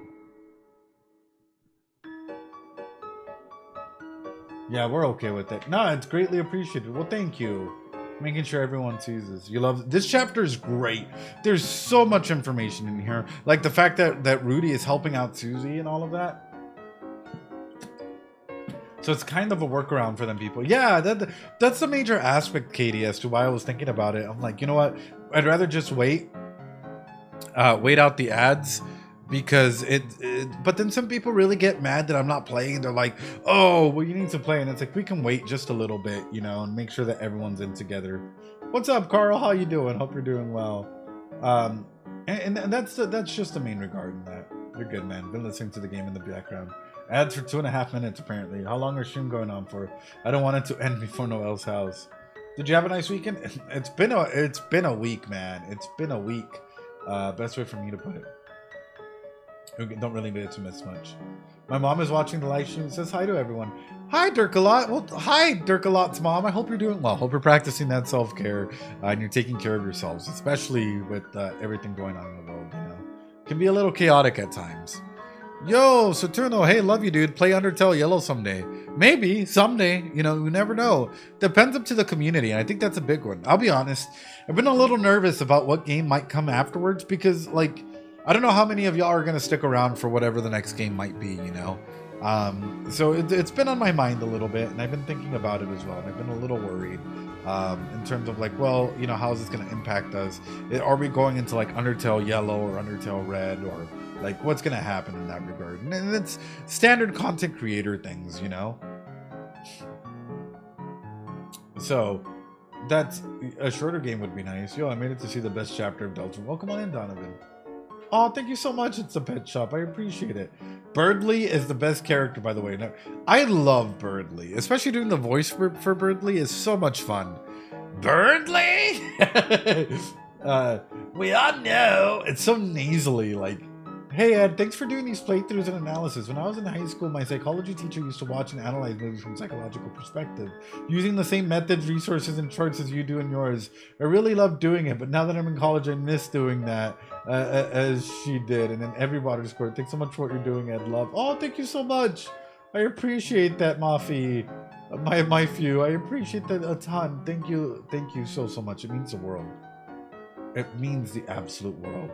Yeah, we're okay with it. No, it's greatly appreciated. Well, thank you. Making sure everyone sees this. You love this chapter is great. There's so much information in here. Like the fact that Rudy is helping out Susie and all of that. So it's kind of a workaround for them people. Yeah, that's the major aspect, Katie, as to why I was thinking about it. I'm like, you know what? I'd rather just wait out the ads. Because but then some people really get mad that I'm not playing. They're like, oh, well, you need to play. And it's like, we can wait just a little bit, you know, and make sure that everyone's in together. What's up, Carl? How you doing? Hope you're doing well. And that's just the main regard in that. You're good, man. Been listening to the game in the background. Ads for 2.5 minutes, apparently. How long is stream going on for? I don't want it to end before Noel's house. Did you have a nice weekend? It's been a week, man. It's been a week. Best way for me to put it. Don't really need to miss much. My mom is watching the live stream and says hi to everyone. Hi, Dirkalot. Well, hi, Dirkalot's mom. I hope you're doing well. Hope you're practicing that self-care and you're taking care of yourselves, especially with everything going on in the world. You know, it can be a little chaotic at times. Yo, Saturno. Hey, love you, dude. Play Undertale Yellow someday. Maybe someday. You know, you never know. Depends up to the community, and I think that's a big one. I'll be honest. I've been a little nervous about what game might come afterwards because, like, I don't know how many of y'all are going to stick around for whatever the next game might be, you know? So it's been on my mind a little bit, and I've been thinking about it as well, and I've been a little worried in terms of, like, well, you know, how is this going to impact us? Are we going into, like, Undertale Yellow or Undertale Red, or, like, what's going to happen in that regard? And it's standard content creator things, you know? So that's a shorter game would be nice. Yo, I made it to see the best chapter of Deltarune. Welcome on in, Donovan. Oh, thank you so much. It's a pet shop. I appreciate it. Birdly is the best character, by the way. Now, I love Birdly, especially doing the voice for Birdly is so much fun. Birdly? We all know. It's so nasally, like, hey, Ed, thanks for doing these playthroughs and analysis. When I was in high school, my psychology teacher used to watch and analyze movies from a psychological perspective, using the same methods, resources, and charts as you do in yours. I really love doing it, but now that I'm in college, I miss doing that as she did. And then everybody scored. Thanks so much for what you're doing, Ed. Love. Oh, thank you so much. I appreciate that, Mafi. My few. I appreciate that a ton. Thank you so much. It means the world. It means the absolute world.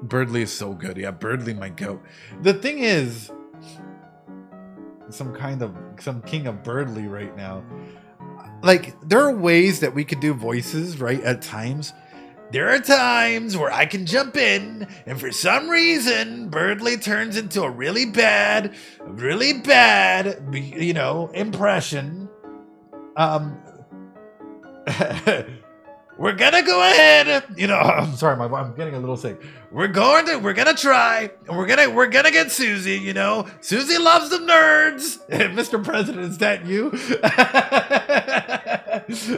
Birdly is so good. Yeah, Birdly might go. The thing is, some king of Birdly right now. Like, there are ways that we could do voices, right? At times. There are times where I can jump in, and for some reason, Birdly turns into a really bad, you know, impression. We're gonna go ahead, you know, I'm sorry, I'm getting a little sick. We're gonna try, and we're gonna get Susie, you know. Susie loves the nerds. Mr. President, is that you?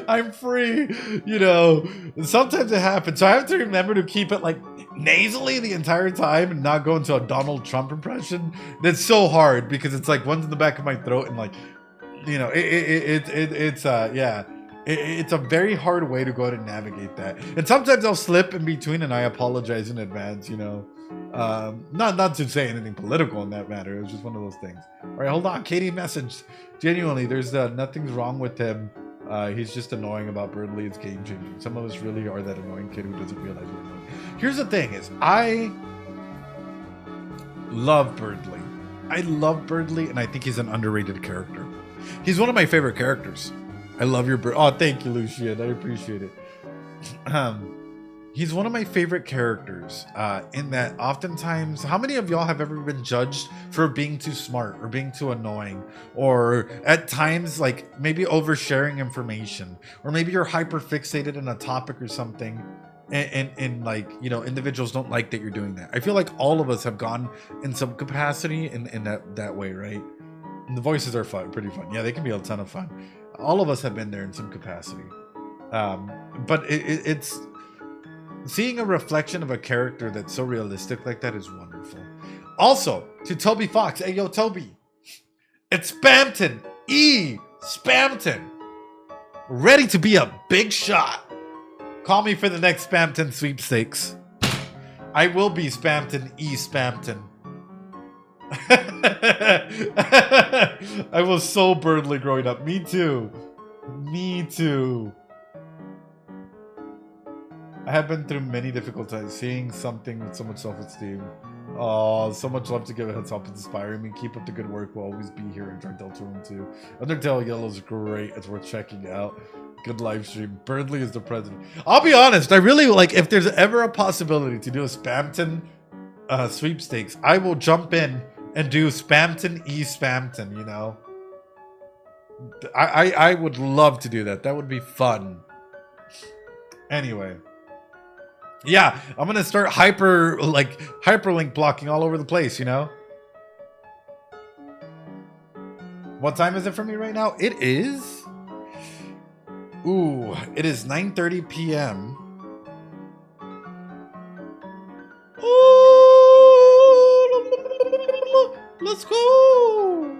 I'm free, you know. Sometimes it happens, so I have to remember to keep it, like, nasally the entire time and not go into a Donald Trump impression. That's so hard because it's like one's in the back of my throat and, like, you know, yeah. It's a very hard way to go ahead and navigate that. And sometimes I'll slip in between and I apologize in advance, you know. Not to say anything political in that matter. It was just one of those things. All right, hold on. Katie messaged. Genuinely, there's nothing's wrong with him. He's just annoying about Birdly. It's game changing. Some of us really are that annoying kid who doesn't realize we're annoying. Here's the thing is, I love Birdly. I love Birdly, and I think he's an underrated character. He's one of my favorite characters. I love your bird. Oh, thank you, Lucian. I appreciate it. He's one of my favorite characters in that oftentimes, how many of y'all have ever been judged for being too smart or being too annoying, or at times like maybe oversharing information, or maybe you're hyper fixated on a topic or something and like, you know, individuals don't like that you're doing that. I feel like all of us have gone in some capacity in that way, right? And the voices are fun, pretty fun. Yeah, they can be a ton of fun. All of us have been there in some capacity. But it's seeing a reflection of a character that's so realistic like that is wonderful. Also, to Toby Fox, hey yo, Toby, it's Spamton, Spamton, ready to be a big shot. Call me for the next Spamton sweepstakes. I will be Spamton, Spamton. I was so Burnley growing up. Me too. Me too. I have been through many difficult times. Seeing something with so much self-esteem. Oh, so much love to give. It's helped inspiring me. Keep up the good work. We'll always be here. Enjoy Deltarune too. Undertale Yellow's great. It's worth checking out. Good live stream. Burnley is the president. I'll be honest. I really like, if there's ever a possibility to do a Spamton sweepstakes, I will jump in and do Spamton Spamton, you know. I would love to do that. That would be fun. Anyway. Yeah, I'm gonna start hyperlink blocking all over the place, you know? What time is it for me right now? It is? Ooh, it is 9:30 p.m. Ooh, let's go!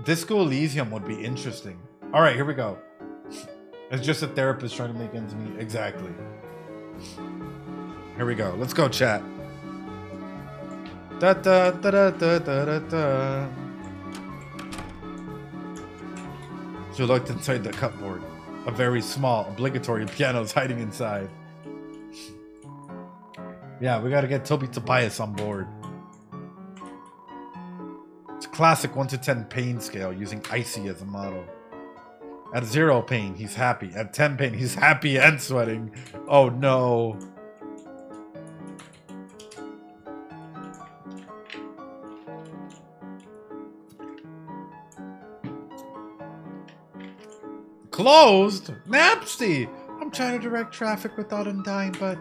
Disco Elysium would be interesting. All right, here we go. It's just a therapist trying to make ends meet. Exactly. Here we go. Let's go, chat. Da da da da da da da. She looked inside the cupboard. A very small, obligatory piano is hiding inside. Yeah, we gotta get Toby Tobias on board. It's a classic 1 to 10 pain scale using icy as a model. At 0 pain, he's happy. At 10 pain, he's happy and sweating. Oh no. Closed? Napsty! I'm trying to direct traffic without Undyne, but...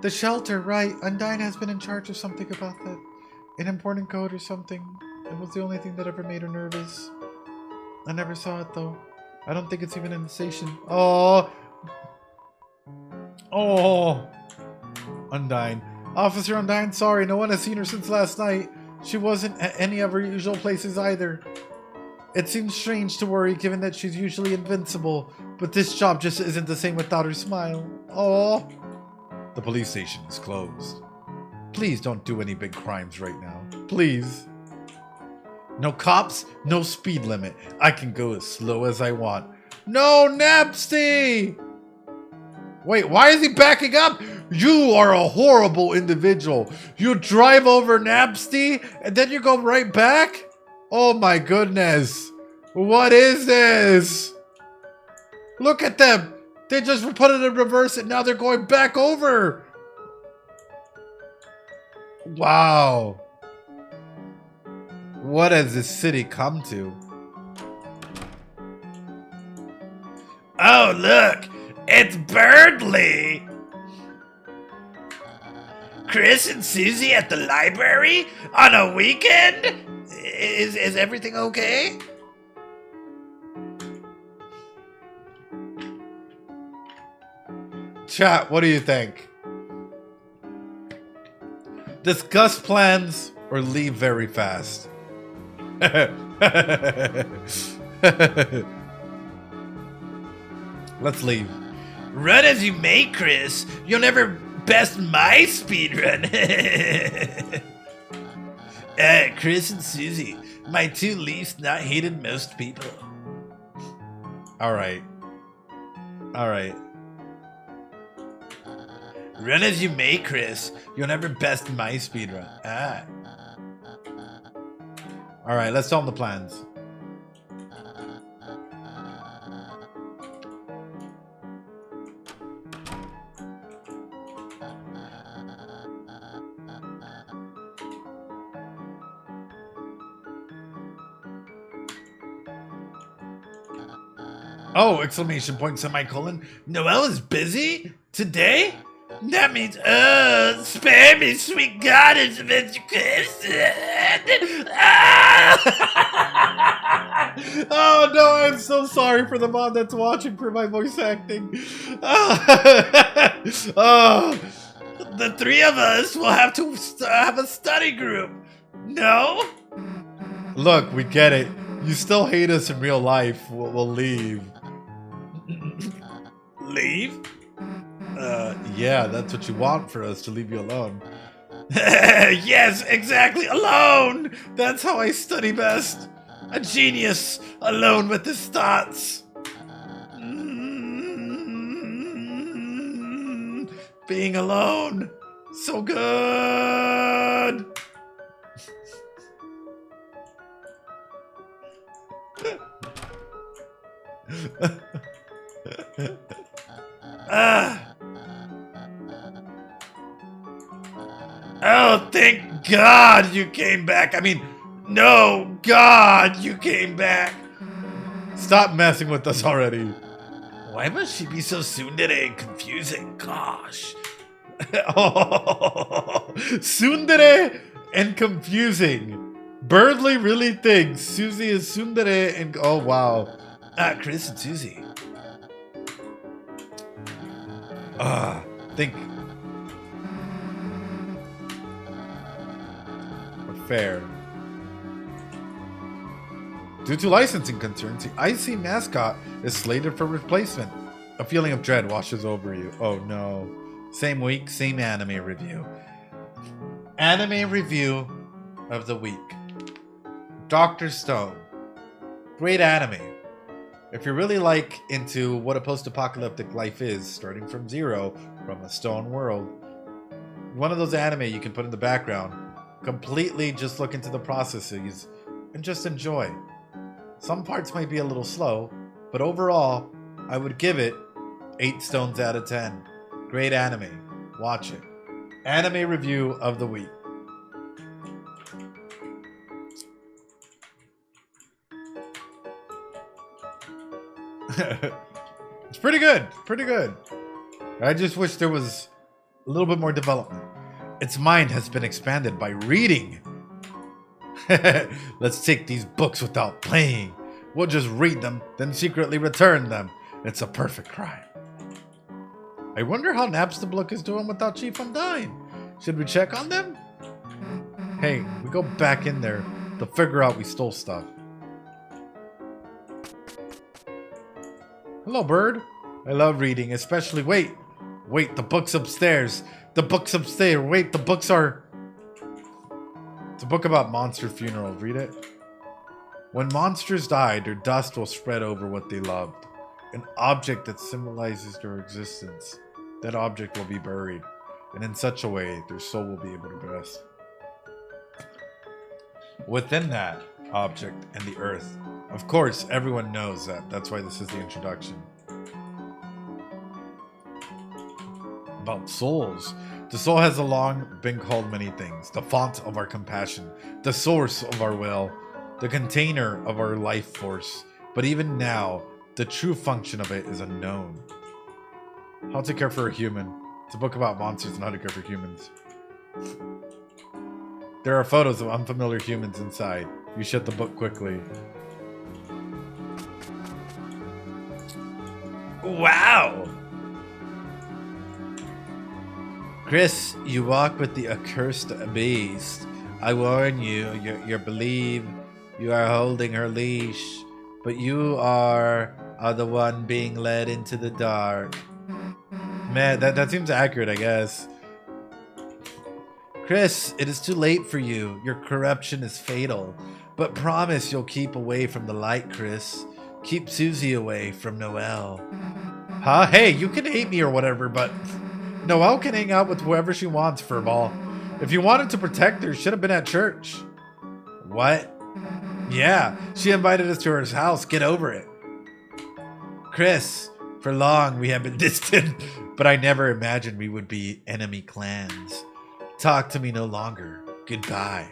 The shelter, right. Undyne has been in charge of something about that. An important code or something. It was the only thing that ever made her nervous. I never saw it, though. I don't think it's even in the station. Oh! Oh! Undyne. Officer Undyne, sorry, no one has seen her since last night. She wasn't at any of her usual places either. It seems strange to worry, given that she's usually invincible, but this job just isn't the same without her smile. Oh! The police station is closed. Please don't do any big crimes right now. Please. No cops, no speed limit. I can go as slow as I want. No, Napsty! Wait, why is he backing up? You are a horrible individual. You drive over Napsty, and then you go right back? Oh my goodness. What is this? Look at them. They just put it in reverse and now they're going back over. Wow. What has this city come to? Oh, look. It's Birdley. Kris and Susie at the library on a weekend? Is everything okay? Chat, what do you think? Discuss plans or leave very fast. Let's leave. Run as you may, Kris. You'll never best my speedrun. Kris and Susie, my two least not hated most people. Alright. Alright. Run as you may, Kris. You'll never best my speedrun. Ah. Alright, let's tell them the plans. Oh, exclamation point, semicolon. Noelle is busy? Today? That means, spare me, sweet goddess of education. Oh no, I'm so sorry for the mom that's watching for my voice acting. Oh, the three of us will have to have a study group. No? Look, we get it. You still hate us in real life. We'll leave. Leave? Yeah, that's what you want for us, to leave you alone. Yes, exactly, alone! That's how I study best. A genius, alone with his thoughts. Being alone, so good. Oh, thank God you came back. I mean, no, God, you came back. Stop messing with us already. Why must she be so tsundere and confusing? Gosh. Oh, tsundere and confusing. Birdley really thinks Susie is tsundere and... Oh, wow. Kris and Susie. Think... Fair. Due to licensing concerns, the IC mascot is slated for replacement. A feeling of dread washes over you. Oh no. Same week, same anime review. Anime review of the week. Dr. Stone. Great anime. If you're really into what a post-apocalyptic life is, starting from zero, from a stone world, one of those anime you can put in the background, completely just look into the processes and just enjoy. Some parts might be a little slow, but overall, I would give it 8 stones out of 10. Great anime. Watch it. Anime review of the week. It's pretty good. Pretty good. I just wish there was a little bit more development. Its mind has been expanded by reading. Let's take these books without playing. We'll just read them, then secretly return them. It's a perfect crime. I wonder how Naps the Blique is doing without Chief Undyne. Should we check on them? Hey, we go back in there to figure out we stole stuff. Hello, bird. I love reading, especially... Wait, the book's upstairs. The book's upstairs. Wait, the books are... It's a book about monster funerals. Read it. When monsters die, their dust will spread over what they loved. An object that symbolizes their existence. That object will be buried. And in such a way, their soul will be able to rest. Within that object and the earth. Of course, everyone knows that. That's why this is the introduction. About souls. The soul has long been called many things. The font of our compassion, the source of our will, the container of our life force. But even now, the true function of it is unknown. How to care for a human. It's a book about monsters and how to care for humans. There are photos of unfamiliar humans inside. You shut the book quickly. Wow! Kris, you walk with the accursed beast. I warn you, you believe you are holding her leash, but you are the one being led into the dark. Man, that seems accurate, I guess. Kris, it is too late for you. Your corruption is fatal. But promise you'll keep away from the light, Kris. Keep Susie away from Noelle. Huh? Hey, you can hate me or whatever, but... Noelle can hang out with whoever she wants, Furball. If you wanted to protect her, should have been at church. What? Yeah, she invited us to her house. Get over it. Kris, for long we have been distant, but I never imagined we would be enemy clans. Talk to me no longer. Goodbye.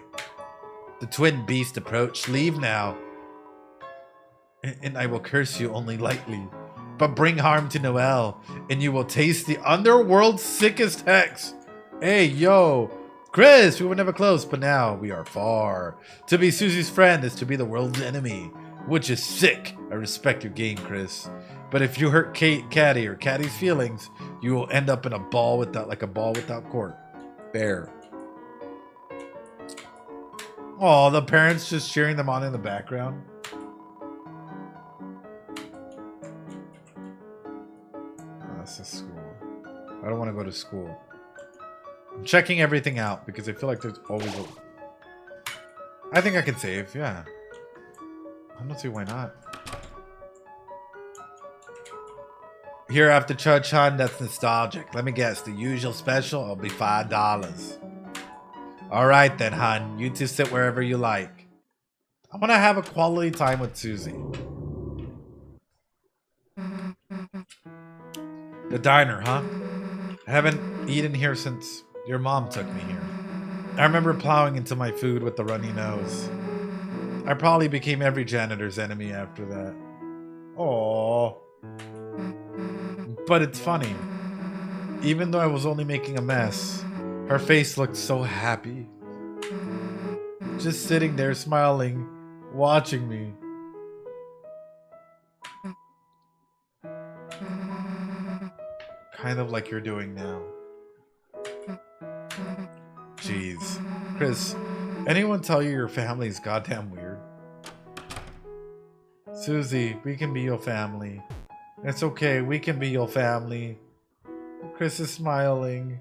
The twin beast approached. Leave now. and I will curse you only lightly. But bring harm to Noel, and you will taste the underworld's sickest hex. Hey, yo, Kris, we were never close, but now we are far. To be Susie's friend is to be the world's enemy, which is sick. I respect your game, Kris. But if you hurt Caddy or Caddy's feelings, you will end up in a ball without court. Fair. Oh, the parents just cheering them on in the background. Oh, this is school. I don't want to go to school. I'm checking everything out because I feel like there's always a... I think I can save, yeah. I don't see why not. Here after church, hon, that's nostalgic. Let me guess, the usual special will be $5. Alright then, hon. You two sit wherever you like. I want to have a quality time with Susie. The diner, huh? I haven't eaten here since your mom took me here. I remember plowing into my food with the runny nose. I probably became every janitor's enemy after that. Aww. But it's funny. Even though I was only making a mess, her face looked so happy. Just sitting there smiling, watching me. Kind of like you're doing now. Jeez. Kris, anyone tell you your family's goddamn weird? Susie, we can be your family. It's okay, we can be your family. Kris is smiling.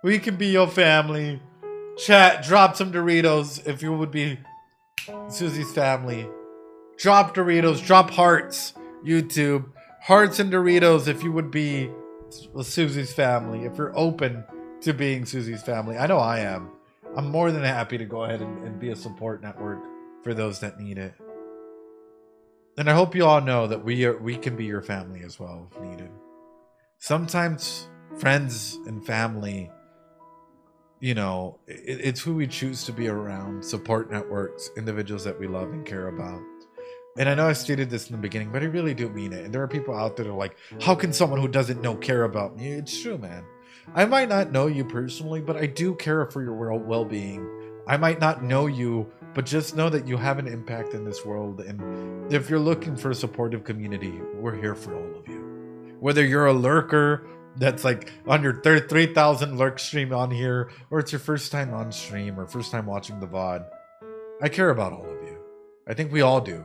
We can be your family. Chat, drop some Doritos if you would be Susie's family. Drop Doritos, drop hearts, YouTube. Hearts and Doritos if you would be Susie's family. If you're open to being Susie's family. I know I am. I'm more than happy to go ahead and be a support network for those that need it. And I hope you all know that we can be your family as well if needed. Sometimes friends and family, you know, it's who we choose to be around, support networks, individuals that we love and care about. And I know I stated this in the beginning, but I really do mean it. And there are people out there that are like, how can someone who doesn't know care about me? It's true, man. I might not know you personally, but I do care for your well-being. I might not know you, but just know that you have an impact in this world. And if you're looking for a supportive community, we're here for all of you. Whether you're a lurker that's like on your 3,000 lurk stream on here, or it's your first time on stream or first time watching the VOD, I care about all of you. I think we all do.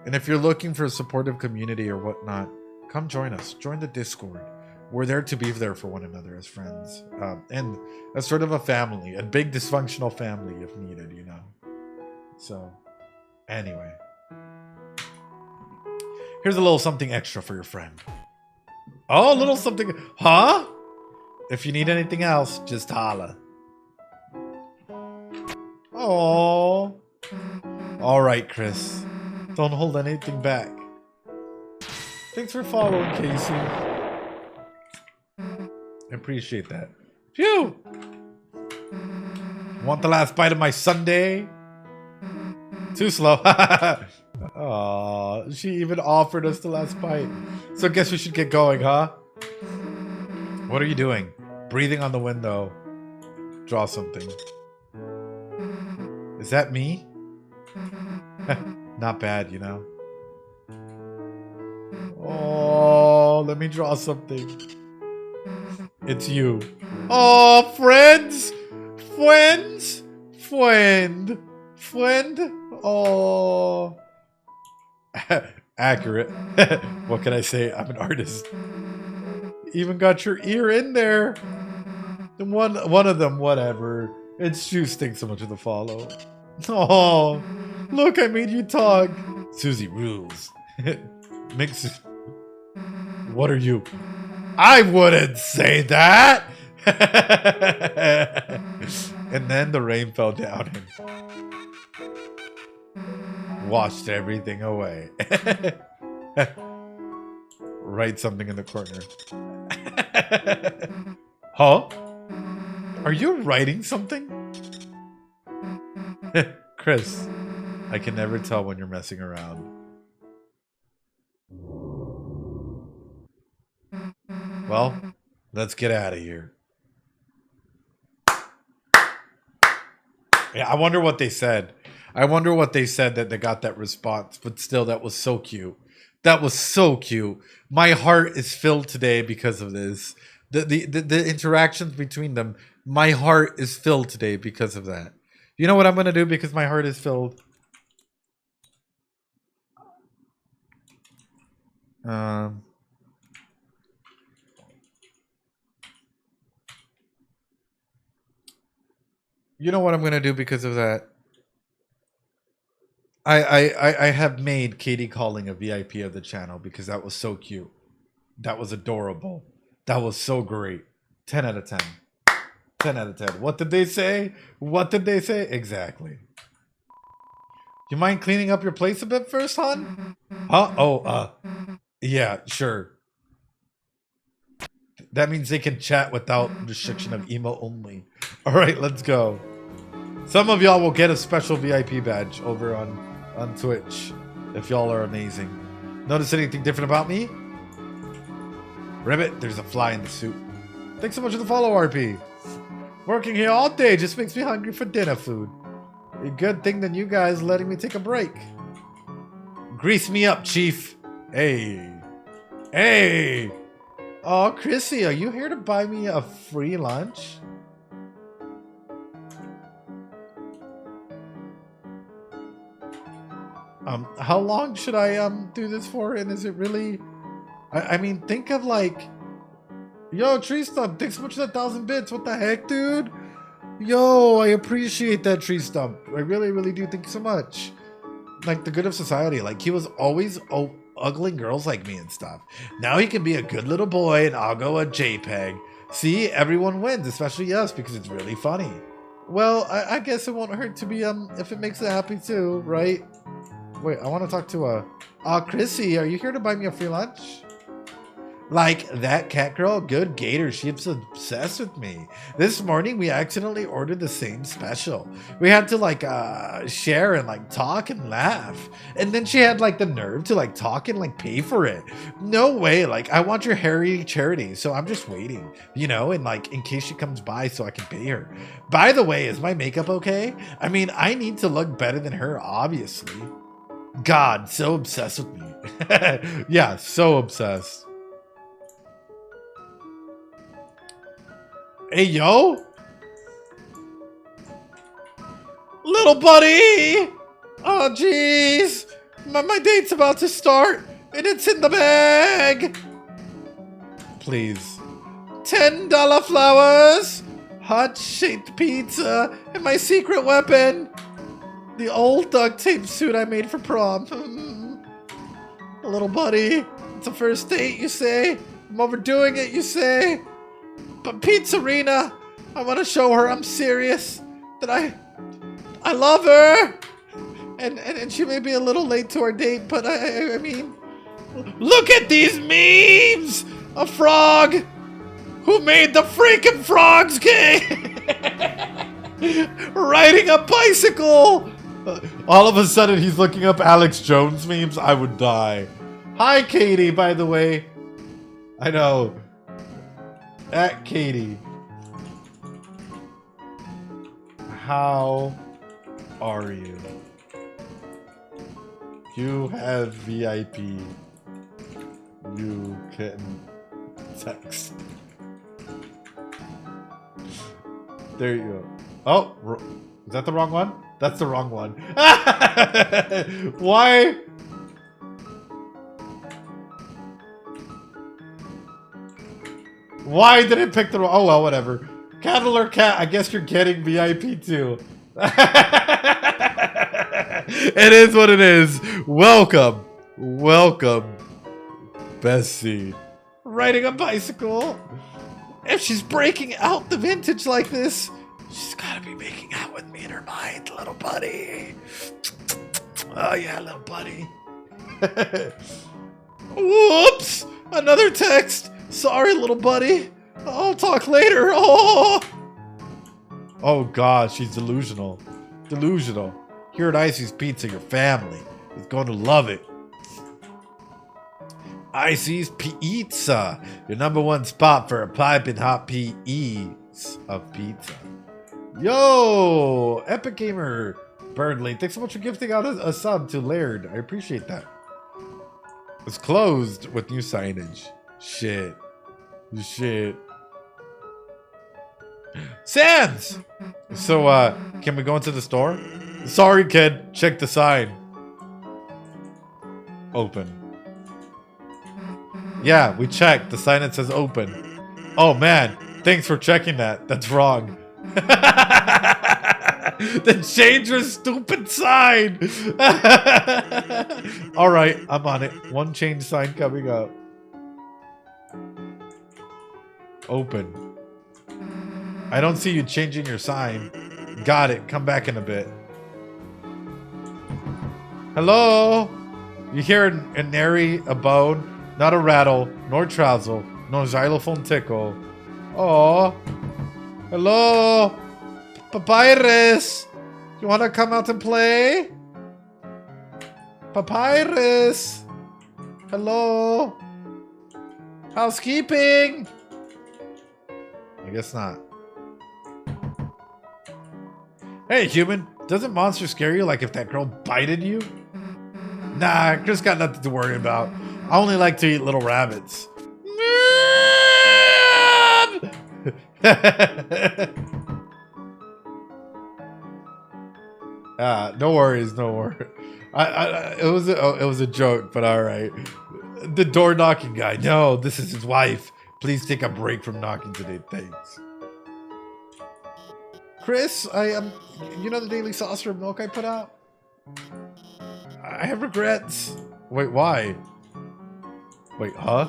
And if you're looking for a supportive community or whatnot, come join us. Join the Discord. We're there to be there for one another as friends. And as sort of a family, a big dysfunctional family if needed, you know. So, anyway. Here's a little something extra for your friend. Oh, a little something. Huh? If you need anything else, just holla. Oh. All right, Kris. Don't hold anything back. Thanks for following, Casey. I appreciate that. Phew! Want the last bite of my sundae? Too slow. Aw, she even offered us the last bite. So I guess we should get going, huh? What are you doing? Breathing on the window. Draw something. Is that me? Not bad, you know. Oh, let me draw something. It's you. Oh, friends! Friends! Friend! Friend! Oh. Accurate. What can I say? I'm an artist. Even got your ear in there. And one of them, whatever. It's juice. Thanks so much for the follow. Oh, look, I made you talk. Susie rules. Mix. What are you? I wouldn't say that. And then the rain fell down and washed everything away. Write something in the corner. Huh? Are you writing something? Kris, I can never tell when you're messing around. Well, let's get out of here. Yeah, I wonder what they said. I wonder what they said that they got that response. But still, that was so cute. That was so cute. My heart is filled today because of this. The interactions between them. My heart is filled today because of that. You know what I'm going to do because my heart is filled? You know what I'm going to do because of that? I have made Katie Calling a VIP of the channel because that was so cute. That was adorable. That was so great. 10 out of 10. 10 out of 10. What did they say? What did they say? Exactly. You mind cleaning up your place a bit first, hon? Huh? Oh, yeah, sure. That means they can chat without restriction of emo only. All right, let's go. Some of y'all will get a special VIP badge over on Twitch if y'all are amazing. Notice anything different about me? Ribbit, there's a fly in the soup. Thanks so much for the follow, RP. Working here all day just makes me hungry for dinner food. A good thing than you guys letting me take a break. Grease me up, Chief. Hey. Hey. Oh, Chrissy, are you here to buy me a free lunch? How long should I do this for? And is it really? I mean, think of like, yo, Tree Stump, thanks so much for that 1,000 bits. What the heck, dude? Yo, I appreciate that, Tree Stump. I really, really do. Thank you so much. Like the good of society. Like he was always ogling girls like me and stuff. Now he can be a good little boy, and I'll go a JPEG. See, everyone wins, especially us, because it's really funny. Well, I guess it won't hurt to be if it makes it happy too, right? Wait, I want to talk to Chrissy, are you here to buy me a free lunch? Like that cat girl, good gator, she's obsessed with me. This morning we accidentally ordered the same special. We had to like share and like talk and laugh. And then she had like the nerve to like talk and like pay for it. No way, like I want your hairy charity, so I'm just waiting, you know, and like in case she comes by so I can pay her. By the way, is my makeup okay? I mean, I need to look better than her, obviously. God, so obsessed with me. Yeah, so obsessed. Hey, yo! Little buddy! Oh, jeez! My date's about to start, and it's in the bag! Please. $10 flowers, heart-shaped pizza, and my secret weapon! The old duct tape suit I made for prom. Little buddy, it's a first date, you say? I'm overdoing it, you say? But Pizzarina, I want to show her I'm serious, that I love her, and she may be a little late to our date, but I mean, look at these memes! A frog who made the freaking frogs gay, riding a bicycle. All of a sudden, he's looking up Alex Jones memes. I would die. Hi, Katie, by the way. I know. At Katie. How are you? You have VIP. You can text. There you go. Oh, is that the wrong one? That's the wrong one. Why? Why did it pick the wrong? Oh, well, whatever. Cattle or cat, I guess you're getting VIP too. It is what it is. Welcome. Welcome. Bessie. Riding a bicycle. If she's breaking out the vintage like this, she's gotta be making out with me in her mind, little buddy. Oh yeah, little buddy. Whoops! Another text. Sorry, little buddy. I'll talk later. Oh! Oh God, she's delusional. Delusional. Here at Icy's Pizza, your family is going to love it. Icy's Pizza, your #1 spot for a piping hot piece of pizza. Yo, Epic Gamer Burnley, thanks so much for gifting out a sub to Laird. I appreciate that. It's closed with new signage. Shit. Sans! So, can we go into the store? Sorry, kid. Check the sign. Open. Yeah, we checked. The sign that says open. Oh, man. Thanks for checking that. That's wrong. Then change your stupid sign. All right, I'm on it. One change sign coming up. Open. I don't see you changing your sign. Got it. Come back in a bit. Hello? You hear a nary, a bone, not a rattle, nor trouser, nor xylophone tickle. Oh. Hello? Papyrus! You wanna come out and play? Papyrus! Hello? Housekeeping! I guess not. Hey, human. Doesn't monster scare you like if that girl bited you? Nah, Kris got nothing to worry about. I only like to eat little rabbits. No worries. It was a joke, but all right. The door knocking guy. No, this is his wife. Please take a break from knocking today. Thanks. Kris, you know the daily saucer of milk I put out? I have regrets. Wait, why? Wait, huh?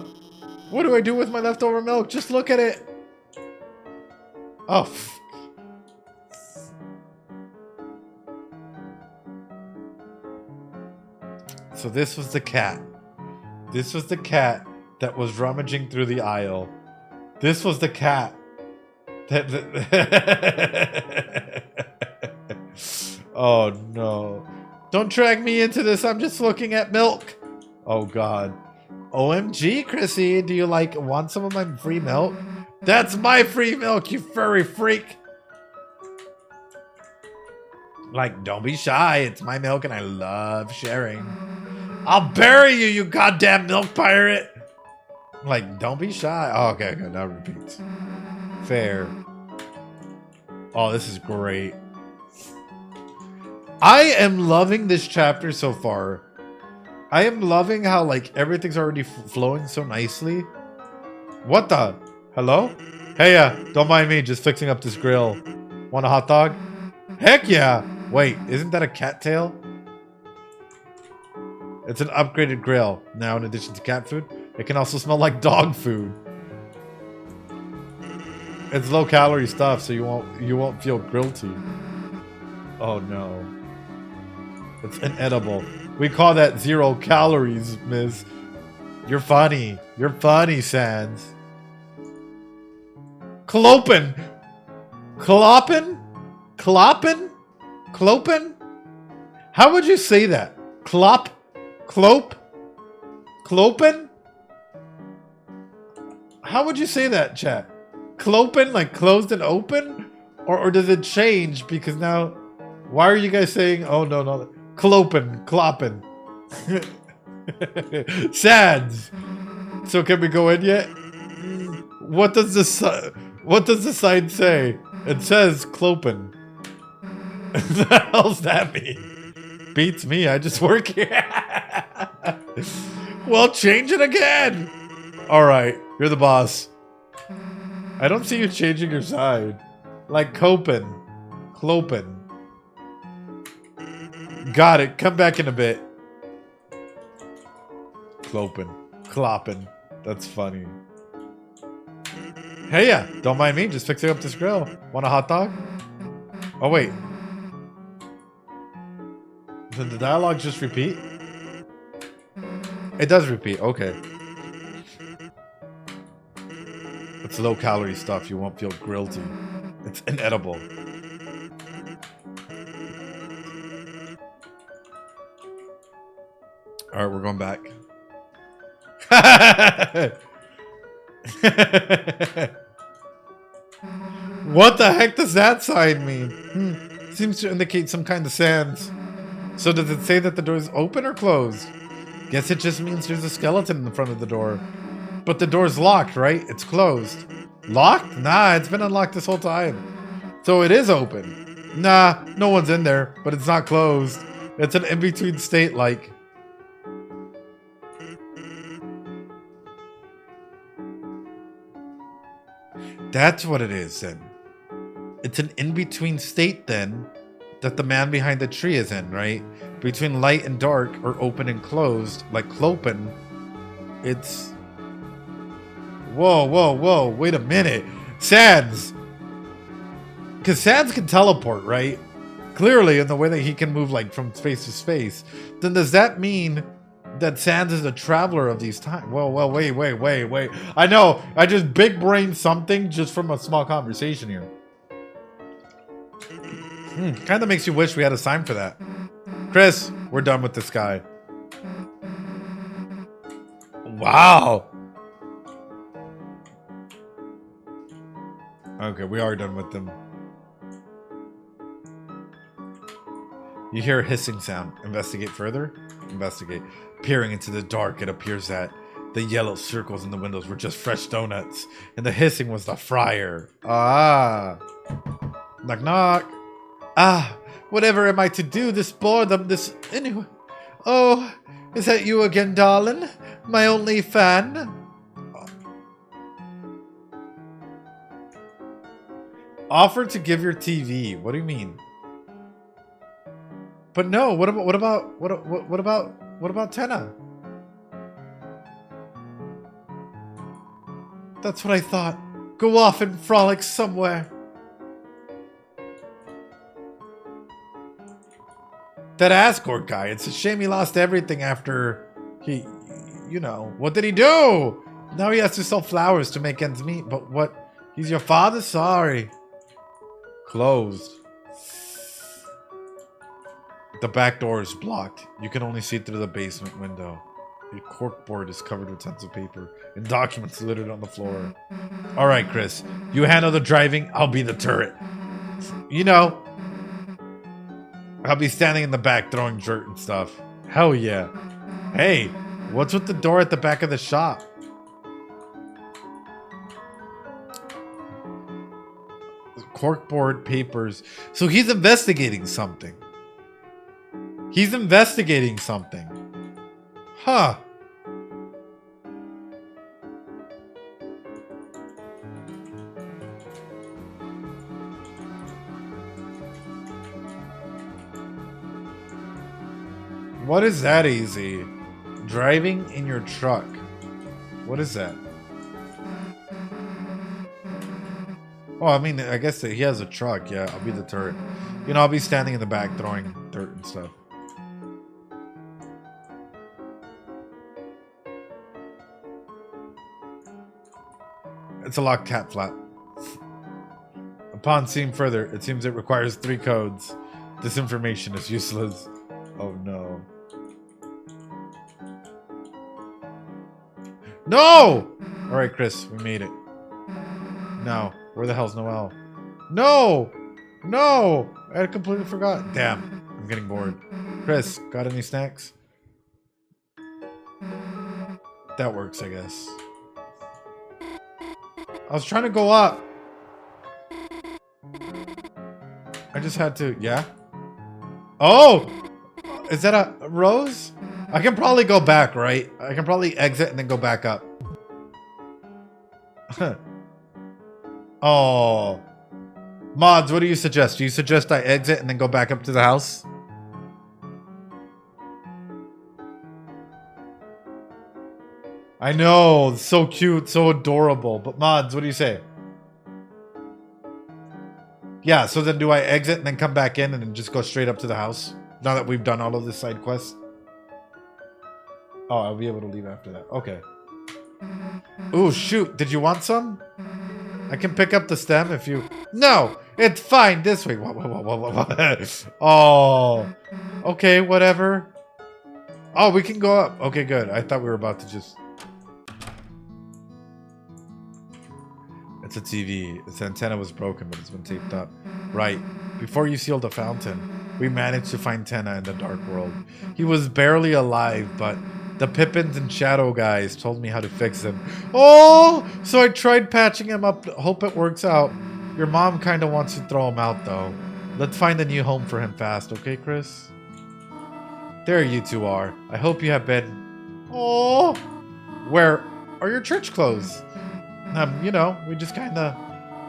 What do I do with my leftover milk? Just look at it. Oh. So this was the cat. This was the cat that was rummaging through the aisle. This was the cat that Oh no. Don't drag me into this. I'm just looking at milk. Oh god. OMG, Chrissy, do you want some of my free milk? That's my free milk, you furry freak. Don't be shy. It's my milk and I love sharing. I'll bury you, you goddamn milk pirate. Don't be shy. Oh, okay, now repeats. Fair. Oh, this is great. I am loving this chapter so far. I am loving how, everything's already flowing so nicely. What the? Hello? Hey, don't mind me, just fixing up this grill. Want a hot dog? Heck yeah! Wait, isn't that a cattail? It's an upgraded grill. Now, in addition to cat food, it can also smell like dog food. It's low-calorie stuff, so you won't feel guilty. Oh no. It's inedible. We call that 0 calories, miss. You're funny. You're funny, Sans. Clopen. Cloppen? Cloppen? Clopen? How would you say that? Clop? Clope? Clopen? How would you say that, chat? Clopen, closed and open? Or does it change because now... Why are you guys saying... Oh, no. Clopen. Cloppen. Sans. So can we go in yet? What does the sign say? It says Clopen. The hell's that mean? Beats me, I just work here. Well, change it again. Alright, you're the boss. I don't see you changing your side. Copen. Clopen. Got it, come back in a bit. Clopen. Cloppen. That's funny. Hey, don't mind me, just fixing up this grill. Want a hot dog? Oh, wait. Did the dialogue just repeat? It does repeat, okay. It's low-calorie stuff, you won't feel guilty. It's inedible. Alright, we're going back. What the heck does that sign mean? Seems to indicate some kind of sands. So does it say that the door is open or closed? Guess it just means there's a skeleton in front of the door. But the door's locked, right? It's closed. Locked? Nah, it's been unlocked this whole time. So it is open. Nah, no one's in there, but it's not closed. It's an in-between state, like. That's what it is, then. It's an in-between state, then, that the man behind the tree is in, right? Between light and dark, or open and closed, like Clopen. It's... Whoa, whoa, whoa, wait a minute. Sans! Because Sans can teleport, right? Clearly, in the way that he can move, like, from space to space. Then does that mean that Sans is a traveler of these times? Well, wait. I know, I just big brained something just from a small conversation here. Kind of makes you wish we had a sign for that. Kris, we're done with this guy. Wow. Okay, we are done with them. You hear a hissing sound. Investigate further? Investigate. Peering into the dark, it appears that the yellow circles in the windows were just fresh donuts, and the hissing was the fryer. Ah. Knock, knock. Ah, whatever am I to do? This boredom, this... Anyway. Oh, is that you again, darling? My only fan? Offer to give your TV. What do you mean? But no, what about Temmie? That's what I thought. Go off and frolic somewhere. That Asgore guy, it's a shame he lost everything after he, you know, what did he do? Now he has to sell flowers to make ends meet, but what? He's your father? Sorry. Closed. The back door is blocked. You can only see through the basement window. Your corkboard is covered with tons of paper and documents littered on the floor. All right, Kris, you handle the driving, I'll be the turret. You know, I'll be standing in the back throwing dirt and stuff. Hell yeah. Hey, what's with the door at the back of the shop? Corkboard, papers. So he's investigating something. He's investigating something. Huh. What is that easy? Driving in your truck. What is that? Oh, I mean, I guess that he has a truck. Yeah, I'll be the turret. You know, I'll be standing in the back throwing dirt and stuff. It's a locked cat flap. Upon seeing further, it seems it requires 3 codes. This information is useless. Oh no. No! Alright, Kris, we made it. No. Where the hell's Noelle? No! No! I completely forgot. Damn. I'm getting bored. Kris, got any snacks? That works, I guess. I was trying to go up. I just had to... Yeah? Oh! Is that a rose? I can probably go back, right? I can probably exit and then go back up. Oh. Mods, what do you suggest? Do you suggest I exit and then go back up to the house? I know, so cute, so adorable. But mods, what do you say? Yeah, so then do I exit and then come back in and then just go straight up to the house? Now that we've done all of this side quests? Oh, I'll be able to leave after that. Okay. Ooh, shoot. Did you want some? I can pick up the stem if you... No! It's fine this way. Oh. Okay, whatever. Oh, we can go up. Okay, good. I thought we were about to just... It's a TV. Its antenna was broken, but it's been taped up. Right. Before you sealed the fountain, we managed to find Tenna in the dark world. He was barely alive, but the Pippins and Shadow guys told me how to fix him. Oh! So I tried patching him up. Hope it works out. Your mom kind of wants to throw him out, though. Let's find a new home for him fast, okay, Kris? There you two are. I hope you have been... Oh! Where are your church clothes? You know, we just kind of...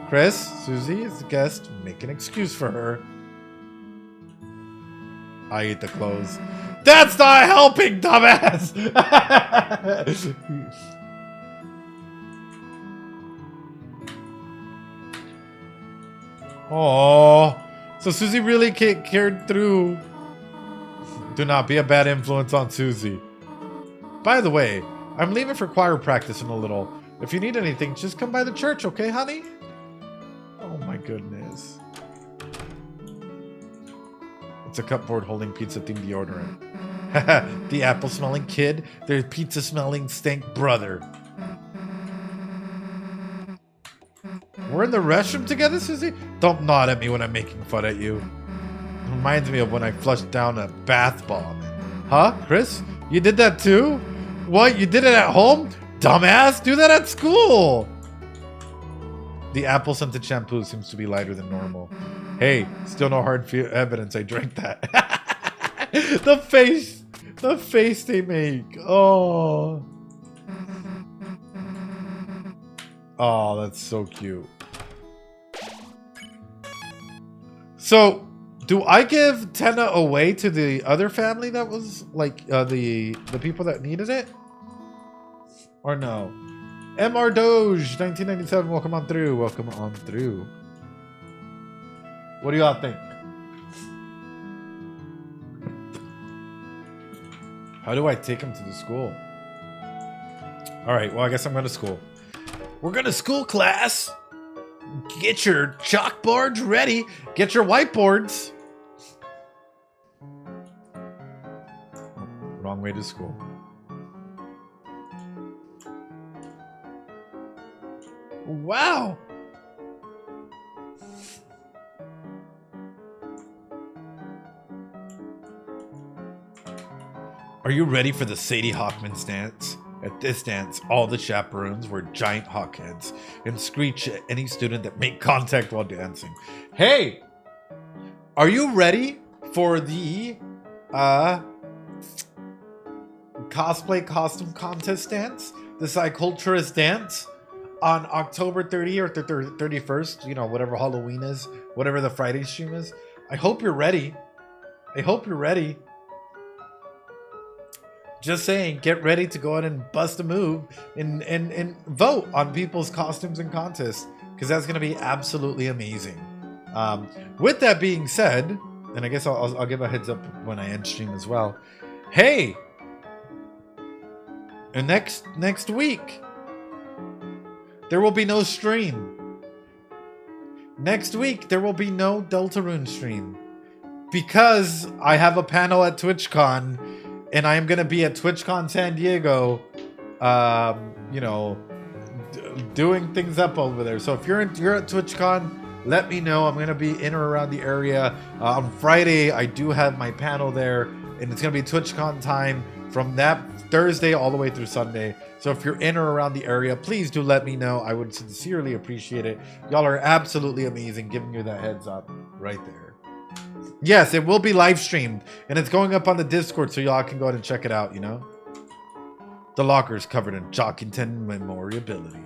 Kris, Susie is the guest. Make an excuse for her. I eat the clothes. That's not helping, dumbass! Oh, so Susie really cared through. Do not be a bad influence on Susie. By the way, I'm leaving for choir practice in a little. If you need anything, just come by the church, okay, honey? Oh my goodness. It's a cupboard holding pizza-themed deodorant. Haha, the apple-smelling kid, their pizza-smelling stink brother. We're in the restroom together, Susie? Don't nod at me when I'm making fun at you. It reminds me of when I flushed down a bath bomb. Huh, Kris? You did that too? What, you did it at home? Dumbass, do that at school! The apple-scented shampoo seems to be lighter than normal. Hey, still no hard evidence I drank that. The face they make. Oh. Oh, that's so cute. So, do I give Tenna away to the other family that was like the people that needed it? Or no? MR Doge 1997, welcome on through. Welcome on through. What do y'all think? How do I take him to the school? Alright, well I guess I'm going to school. We're going to school, class. Get your chalkboards ready. Get your whiteboards. Wrong way to school. Wow. Are you ready for the Sadie Hawkman's dance? At this dance, all the chaperones were giant hawkheads and screech at any student that made contact while dancing. Hey! Are you ready for the cosplay costume contest dance? The Psyculturist dance? On October 30th or 31st, you know, whatever Halloween is, whatever the Friday stream is. I hope you're ready. I hope you're ready. Just saying, get ready to go ahead and bust a move and vote on people's costumes and contests, because that's going to be absolutely amazing. With that being said, and I guess I'll give a heads up when I end stream as well. Hey, and next week there will be no stream. Next week there will be no Deltarune stream because I have a panel at TwitchCon. And I am going to be at TwitchCon San Diego, you know, doing things up over there. So if you're at TwitchCon, let me know. I'm going to be in or around the area. On Friday, I do have my panel there. And it's going to be TwitchCon time from that Thursday all the way through Sunday. So if you're in or around the area, please do let me know. I would sincerely appreciate it. Y'all are absolutely amazing, giving you that heads up right there. Yes, it will be live streamed, and it's going up on the Discord, so y'all can go ahead and check it out, you know? The locker is covered in Jockington memorability.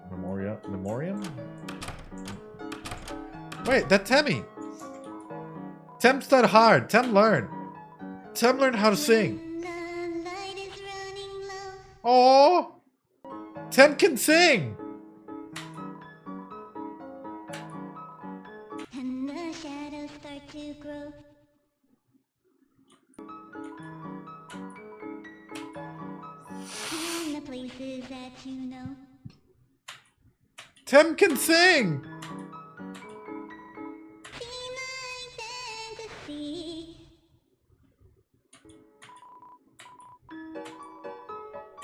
Memoriam? Wait, that Temmie. Tem's not hard. Tem learned how to sing. Oh, Tem can sing. Tem can sing!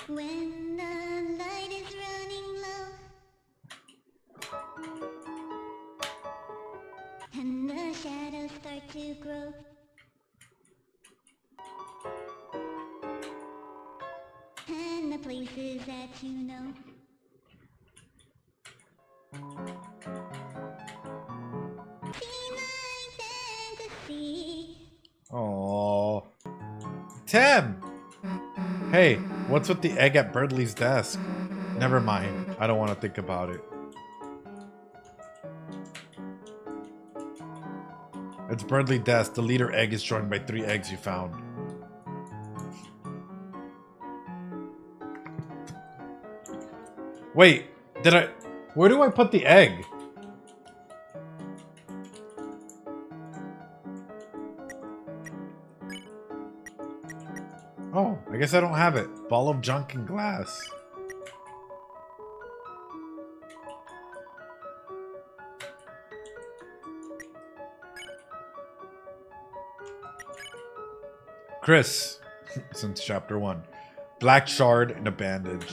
When the light is running low, to grow. And the places that you know. See my fantasy. Aww. Tem! Hey, what's with the egg at Birdley's desk? Never mind. I don't want to think about it. It's Birdley's desk. The leader egg is joined by 3 eggs you found. Wait, did I... Where do I put the egg? Oh, I guess I don't have it. Ball of junk and glass. Kris, since chapter 1. Black shard and a bandage.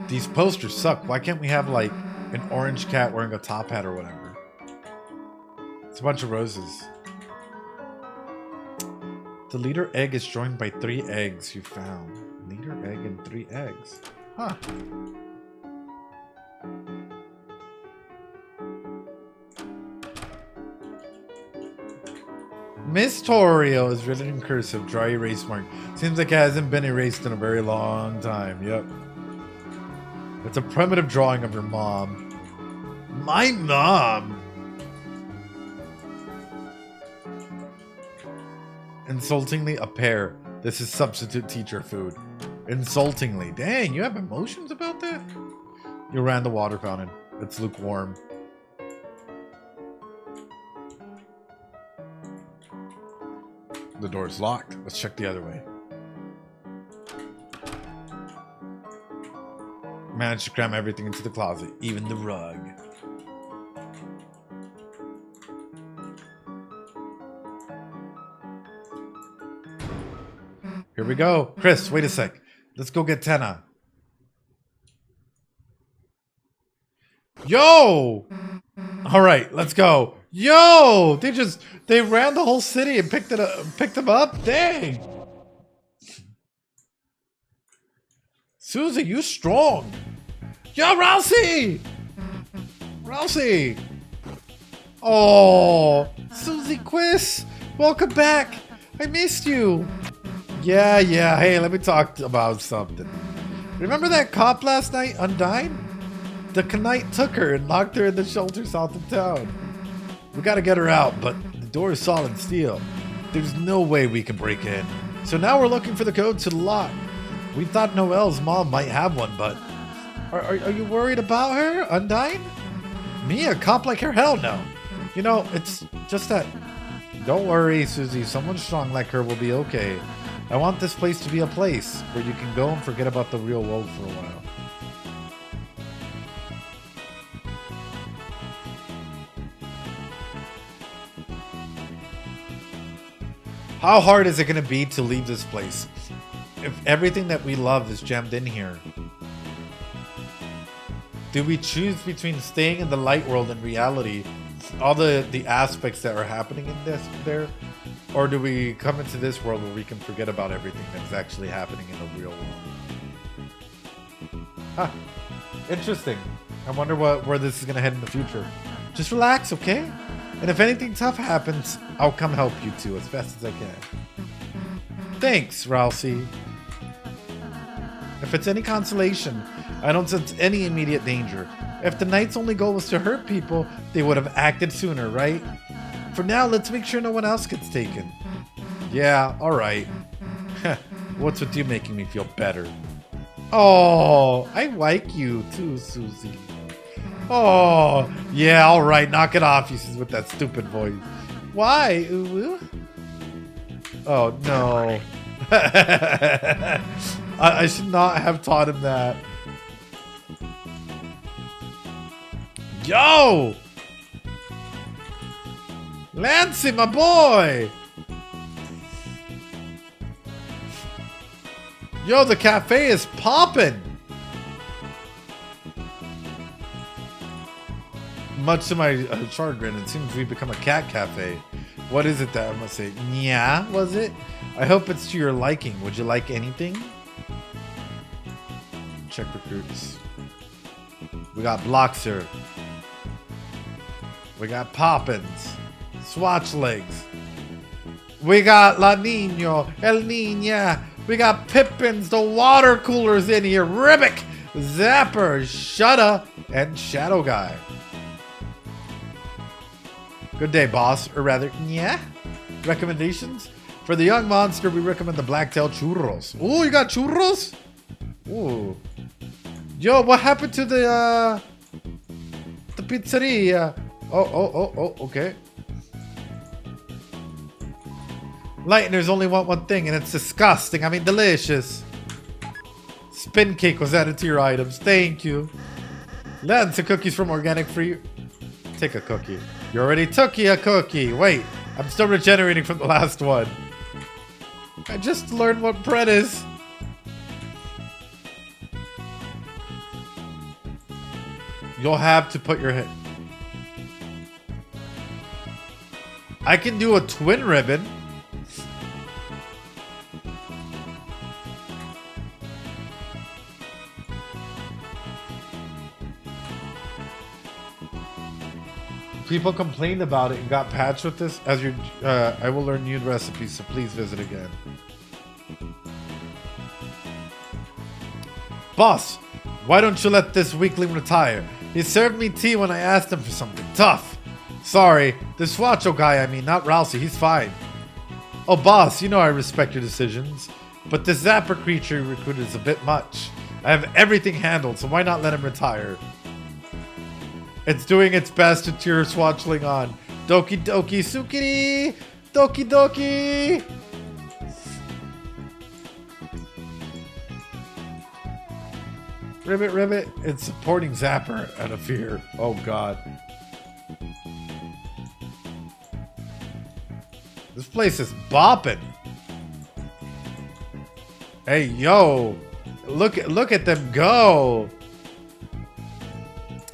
These posters suck. Why can't we have like an orange cat wearing a top hat or whatever? It's a bunch of roses. The leader egg is joined by 3 eggs you found. Leader egg and 3 eggs. Huh. Miss Torio is written in cursive, dry erase mark. Seems like it hasn't been erased in a very long time. Yep. It's a primitive drawing of your mom. My mom! Insultingly, a pear. This is substitute teacher food. Insultingly. Dang, you have emotions about that? You ran the water fountain. It's lukewarm. The door's locked. Let's check the other way. Managed to cram everything into the closet, even the rug. Here we go. Kris, wait a sec. Let's go get Temmie. Yo! Alright, let's go. Yo! They ran the whole city and picked them up? Dang! Susie, you strong. Yo, Ralsei! Ralsei! Oh, Susie Kris, welcome back. I missed you. Yeah. Hey, let me talk about something. Remember that cop last night, Undyne? The Knight took her and locked her in the shelter south of town. We gotta get her out, but the door is solid steel. There's no way we can break in. So now we're looking for the code to the lock. We thought Noelle's mom might have one, but... Are you worried about her, Undyne? Me, a cop like her? Hell no. You know, it's just that... Don't worry, Susie. Someone strong like her will be okay. I want this place to be a place where you can go and forget about the real world for a while. How hard is it going to be to leave this place? If everything that we love is jammed in here. Do we choose between staying in the light world and reality, all the aspects that are happening in there, or do we come into this world where we can forget about everything that's actually happening in the real world? Huh. Interesting. I wonder where this is going to head in the future. Just relax, okay? And if anything tough happens, I'll come help you too as fast as I can. Thanks, Ralsei. If it's any consolation, I don't sense any immediate danger. If the Knight's only goal was to hurt people, they would have acted sooner, right? For now, let's make sure no one else gets taken. Yeah, alright. What's with you making me feel better? Oh, I like you too, Susie. Oh, yeah, alright, knock it off, he says with that stupid voice. Why, Uwu? Oh, no. I should not have taught him that. Yo! Lancey, my boy! Yo, the cafe is popping! Much to my chagrin, it seems we've become a cat cafe. What is it that I must say? Yeah, was it? I hope it's to your liking. Would you like anything? Check recruits. We got Bloxer. We got Poppins. Swatch Legs. We got La Nino. El Nina. We got Pippins. The water coolers in here. Ribic. Zapper. Shudda. And Shadow Guy. Good day, boss. Or rather, yeah. Recommendations? For the young monster, we recommend the Blacktail Churros. Ooh, you got churros? Ooh. Yo, what happened to the pizzeria? Oh, okay. Lighteners only want one thing, and it's disgusting. I mean, delicious. Spin cake was added to your items. Thank you. Lance, cookies from Organic Free. Take a cookie. You already took a cookie. Wait, I'm still regenerating from the last one. I just learned what bread is. You'll have to put your head. I can do a twin ribbon. People complained about it and got patched with this. As your, I will learn new recipes, so please visit again. Boss, why don't you let this weakling retire? He served me tea when I asked him for something tough. Sorry, this Swatcho guy, I mean, not Ralsei, he's fine. Oh, boss, you know I respect your decisions, but this Zapper creature you recruited is a bit much. I have everything handled, so why not let him retire? It's doing its best to cheer Swatchling on. Doki doki sukiri! Doki doki! Ribbit ribbit! It's supporting Zapper out of fear. Oh god. This place is bopping. Hey yo! Look at them go!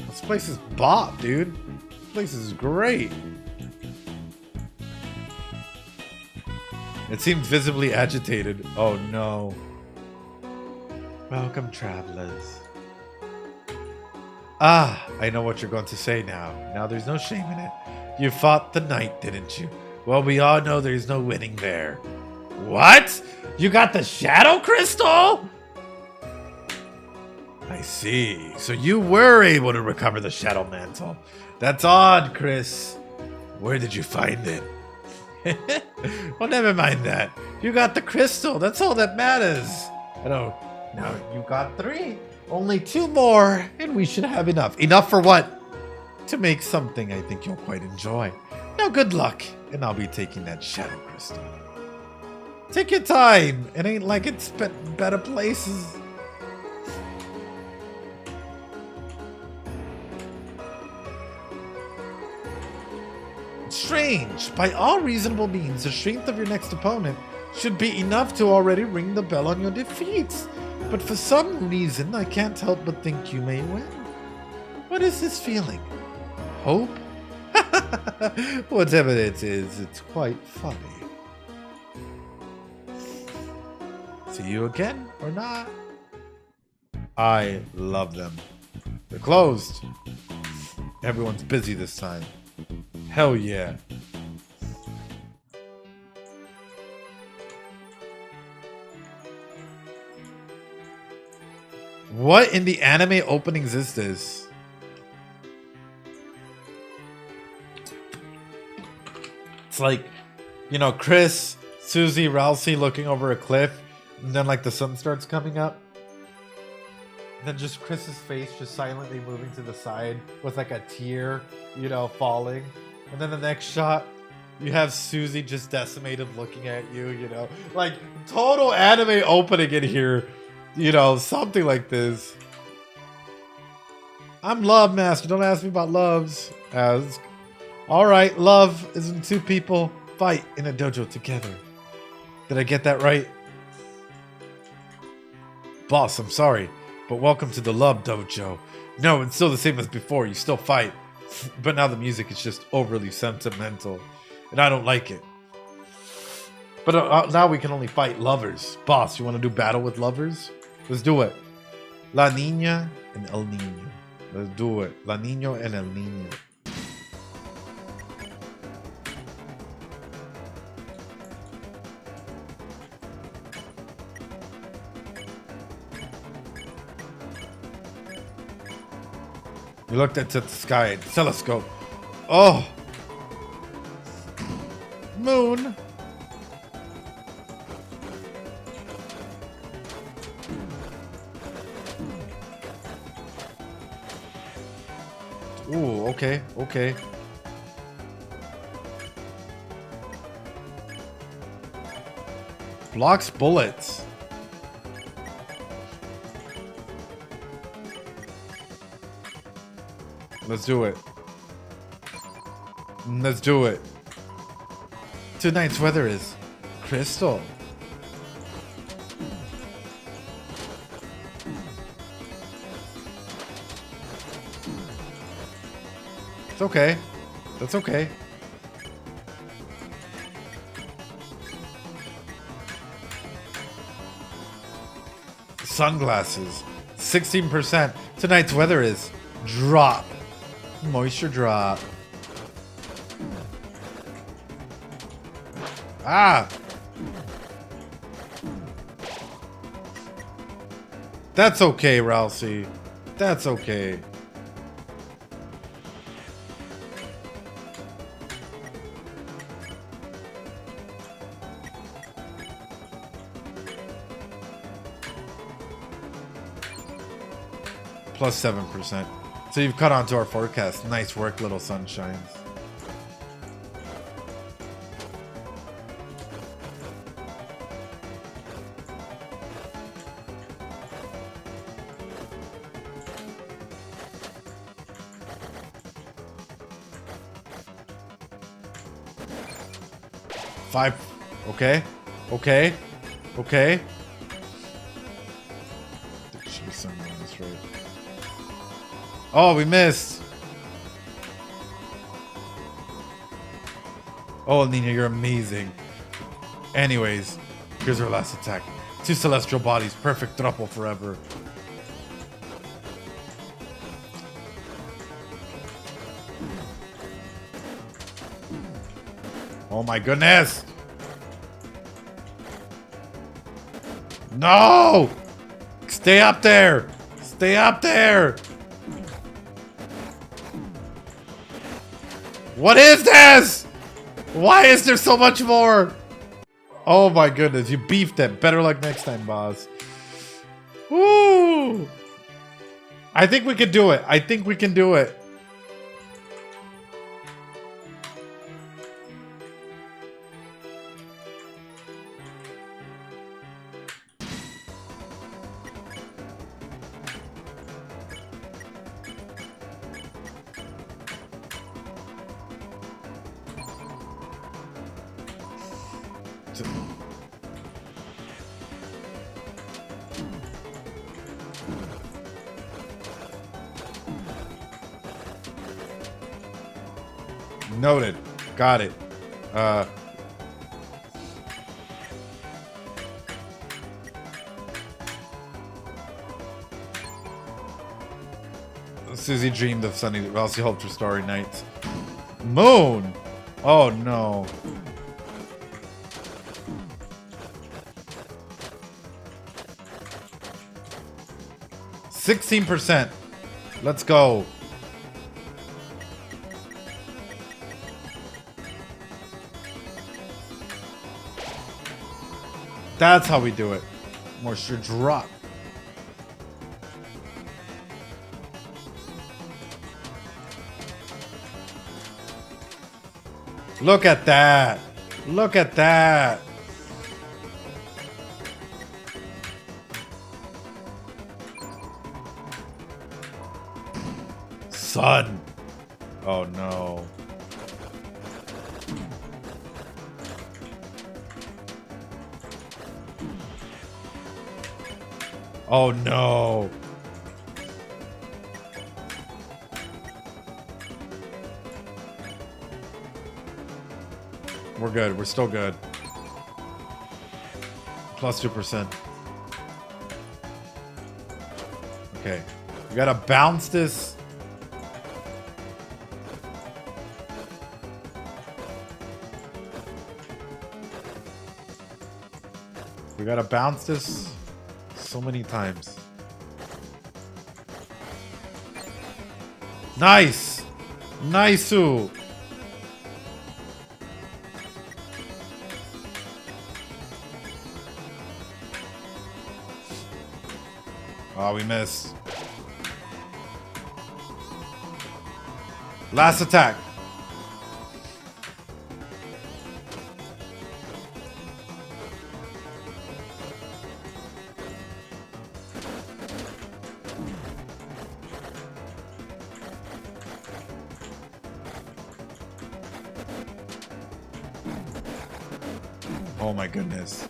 This place is bop, dude. This place is great. It seems visibly agitated. Oh no. Welcome, travelers. Ah, I know what you're going to say now. Now there's no shame in it. You fought the knight, didn't you? Well, we all know there's no winning there. What? You got the shadow crystal? I see. So you were able to recover the shadow mantle. That's odd, Kris. Where did you find it? Well, never mind that. You got the crystal. That's all that matters. I know. Now you got 3. Only 2 more, and we should have enough. Enough for what? To make something I think you'll quite enjoy. Now, good luck, and I'll be taking that shadow crystal. Take your time. It ain't like it's been better places. Strange. By all reasonable means, the strength of your next opponent should be enough to already ring the bell on your defeats. But for some reason, I can't help but think you may win. What is this feeling? Hope? Whatever it is, it's quite funny. See you again or not? I love them. They're closed. Everyone's busy this time. Hell yeah. What in the anime openings is this? It's like, you know, Kris, Susie, Ralsei looking over a cliff, and then like the sun starts coming up. And then just Chris's face just silently moving to the side with like a tear, you know, falling. And then the next shot, you have Susie just decimated looking at you, you know. Like, total anime opening in here. You know, something like this. I'm Love Master. Don't ask me about loves. Ask. Alright, love is when 2 people fight in a dojo together. Did I get that right? Boss, I'm sorry, but welcome to the Love Dojo. No, it's still the same as before. You still fight. But now the music is just overly sentimental, and I don't like it. But now we can only fight lovers. Boss, you want to do battle with lovers? Let's do it. La Niña and El Niño. Let's do it. La Niño and El Niño. We looked at the sky, telescope. Oh! Moon! Ooh, okay, okay. Blocks bullets. Let's do it. Let's do it. Tonight's weather is crystal. It's okay. That's okay. Sunglasses. 16%. Tonight's weather is drop. Moisture drop. Ah! That's okay, Ralsei. That's okay. Plus 7%. So you've cut onto our forecast. Nice work, little sunshines. Five. Okay. Okay. Okay. There should be something on this, right? Oh, we missed. Oh, Nina, you're amazing. Anyways, here's our last attack. 2 celestial bodies. Perfect throuple forever. Oh my goodness! No! Stay up there! Stay up there! What is this? Why is there so much more? Oh my goodness, you beefed them. Better luck next time, boss. Woo! I think we can do it. I think we can do it. Noted. Got it. Susie dreamed of sunny. Ralsei hoped for starry nights. Moon. Oh no. %. Let's go. That's how we do it. Moisture drop. Look at that. Look at that. Sun. Oh no. Oh no. We're good. We're still good. Plus 2%. Okay. We gotta bounce this. We gotta bounce this so many times. Nice! Nice-oo! Oh, we missed. Last attack. Oh my goodness.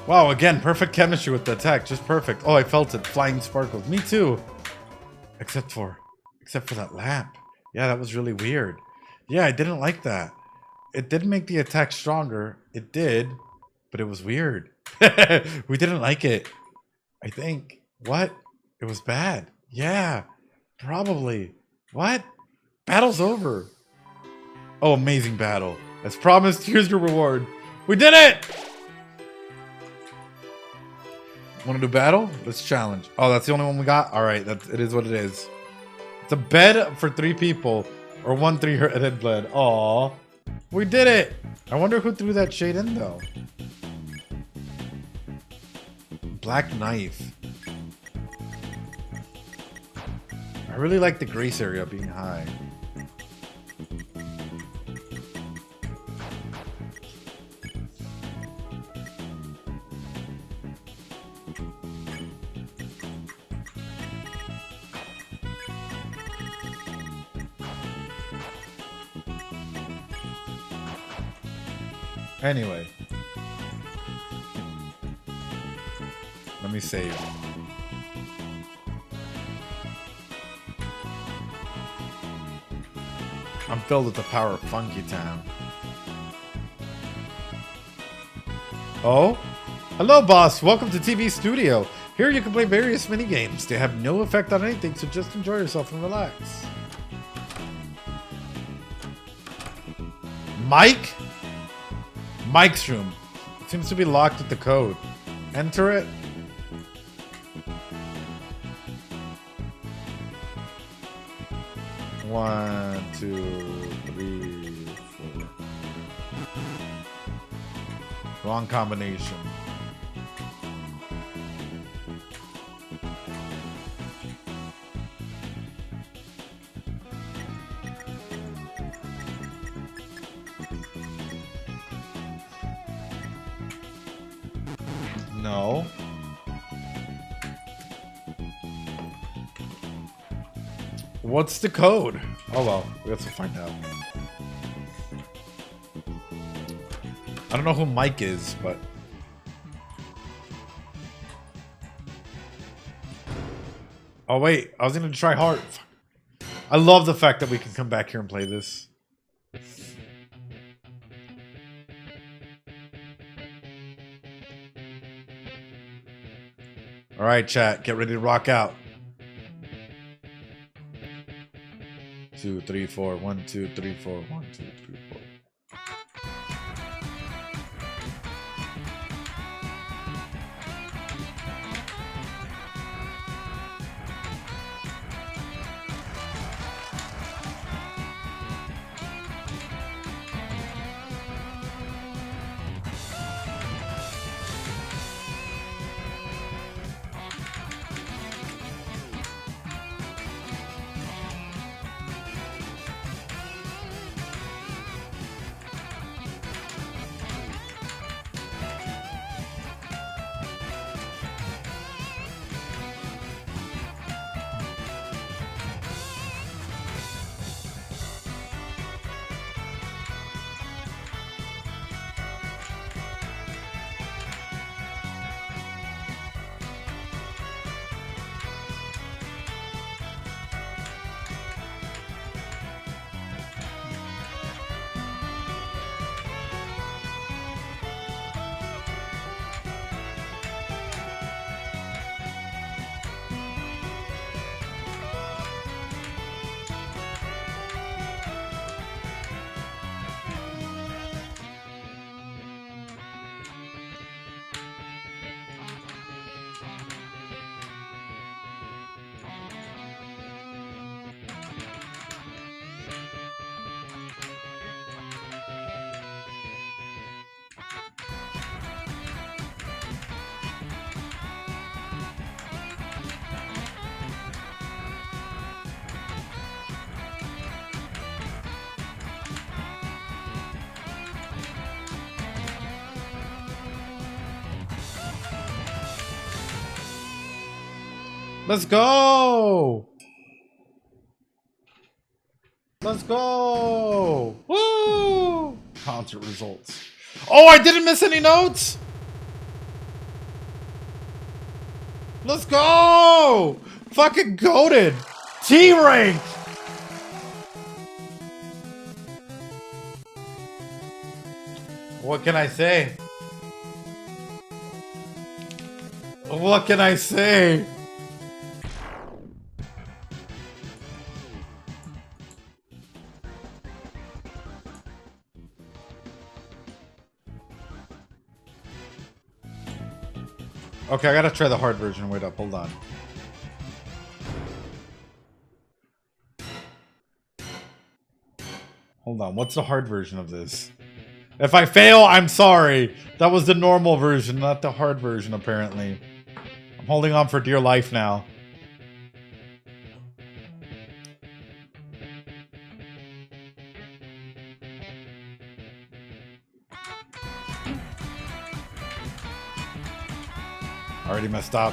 Wow, again, perfect chemistry with the attack. Just perfect. Oh, I felt it. Flying sparkles. Me too. Except for that lamp. Yeah, that was really weird. Yeah, I didn't like that. It did make the attack stronger. It did, but it was weird. We didn't like it. I think. What? It was bad. Yeah, probably. What? Battle's over. Oh, amazing battle. As promised, here's your reward. We did it! Want to do battle? Let's challenge. Oh, that's the only one we got? Alright, it is what it is. It's a bed for 3 people. Or 1 3-headed bled. Aww. We did it! I wonder who threw that shade in, though. Black knife. I really like the grace area being high. Anyway. Let me save. I'm filled with the power of Funky Town. Oh? Hello, boss. Welcome to TV Studio. Here you can play various mini games. They have no effect on anything, so just enjoy yourself and relax. Mike? Mike's room. It seems to be locked with the code. Enter it. One, two, three, four. Wrong combination. No. What's the code? Oh well, we have to find out. I don't know who Mike is, but... Oh wait, I was gonna try hard. I love the fact that we can come back here and play this. Alright, chat, get ready to rock out. 2, 3, 4. 1, 2, 3, 4. 1, 2, 3, 4. Let's go! Let's go! Woo! Concert results. Oh, I didn't miss any notes! Let's go! Fucking goated! T-rank! What can I say? What can I say? Okay, I gotta try the hard version. Wait up, hold on. Hold on, what's the hard version of this? If I fail, I'm sorry. That was the normal version, not the hard version, apparently. I'm holding on for dear life now. Already messed up.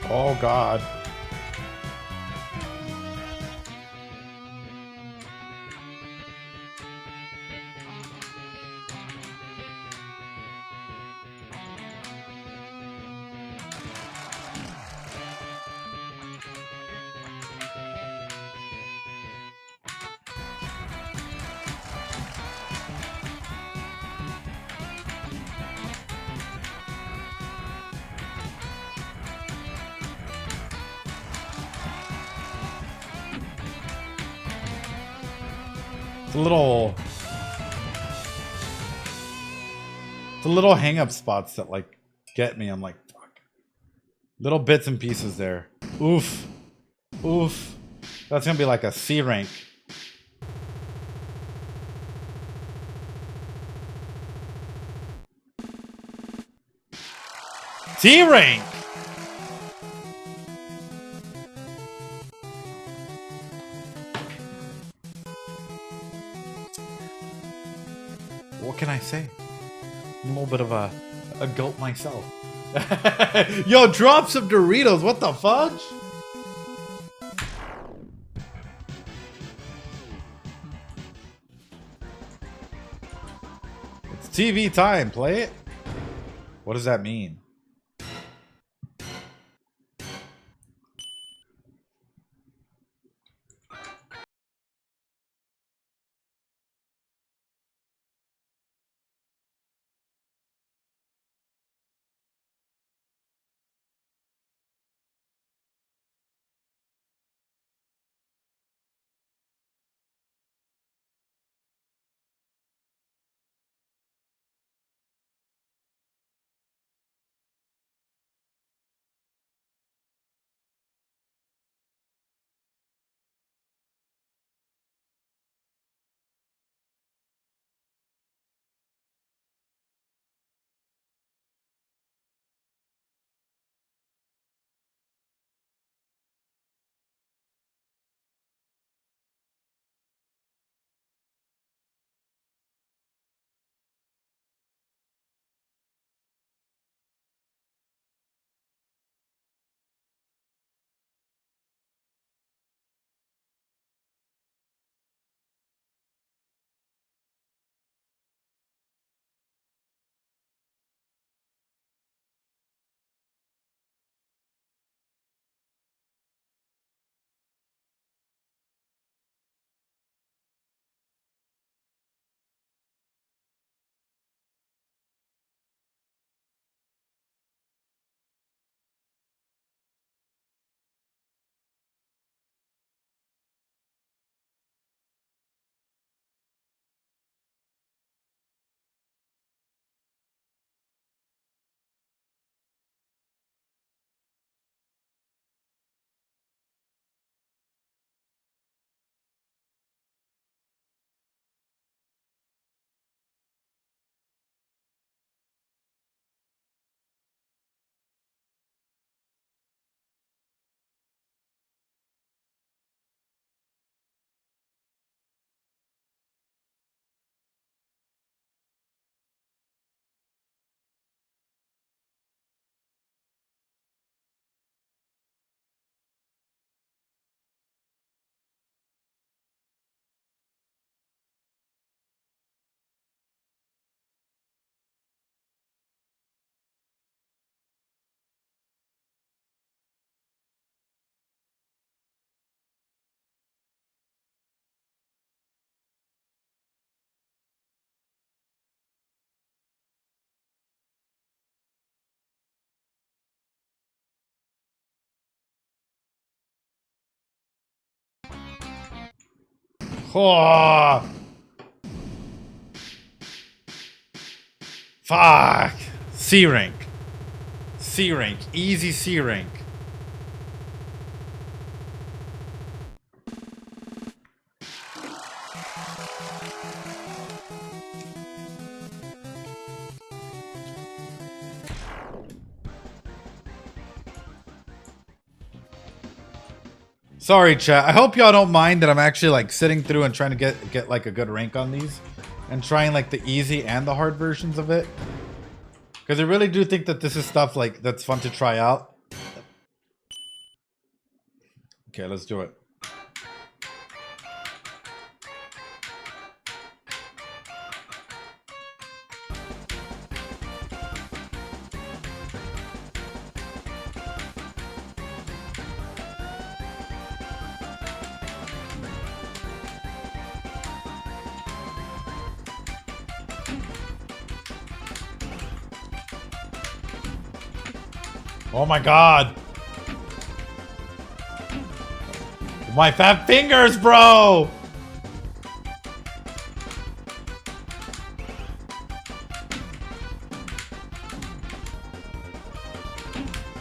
Oh God. The little hang-up spots that like get me. I'm like, fuck. Little bits and pieces there. Oof. Oof. That's gonna be like a C rank. T rank. What can I say? I'm a little bit of a goat myself. Yo, drop some Doritos. What the fudge? It's TV time. Play it. What does that mean? Oh. Fuck. C rank. C rank. Easy C rank. Sorry, chat. I hope y'all don't mind that I'm actually like sitting through and trying to get like a good rank on these, and trying like the easy and the hard versions of it. Because I really do think that this is stuff like that's fun to try out. Okay, let's do it. Oh my god. My fat fingers, bro!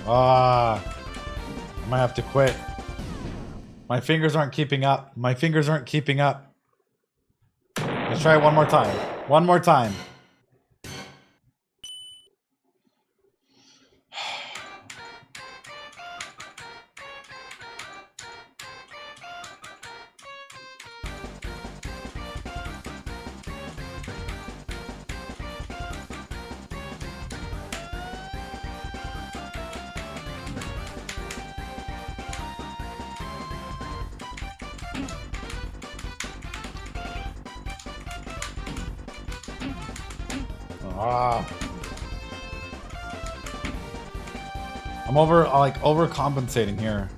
I might have to quit. My fingers aren't keeping up. My fingers aren't keeping up. Let's try it one more time. One more time. I'm overcompensating here.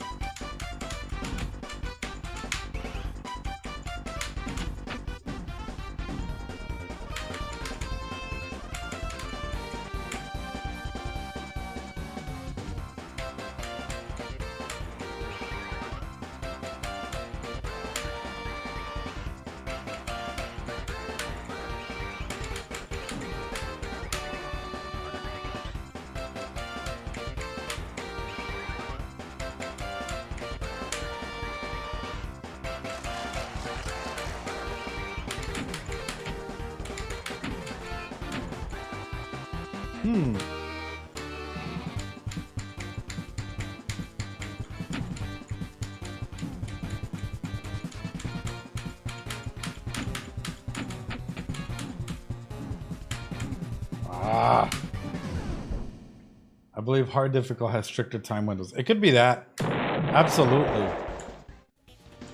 I believe hard difficult has stricter time windows. It could be that. Absolutely.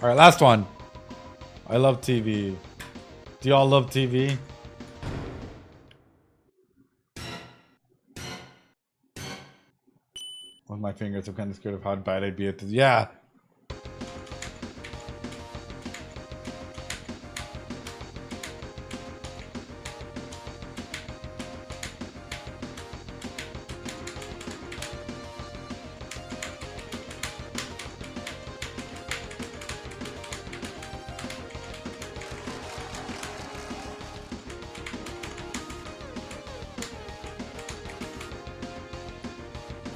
All right, last one. I love TV. Do y'all love TV? With my fingers, I'm kind of scared of how bad I'd be at this. Yeah.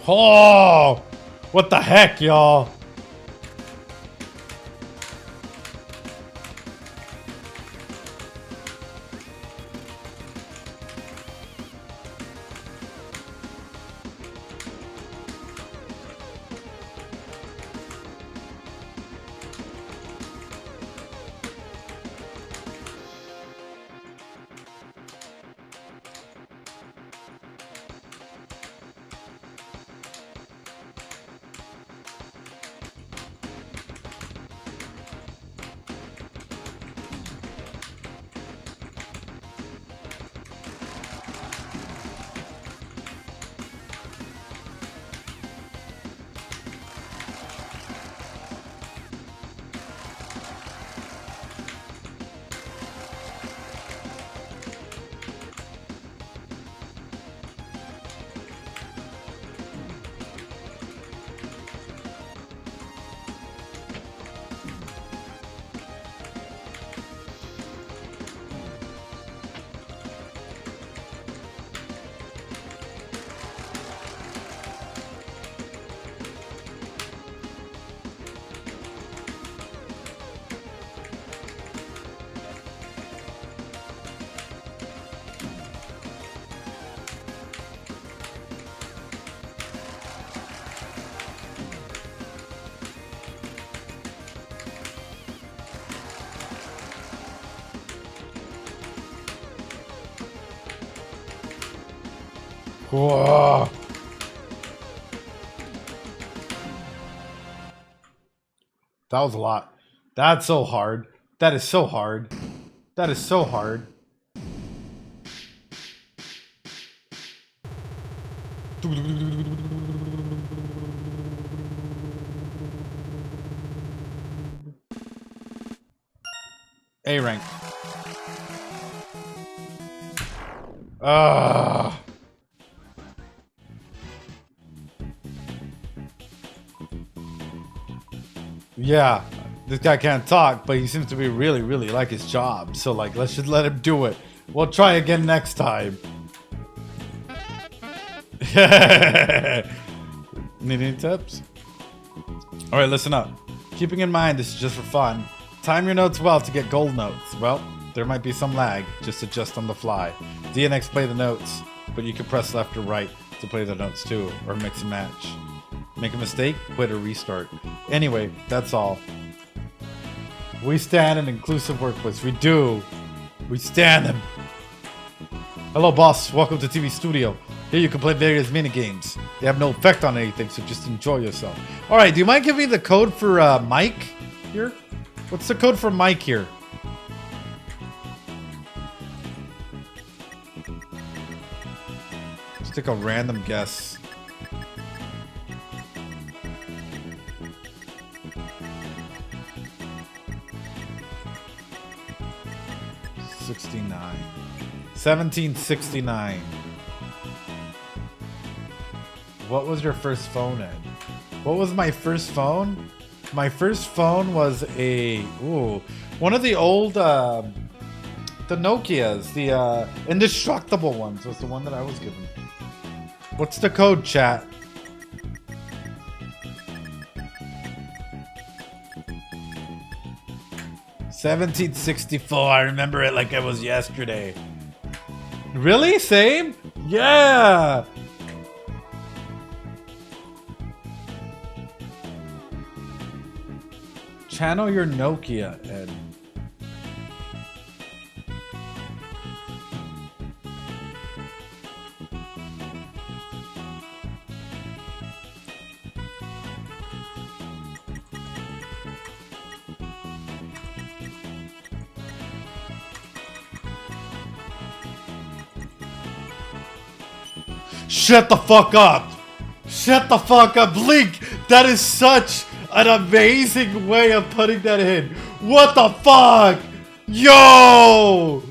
Oh, what the heck, y'all? Whoa. That was a lot. That's so hard. That is so hard. That is so hard. A rank. Yeah, this guy can't talk, but he seems to be really, really like his job. So, like, let's just let him do it. We'll try again next time. Need any tips? All right, listen up. Keeping in mind this is just for fun. Time your notes well to get gold notes. Well, there might be some lag. Just adjust on the fly. DNX play the notes, but you can press left or right to play the notes too, or mix and match. Make a mistake, quit or restart. Anyway, that's all. We stand an inclusive workplace. We do. We stand them. Hello, boss. Welcome to TV Studio. Here you can play various minigames. They have no effect on anything, so just enjoy yourself. All right, do you mind giving me the code for Mike here? What's the code for Mike here? Just take a random guess. 1769. What was your first phone, Ed? What was my first phone? My first phone was one of the old, the Nokias, the indestructible ones was the one that I was given. What's the code, chat? $1764. I remember it like it was yesterday. Really? Same? Yeah! Channel your Nokia, Ed. Shut the fuck up! Shut the fuck up, Blique! That is such an amazing way of putting that in. What the fuck? Yo!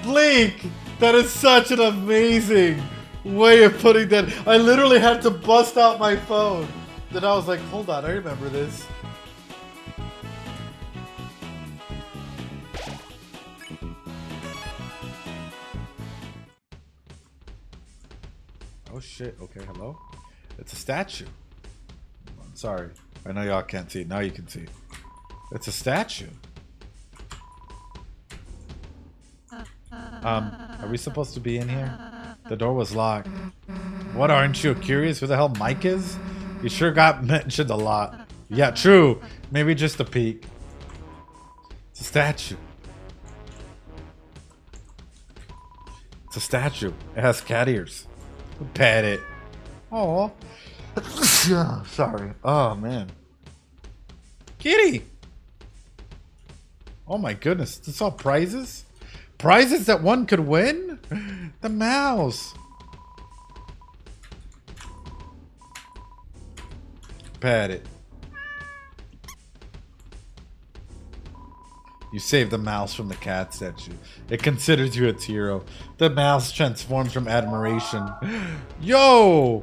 Blique! That is such an amazing way of putting that. I literally had to bust out my phone. Then I was like, hold on, I remember this. Oh shit, okay, hello? It's a statue. I'm sorry. I know y'all can't see. Now you can see. It's a statue. Are we supposed to be in here? The door was locked. What, aren't you curious who the hell Mike is? You sure got mentioned a lot. Yeah, true. Maybe just a peek. It's a statue. It's a statue. It has cat ears. Pat it. Oh. Sorry. Oh, man. Kitty. Oh, my goodness. This all prizes? Prizes that one could win? The mouse. Pat it. You saved the mouse from the cat statue. It considers you its hero. The mouse transforms from admiration. Yo!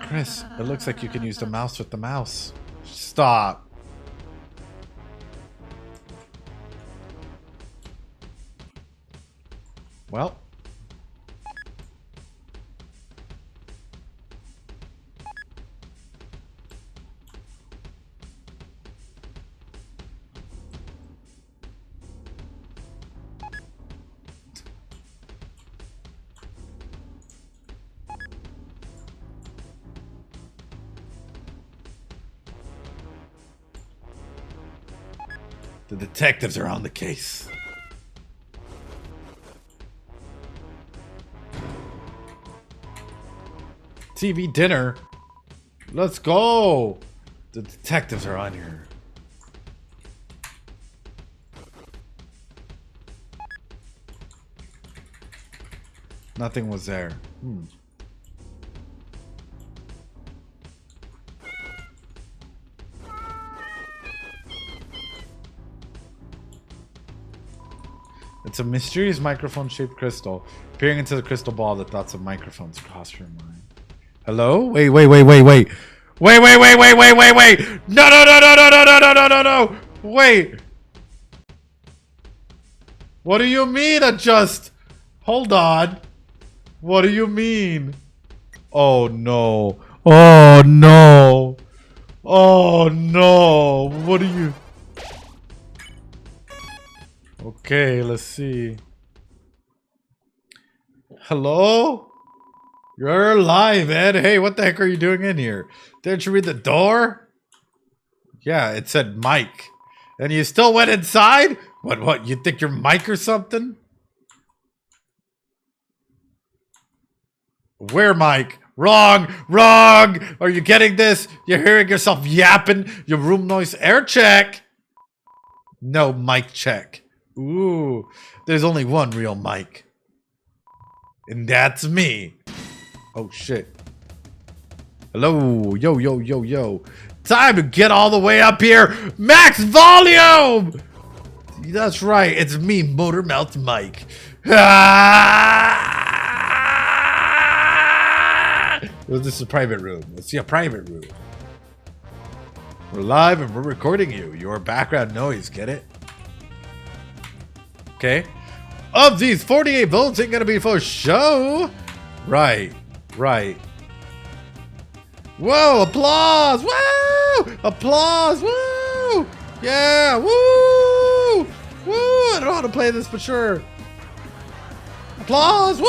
Kris, it looks like you can use the mouse with the mouse. Stop. Well. The detectives are on the case. TV dinner. Let's go. The detectives are on here. Nothing was there. It's a mysterious microphone-shaped crystal. Peering into the crystal ball, the thoughts of microphones cross your mind. Hello? Wait. Wait. No. Wait. What do you mean adjust? Hold on. What do you mean? Oh no. Oh no. Oh no. What do you... Okay, let's see. Hello? You're alive, Ed. Hey, what the heck are you doing in here? Didn't you read the door? Yeah, it said Mike. And you still went inside? What, you think you're Mike or something? Where, Mike? Wrong! Are you getting this? You're hearing yourself yapping? Your room noise air check? No, mic check. Ooh, there's only one real Mike. And that's me. Oh, shit. Hello. Yo. Time to get all the way up here. Max volume! That's right. It's me, Motor Mouth Mike. Well, this is a private room. Let's see a private room. We're live and we're recording you. Your background noise, get it? Okay. Of these 48 votes ain't gonna be for show. Right. Whoa, applause! Woo! Applause! Woo! Yeah! Woo! I don't know how to play this for sure. Applause! Woo!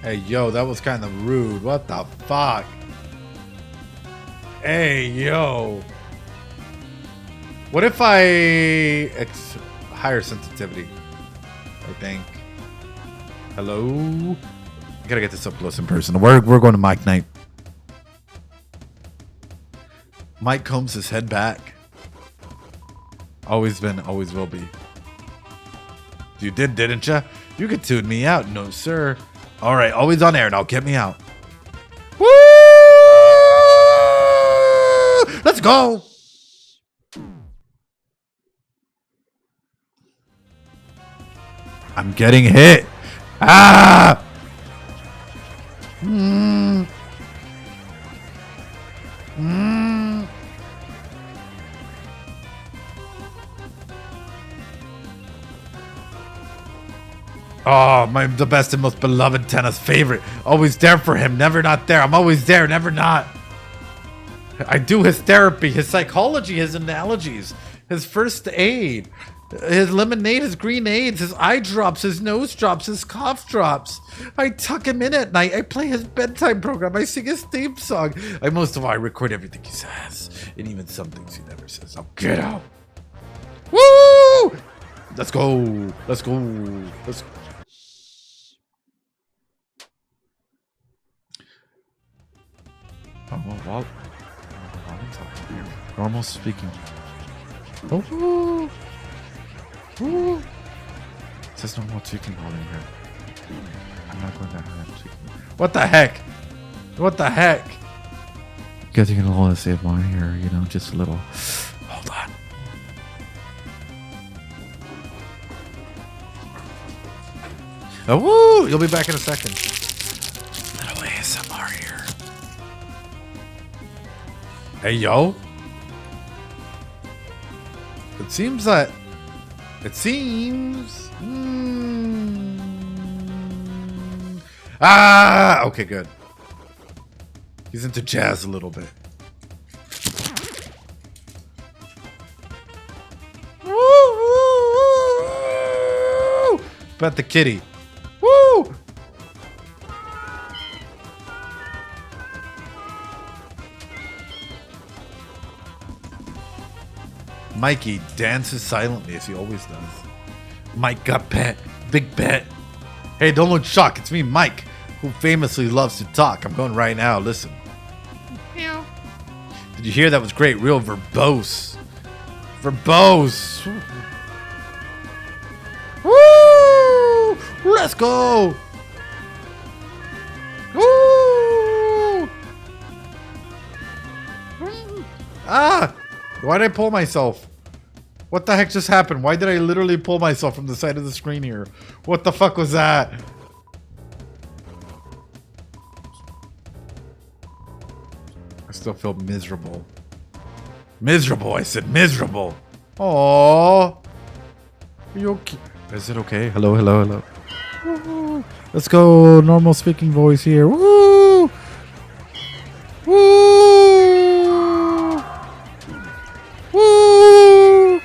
Hey, yo, that was kind of rude. What the fuck? Hey, yo. What if higher sensitivity? I think. Hello? I gotta get this up close in person. We're going to Mike night. Mike combs his head back. Always been, always will be. You did, didn't ya? You could tune me out. No, sir. All right, always on air. Now get me out. Woo! Let's go. I'm getting hit. Ah! Oh, the best and most beloved tennis favorite. Always there for him, never not there. I'm always there, never not. I do his therapy, his psychology, his analogies, his first aid, his lemonade, his grenades, his eye drops, his nose drops, his cough drops. I tuck him in at night. I play his bedtime program. I sing his theme song. Most of all, I record everything he says, and even some things he never says. I'll get out. Woo! Let's go. Let's go. Let's go. Oh, normal speaking. Oh, it says normal speaking volume here. I'm not going that high. What the heck? What the heck? Guess you can hold this save on here, you know, just a little. Hold on. Oh, woo! You'll be back in a second. Little ASMR here. Hey, yo. It seems that... It seems... Ah! Okay, good. He's into jazz a little bit. Woo! Bet the kitty. Woo! Mikey dances silently as he always does. Mike got pet. Big bet. Hey, don't look shocked. It's me, Mike, who famously loves to talk. I'm going right now. Listen. Meow. Did you hear? That was great. Real verbose. Verbose. Woo! Let's go. Woo! Ah! Why did I pull myself? What the heck just happened? Why did I literally pull myself from the side of the screen here? What the fuck was that? I still feel miserable. Miserable, I said miserable. Aww. Are you okay? Is it okay? Hello, hello, hello. Woo. Let's go. Normal speaking voice here. Woo! Woo! Woo!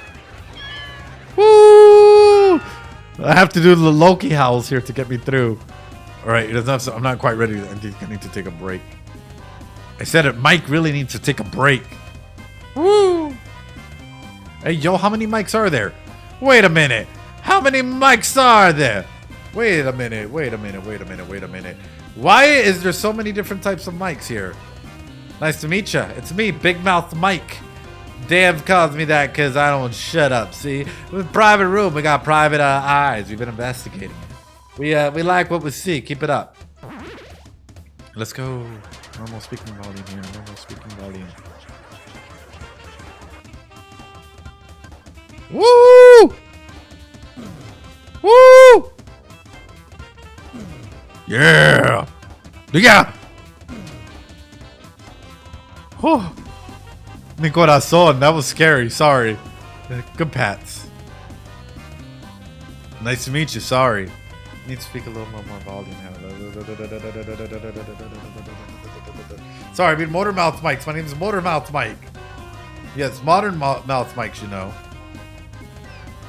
Woo! I have to do the Loki howls here to get me through. All right, I'm not quite ready. I need to take a break. I said it. Mike really needs to take a break. Woo! Hey, yo, how many mics are there? Wait a minute. How many mics are there? Wait a minute. Wait a minute. Wait a minute. Wait a minute. Why is there so many different types of mics here? Nice to meet you. It's me, Big Mouth Mike. Dev calls me that because I don't shut up. See, with private room, we got private eyes. We've been investigating. We like what we see. Keep it up. Let's go. Normal speaking volume here. Normal speaking volume. Woo! Woo! Yeah! Yeah! Oh, mi corazón. That was scary. Sorry. Good pats. Nice to meet you. Sorry. Need to speak a little more volume now. Sorry, I mean Motor Mouth Mics. My name is Motor Mouth Mike. Yes, modern mouth mics, you know.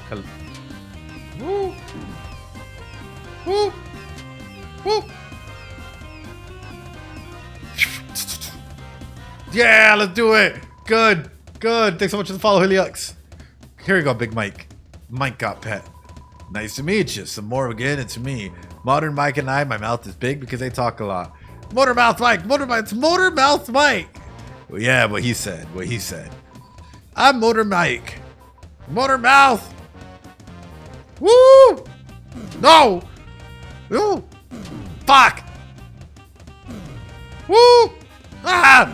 Hello. Woo! Woo! Woo! Yeah, let's do it. Good, good. Thanks so much for the follow, Heliux. Here we go, Big Mike. Mike got pet. Nice to meet you. Some more again. It's me, Modern Mike, and my mouth is big because I talk a lot. Motor Mouth Mike. Motor Mike. It's Motor Mouth Mike. Well, yeah, what he said. What he said. I'm Motor Mike. Motor Mouth. Woo! No! No! Fuck! Woo! Ah!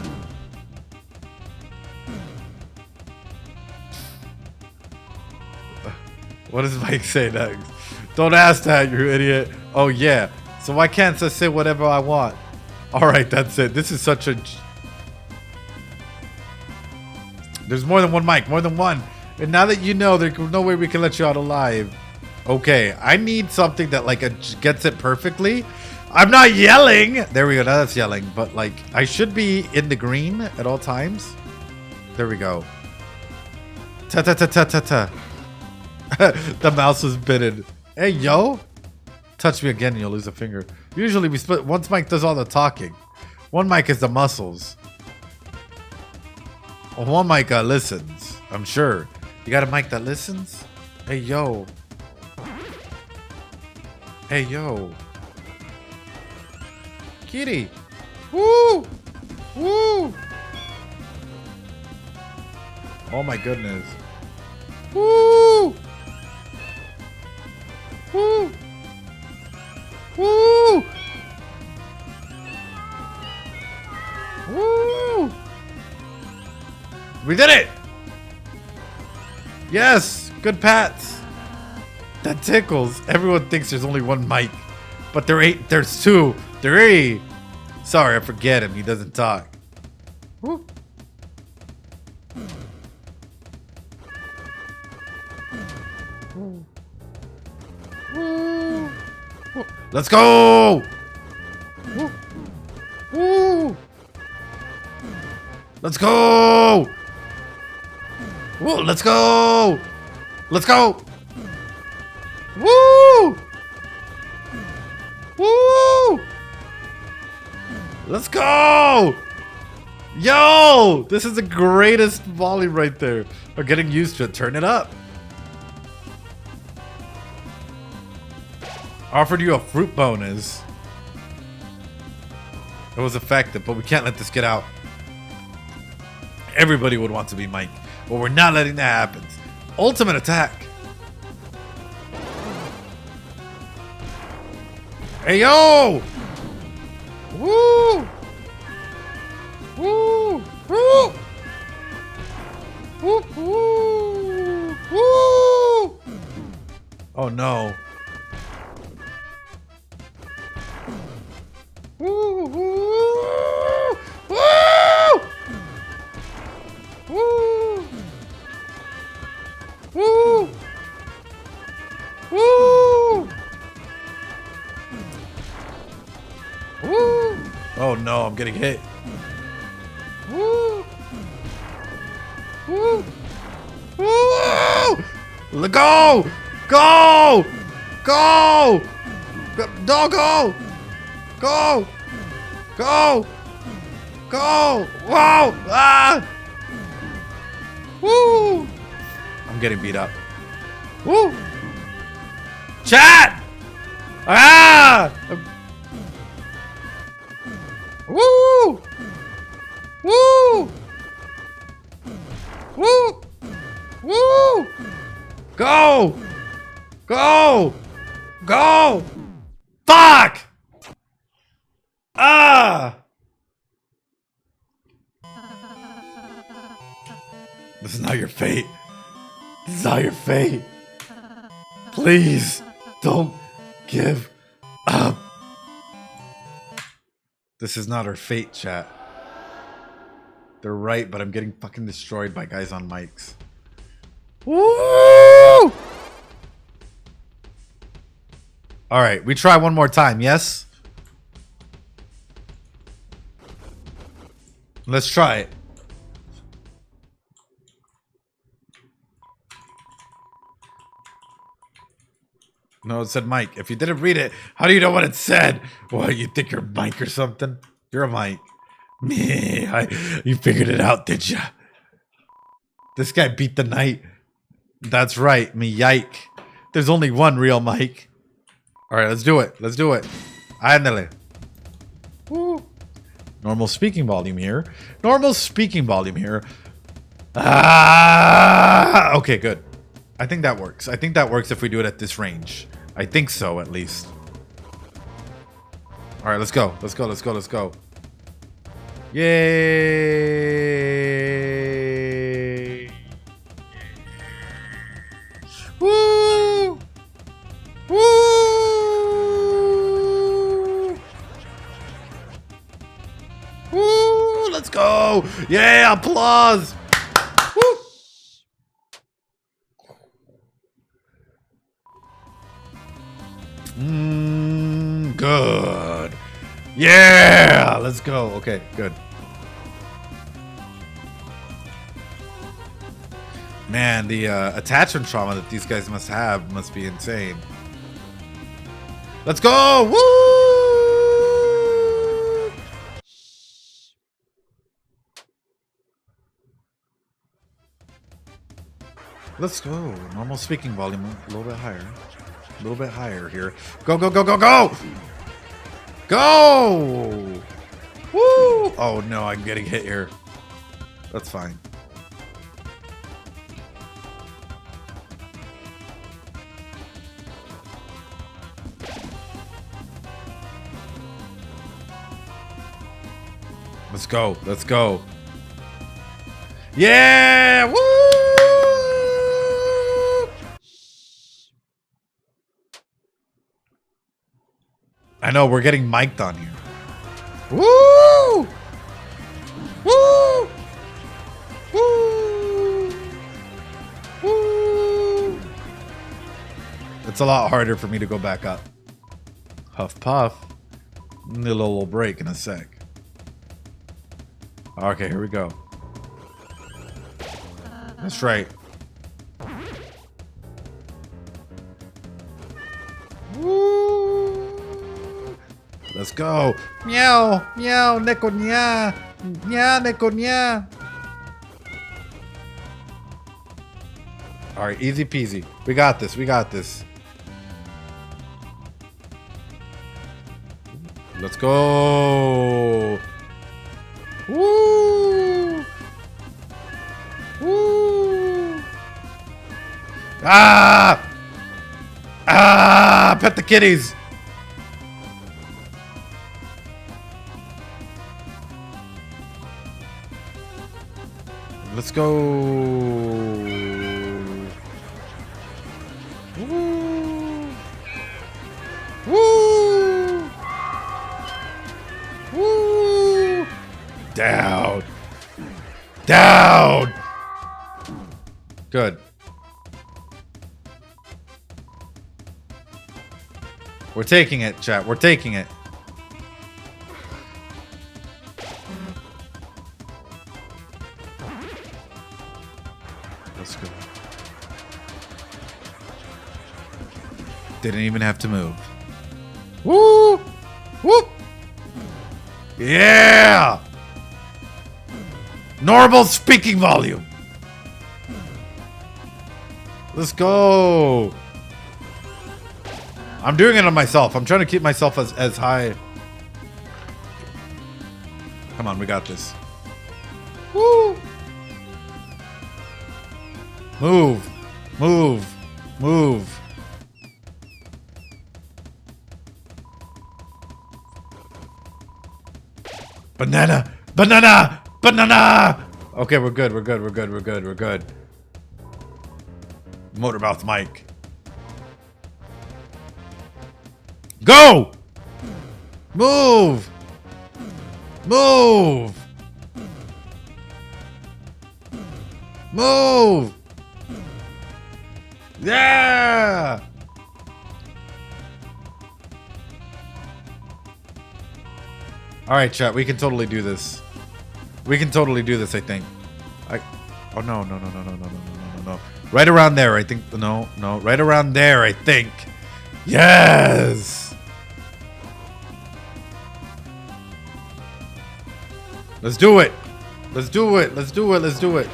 What does Mike say next? Don't ask that, you idiot. Oh, yeah. So why can't I say whatever I want? Alright, that's it. This is such a... There's more than one mic. More than one. And now that you know, there's no way we can let you out alive. Okay, I need something that like gets it perfectly. I'm not yelling. There we go. Now that's yelling. But like, I should be in the green at all times. There we go. Ta ta ta ta ta ta. The mouse was bitten. Hey, yo. Touch me again and you'll lose a finger. Usually we split. One mic does all the talking. One mic is the muscles. One mic listens. I'm sure. You got a mic that listens? Hey, yo. Hey, yo. Kitty. Woo! Woo! Oh my goodness. Woo! Woo! Woo! Woo! We did it! Yes! Good pats! That tickles. Everyone thinks there's only one mic. But there's two. Three. Sorry, I forget him. He doesn't talk. Woo. Woo. Woo. Let's go! Woo. Woo. Let's go! Woo. Let's go! Let's go! Woo! Woo! Let's go! Yo! This is the greatest volume right there. We're getting used to it. Turn it up. Offered you a fruit bonus. It was effective, but we can't let this get out. Everybody would want to be Mike, but we're not letting that happen. Ultimate attack. Hey, yo! Woo! Woo! Woo! Woo! Woo! Woo! Oh, no. Woo! Woo! Woo! Woo! Woo! Woo! Woo! Oh no, I'm getting hit. Woo! Woo! Woo! Let go! Go! Go! No, go! Go! Go! Go! Whoa! Ah! Woo! I'm getting beat up. Woo! Chat! Ah! Woo! Woo! Woo! Woo! Go! Go! Go! Fuck! Ah! This is not your fate. This is not your fate. Please don't give up. This is not our fate, chat. They're right, but I'm getting fucking destroyed by guys on mics. Woo! Alright, we try one more time, yes? Let's try it. No, it said Mike. If you didn't read it, how do you know what it said? What, you think you're Mike or something? You're a Mike. Me, you figured it out, did ya? This guy beat the knight. That's right, me yike. There's only one real Mike. Alright, let's do it. Let's do it. Ándale. Woo. Normal speaking volume here. Normal speaking volume here. Ah! Okay, good. I think that works. I think that works if we do it at this range. I think so, at least. Alright, let's go. Let's go, let's go, let's go. Yay! Woo! Woo! Woo! Let's go! Yeah, applause! Woo! Good. Yeah, let's go. Okay, good. Man, the attachment trauma that these guys must have must be insane. Let's go! Woo! Let's go. Normal speaking volume, a little bit higher. A little bit higher here. Go, go, go, go, go! Go! Woo! Oh no, I'm getting hit here. That's fine. Let's go. Let's go. Yeah! Woo! I know, we're getting mic'd on here. Woo! Woo! Woo! Woo! It's a lot harder for me to go back up. Huff puff. Need a little break in a sec. Okay, here we go. That's right. Woo! Let's go. Meow, meow, neko nya. Nya, neko nya. All right, easy peasy. We got this. We got this. Let's go. Woo! Woo! Ah! Ah! Pet the kitties. Let's go. Woo! Woo! Woo! Down. Down. Good. We're taking it, chat. We're taking it. Let's go. Didn't even have to move. Woo! Woo! Yeah! Normal speaking volume. Let's go. I'm doing it on myself. I'm trying to keep myself as high. Come on, we got this. Woo! Move. Move. Move. Banana! Banana! Banana! Okay, we're good. We're good. We're good. We're good. We're good. Motormouth Mike. Go! Move! Move! Move! Yeah! Alright, chat, we can totally do this. We can totally do this, I think. Oh, no, no, no, no, no, no, no, no, no, no. Right around there, I think. No, no, right around there, I think. Yes! Let's do it! Let's do it! Let's do it! Let's do it!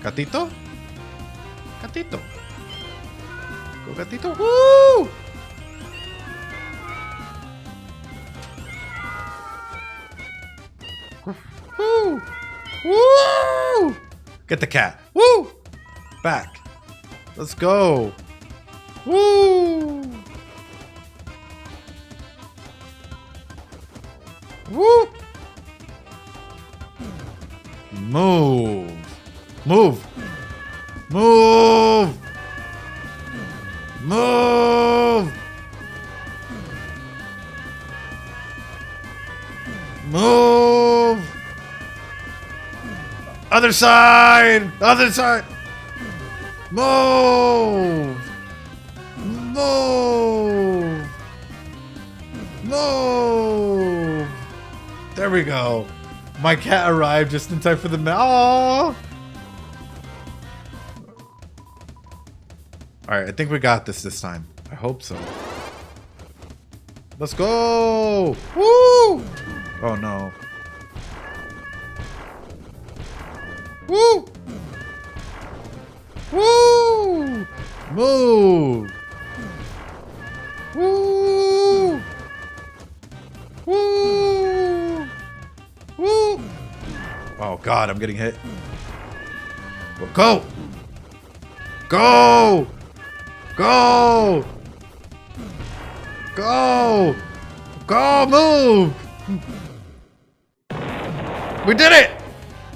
Gatito? Gatito. Go, gatito. Woo! Woo! Woo! Get the cat. Woo! Back. Let's go. Woo! Woo! Move. Move. Move. Move. Move. Other side. Other side. Move. Move. Move. There we go. My cat arrived just in time for the All right, I think we got this time. I hope so. Let's go! Woo! Oh no. Woo! Woo! Move! Woo! Woo! Woo! Oh god, I'm getting hit. Go! Go! Go! Go! Go! Move! We did it!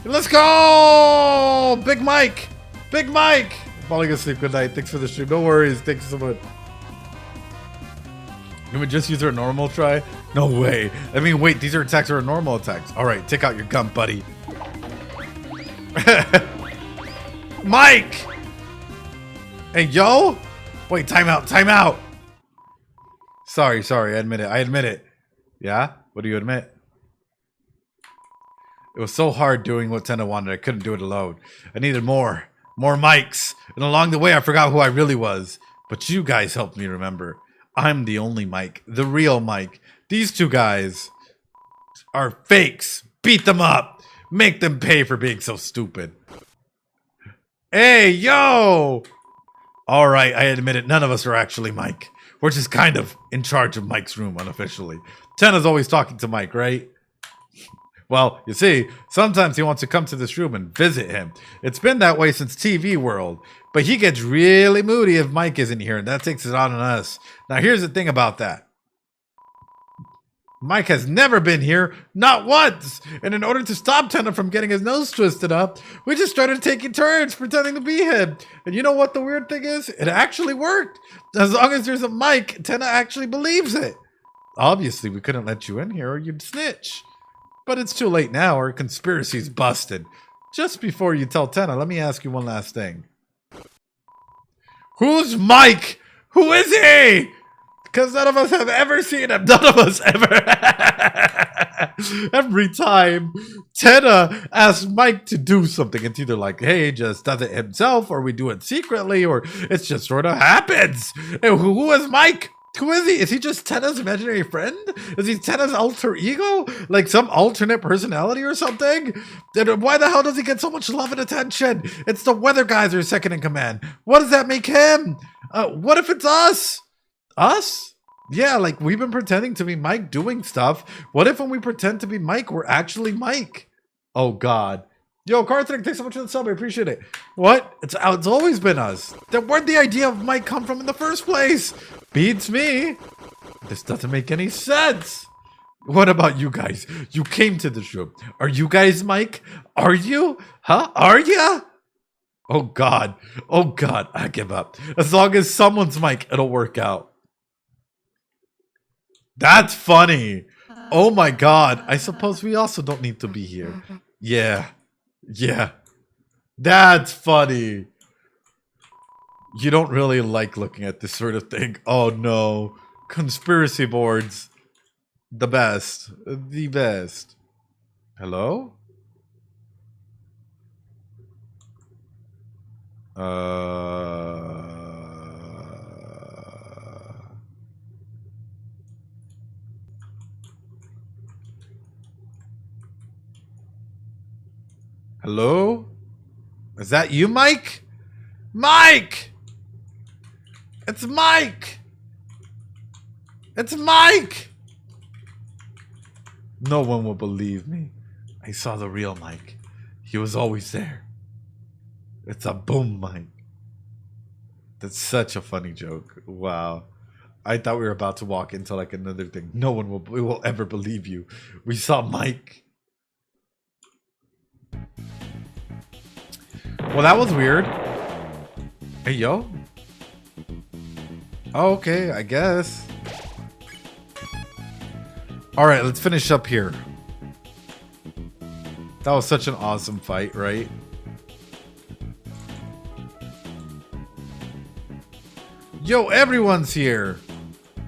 Let's go! Big Mike! Big Mike! I'm falling asleep. Good night. Thanks for the stream. No worries. Thanks so much. Can we just use our normal try? No way. I mean, wait. These are attacks or normal attacks. All right. Take out your gun, buddy. Mike! Hey, yo! Wait, time out, time out! Sorry, I admit it. Yeah? What do you admit? It was so hard doing what Tena wanted, I couldn't do it alone. I needed more mics. And along the way, I forgot who I really was. But you guys helped me remember. I'm the only Mike, the real Mike. These two guys are fakes. Beat them up. Make them pay for being so stupid. Hey, yo! All right, I admit it. None of us are actually Mike. which is kind of in charge of Mike's room unofficially. Tenna's always talking to Mike, right? Well, you see, sometimes he wants to come to this room and visit him. It's been that way since TV World, but he gets really moody if Mike isn't here, and that takes it on us. Now, here's the thing about that. Mike has never been here, not once. And in order to stop Tenna from getting his nose twisted up, we just started taking turns pretending to be him. And you know what the weird thing is? It actually worked. As long as there's a Mike, Tenna actually believes it. Obviously, we couldn't let you in here or you'd snitch. But it's too late now. Our conspiracy's busted. Just before you tell Tenna, let me ask you one last thing. Who's Mike? Who is he? Because none of us have ever seen him. None of us ever. Every time Tenna asks Mike to do something, it's either like, hey, he just does it himself, or we do it secretly, or it just sort of happens. And who is Mike? Who is he? Is he just Tenna's imaginary friend? Is he Tenna's alter ego? Like some alternate personality or something? And why the hell does he get so much love and attention? It's the weather guys are second in command. What does that make him? What if it's us? Us? Yeah, like we've been pretending to be Mike doing stuff. What if when we pretend to be Mike, we're actually Mike? Oh, God. Yo, Karthik, thanks so much for the sub. I appreciate it. What? It's always been us. Then where'd the idea of Mike come from in the first place? Beats me. This doesn't make any sense. What about you guys? You came to this room. Are you guys Mike? Are you? Huh? Are ya? Oh, God. Oh, God. I give up. As long as someone's Mike, it'll work out. That's funny. Oh my God. I suppose we also don't need to be here. Yeah. Yeah. That's funny. You don't really like looking at this sort of thing. Oh no. Conspiracy boards. The best. The best. Hello? Hello? Is that you, Mike? Mike! It's Mike! It's Mike! No one will believe me. I saw the real Mike. He was always there. It's a boom Mike. That's such a funny joke. Wow. I thought we were about to walk into like another thing. No one will ever believe you. We saw Mike. Well, that was weird. Hey, yo. Oh, okay, I guess. All right, let's finish up here. That was such an awesome fight, right? Yo, everyone's here.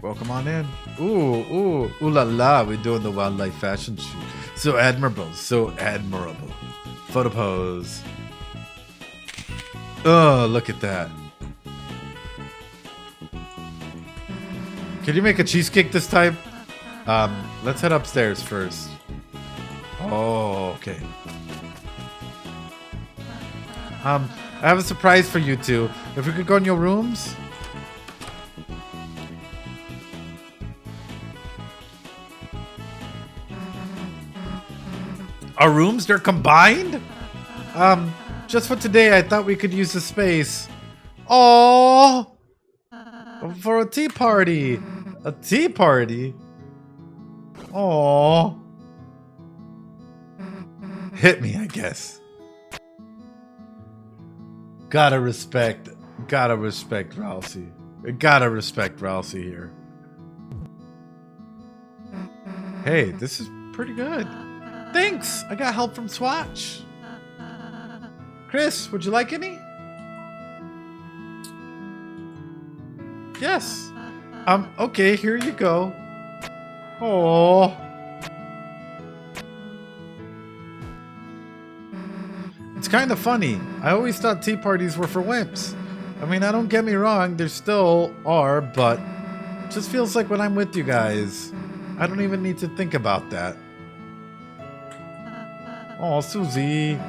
Welcome on in. Ooh la la. We're doing the wildlife fashion shoot. So admirable, so admirable. Photo pose. Oh, look at that. Can you make a cheesecake this time? Let's head upstairs first. Oh, okay. I have a surprise for you two. If we could go in your rooms. Our rooms, they're combined? Just for today, I thought we could use the space. Oh, for a tea party. A tea party? Oh. Hit me, I guess. Gotta respect Ralsei. Gotta respect Ralsei here. Hey, this is pretty good. Thanks! I got help from Swatch. Kris, would you like any? Yes. Okay, here you go. Oh. It's kind of funny. I always thought tea parties were for wimps. I mean, don't get me wrong, there still are, but it just feels like when I'm with you guys, I don't even need to think about that. Oh, Susie.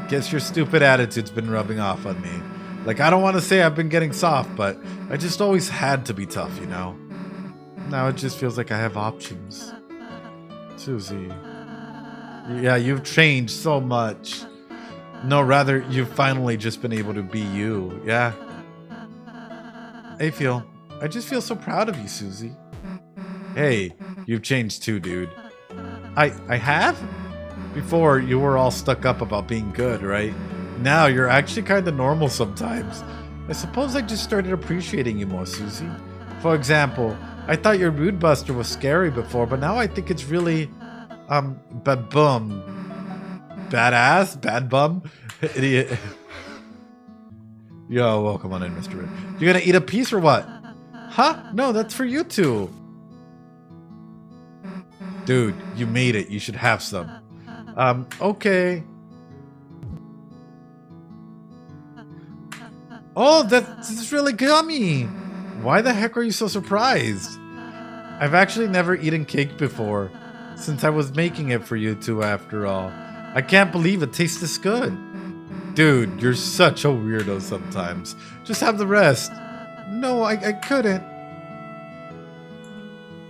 Guess your stupid attitude's been rubbing off on me. Like, I don't want to say I've been getting soft, but I just always had to be tough, you know? Now it just feels like I have options. Susie. Yeah, you've changed so much. No, rather, you've finally just been able to be you. Yeah. I just feel so proud of you, Susie. Hey, you've changed too, dude. I have? Before, you were all stuck up about being good, right? Now, you're actually kind of normal sometimes. I suppose I just started appreciating you more, Susie. For example, I thought your Rude Buster was scary before, but now I think it's really, bad-bum. Badass? Bad bum? Idiot. Yo, welcome on in, Mr. Red. You gonna eat a piece or what? Huh? No, that's for you two. Dude, you made it. You should have some. Okay. Oh, that's really gummy. Why the heck are you so surprised? I've actually never eaten cake before, since I was making it for you two after all. I can't believe it tastes this good. Dude, you're such a weirdo sometimes. Just have the rest. No, I couldn't.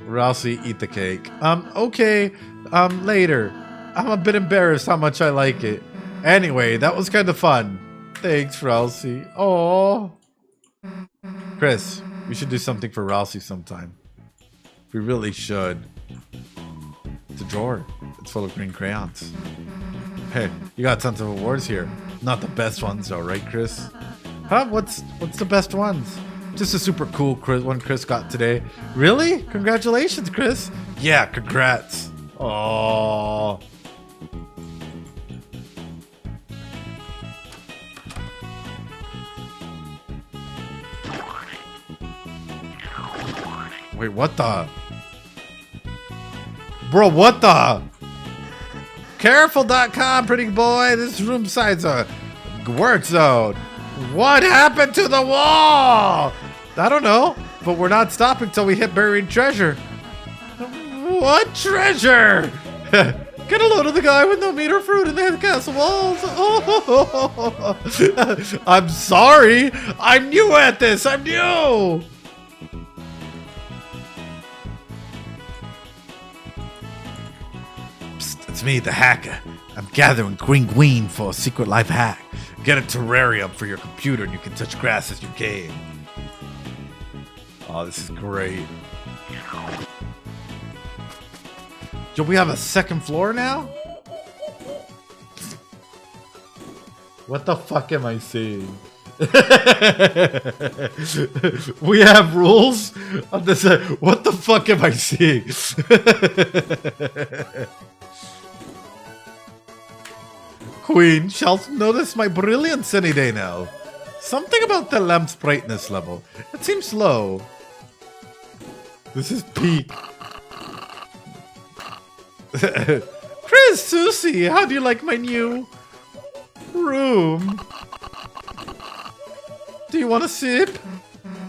Ralsei, eat the cake. Okay. Later. I'm a bit embarrassed how much I like it. Anyway, that was kind of fun. Thanks, Ralsei. Oh, Kris, we should do something for Ralsei sometime. We really should. It's a drawer. It's full of green crayons. Hey, you got tons of awards here. Not the best ones though, right, Kris? Huh? What's the best ones? Just a super cool one Kris got today. Really? Congratulations, Kris. Yeah, congrats. Oh. Wait, what the? Bro, what the? Careful.com, pretty boy. This room side's a work zone. What happened to the wall? I don't know, but we're not stopping till we hit buried treasure. What treasure? Get a load of the guy with no meat or fruit in the castle walls. Oh. I'm sorry. I'm new at this. I'm new. Psst, it's me, the hacker. I'm gathering Queen for a secret life hack. Get a terrarium for your computer and you can touch grass as you game. Oh, this is great. Do we have a second floor now? What the fuck am I saying? We have rules on this. What the fuck am I seeing? Queen shall notice my brilliance any day now. Something about the lamp's brightness level. It seems low. This is peak. Kris, Susie, how do you like my new room? Do you want a sip?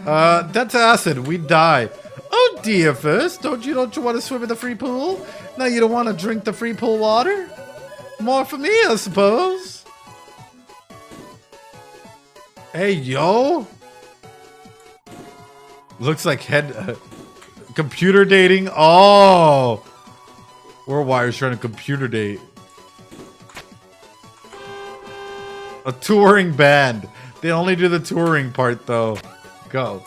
That's acid. We'd die. Oh dear, first, don't you want to swim in the free pool? Now you don't want to drink the free pool water? More for me, I suppose. Hey, yo. Looks like computer dating. Oh. We're wires trying to computer date. A touring band. They only do the touring part, though. Go.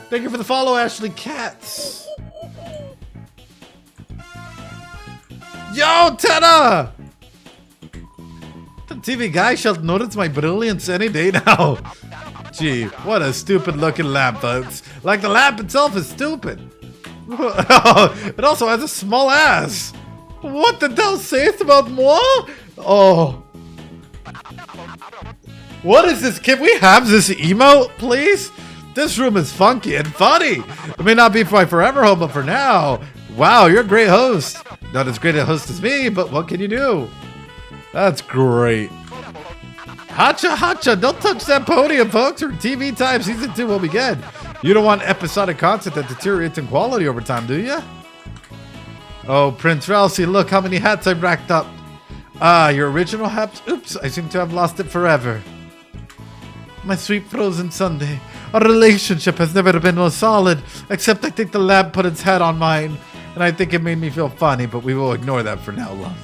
Thank you for the follow, Ashley Katz. Yo, Tena! The TV guy shall notice my brilliance any day now. Gee, what a stupid looking lamp, folks. Like the lamp itself is stupid. It also has a small ass. What did thou sayest about moi? Oh. What is this? Can we have this emote, please? This room is funky and funny. It may not be my forever home, but for now. Wow, you're a great host. Not as great a host as me, but what can you do? That's great. Hacha, hacha, don't touch that podium, folks, or TV Time Season 2 will begin. You don't want episodic content that deteriorates in quality over time, do you? Oh, Prince Ralsei, look how many hats I've racked up. Ah, your original hats? Oops, I seem to have lost it forever. my sweet frozen sundae. Our relationship has never been more solid, except I think the lab put its head on mine, and I think it made me feel funny, but we will ignore that for now, love.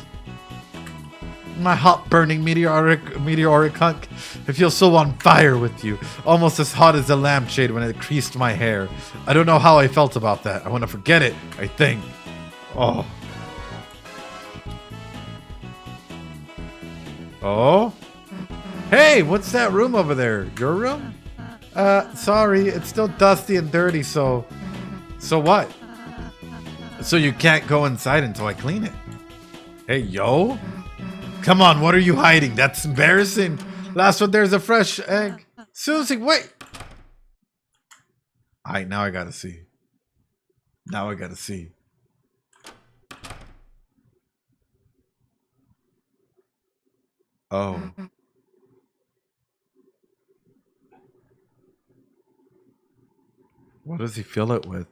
My hot burning meteoric hunk, I feel so on fire with you, almost as hot as the lampshade when it creased my hair. I don't know how I felt about that. I want to forget it, I think. Oh. Oh? Hey, what's that room over there? Your room? Sorry, it's still dusty and dirty, so what? So you can't go inside until I clean it. Hey, yo? Come on, what are you hiding? That's embarrassing. Last one, there's a fresh egg. Susie, wait. Alright, now I gotta see. Now I gotta see. Oh. What does he fill it with?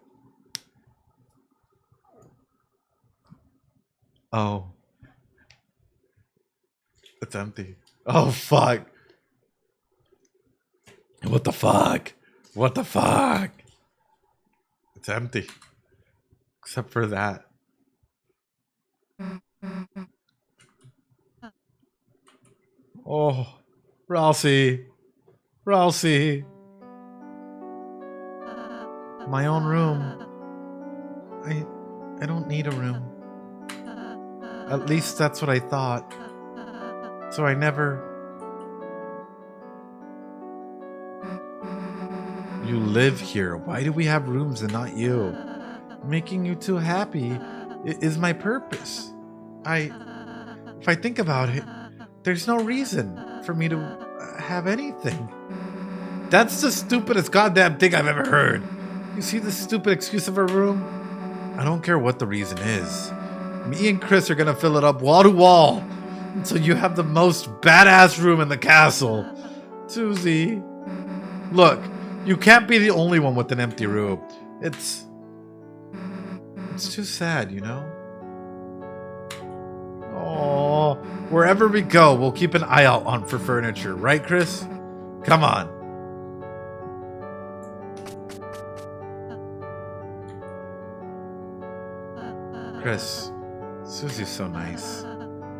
Oh. It's empty. Oh, fuck. What the fuck? What the fuck? It's empty. Except for that. Oh, Ralsei. Ralsei. My own room. I don't need a room. At least that's what I thought. So I never... You live here. Why do we have rooms and not you? Making you too happy is my purpose. If I think about it, there's no reason for me to have anything. That's the stupidest goddamn thing I've ever heard. You see this stupid excuse of a room? I don't care what the reason is. Me and Kris are gonna fill it up wall to wall until you have the most badass room in the castle. Susie. Look, you can't be the only one with an empty room. It's too sad, you know? Oh, wherever we go, we'll keep an eye out for furniture, right, Kris? Come on. Kris, Susie's so nice.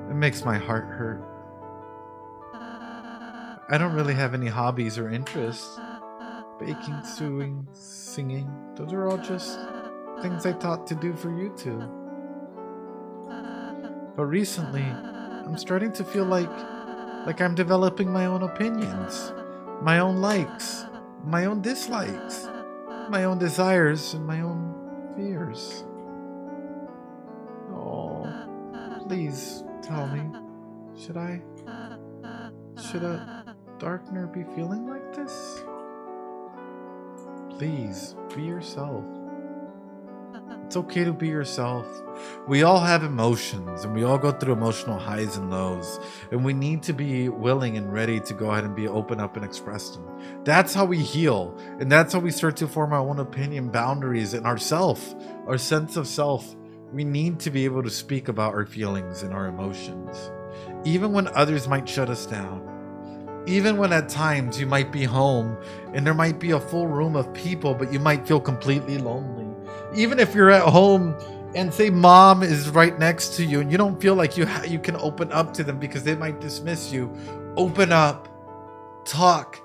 It makes my heart hurt. I don't really have any hobbies or interests. Baking, sewing, singing, those are all just things I thought to do for you two. But recently, I'm starting to feel like I'm developing my own opinions, my own likes, my own dislikes, my own desires, and my own fears. Oh, please tell me, should a Darkner be feeling like this? Please, be yourself. It's okay to be yourself. We all have emotions, and we all go through emotional highs and lows, and we need to be willing and ready to go ahead and be open up and express them. That's how we heal, and that's how we start to form our own opinion, boundaries, and our sense of self. We need to be able to speak about our feelings and our emotions, even when others might shut us down. Even when at times you might be home and there might be a full room of people, but you might feel completely lonely. Even if you're at home and say mom is right next to you and you don't feel like you can open up to them because they might dismiss you, open up. Talk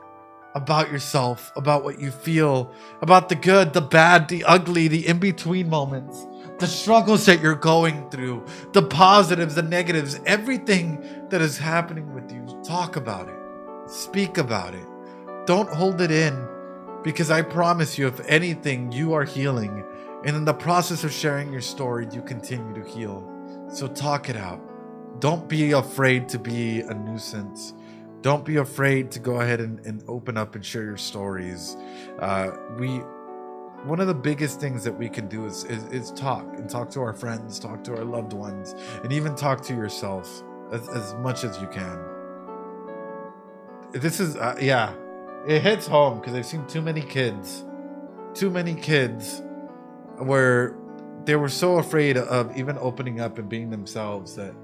about yourself, about what you feel, about the good, the bad, the ugly, the in-between moments, the struggles that you're going through, the positives, the negatives, everything that is happening with you. Talk about it. Speak about it. Don't hold it in, because I promise you, if anything, you are healing. And in the process of sharing your story, you continue to heal. So talk it out. Don't be afraid to be a nuisance. Don't be afraid to go ahead and open up and share your stories. One of the biggest things that we can do is talk, and talk to our friends, talk to our loved ones, and even talk to yourself as much as you can. This is, it hits home because I've seen too many kids where they were so afraid of even opening up and being themselves that,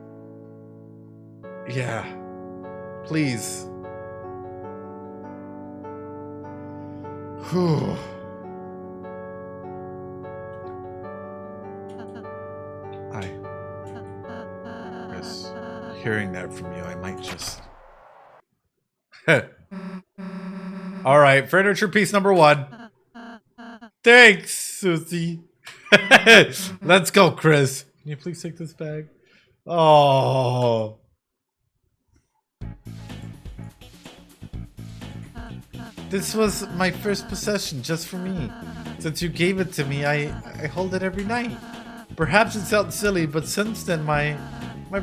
please Whew. Chris, hearing that from you, I might just. All right, furniture piece number 1. Thanks, Susie. Let's go, Chris. Can you please take this bag? Oh. This was my first possession just for me. Since you gave it to me, I hold it every night. Perhaps it sounds silly, but since then my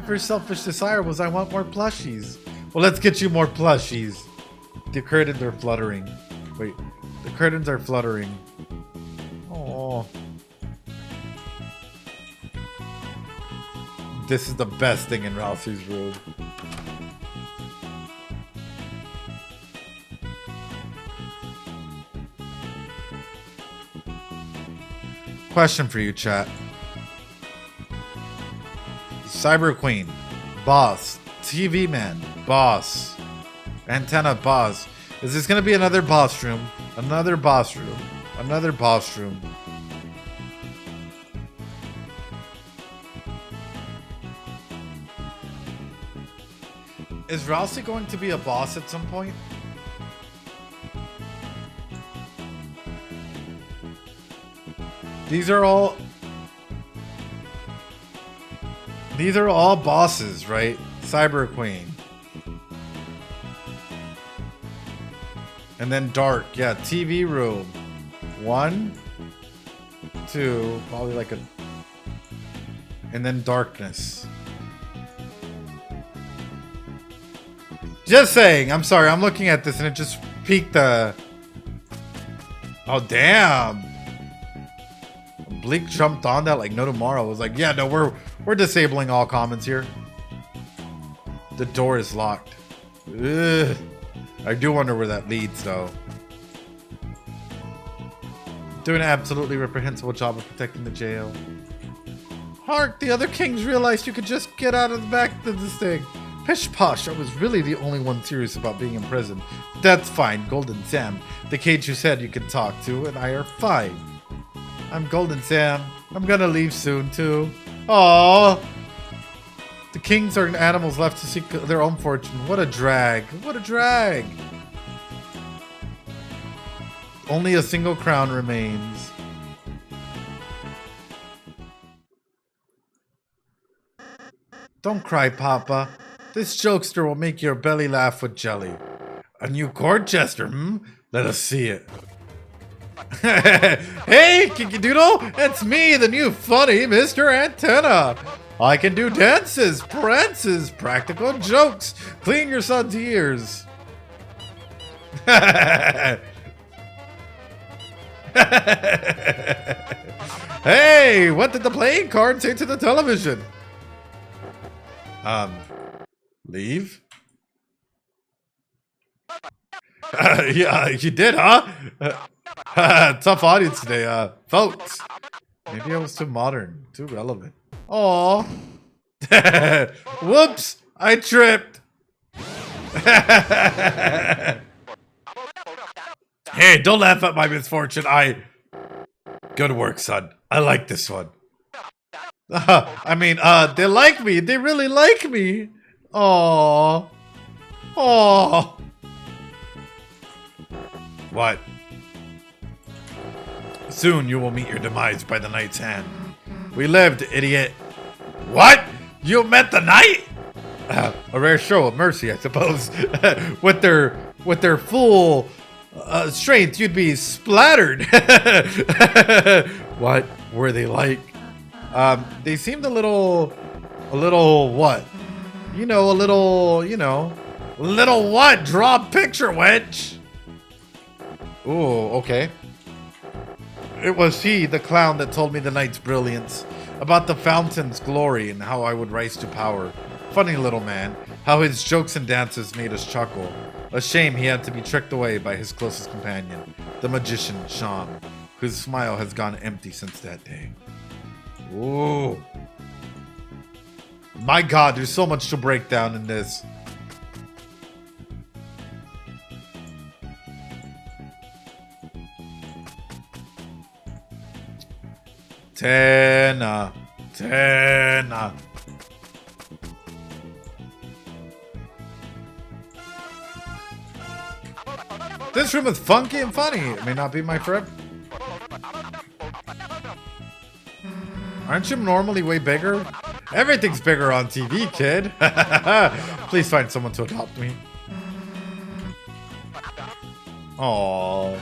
first selfish desire was I want more plushies. Well, let's get you more plushies. The curtains are fluttering. Wait, the curtains are fluttering. Oh. This is the best thing in Ralsei's room. Question for you, chat. Cyber Queen, boss. TV man, boss. Antenna, boss. Is this gonna be another boss room? Another boss room. Another boss room. Is Ralsei going to be a boss at some point? These are all bosses, right? Cyber Queen. And then dark. Yeah, TV room. 1, 2, probably like a. And then darkness. Just saying. I'm sorry. I'm looking at this and it just peaked the. Oh, damn. Blique jumped on that like no tomorrow. Was like, yeah, no, we're disabling all comments here. The door is locked. Ugh. I do wonder where that leads, though. Doing an absolutely reprehensible job of protecting the jail. Hark! The other kings realized you could just get out of the back of this thing. Pish posh! I was really the only one serious about being in prison. That's fine, Golden Sam. The cage you said you could talk to, and I are fine. I'm Golden Sam. I'm gonna leave soon, too. Aww. The kings are animals left to seek their own fortune. What a drag. What a drag. Only a single crown remains. Don't cry, Papa. This jokester will make your belly laugh with jelly. A new court jester, hmm? Let us see it. Hey, Kinky-Doodle! It's me, the new funny Mr. Antenna! I can do dances, prances, practical jokes. Clean your son's ears. Hey, what did the playing card say to the television? Leave? Yeah, you did, huh? Tough audience today, folks. Maybe I was too modern, too relevant. Aww. Whoops, I tripped. Hey, don't laugh at my misfortune. Good work, son. I like this one. They like me. They really like me. Aww. Aww. What? Soon you will meet your demise by the knight's hand. We lived, idiot. What? You met the knight? A rare show of mercy, I suppose. with their full strength, you'd be splattered. What were they like? They seemed a little what? Little what? Draw a picture, wench. Ooh, okay. It was he, the clown, that told me the knight's brilliance, about the fountain's glory and how I would rise to power. Funny little man, how his jokes and dances made us chuckle. A shame he had to be tricked away by his closest companion, the magician Sean, whose smile has gone empty since that day. Ooh. My God, there's so much to break down in this. Tenna. Tenna. This room is funky and funny. It may not be my forever. Aren't you normally way bigger? Everything's bigger on TV, kid. Please find someone to adopt me. Aww.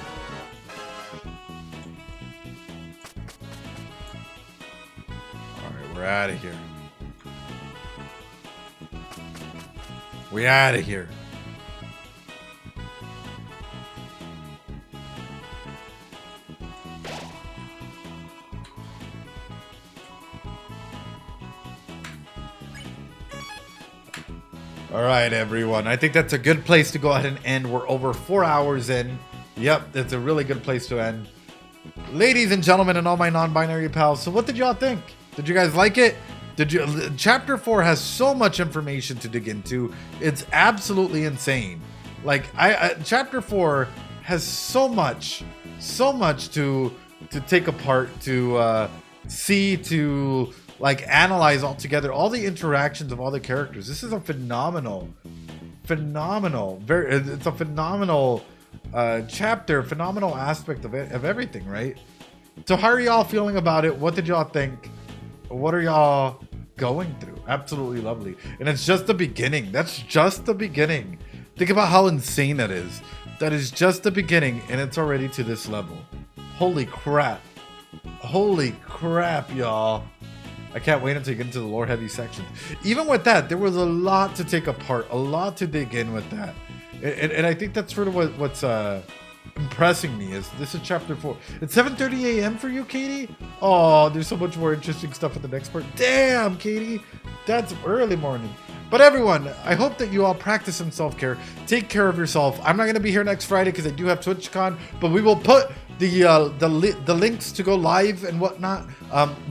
Alright, we're out of here. We out of here. All right, everyone. I think that's a good place to go ahead and end. We're over 4 hours in. Yep, that's a really good place to end. Ladies and gentlemen and all my non-binary pals, so what did y'all think? Did you guys like it? Chapter 4 has so much information to dig into. It's absolutely insane. Like, Chapter 4 has so much to take apart, to see, to like analyze all together, all the interactions of all the characters. This is a phenomenal, it's a phenomenal chapter, phenomenal aspect of it, of everything, right? So how are y'all feeling about it? What did y'all think? What are y'all going through? Absolutely lovely. And it's just the beginning. That's just the beginning. Think about how insane that is. That is just the beginning, and it's already to this level. Holy crap. Holy crap, y'all. I can't wait until you get into the lore heavy section. Even with that, there was a lot to take apart, a lot to dig in with that. And I think that's sort of what's impressing me is this is chapter 4. It's 7:30 a.m. for you, Katie? Oh, there's so much more interesting stuff in the next part. Damn, Katie. That's early morning. But everyone, I hope that you all practice some self-care. Take care of yourself. I'm not going to be here next Friday because I do have TwitchCon, but we will put the links to go live and whatnot.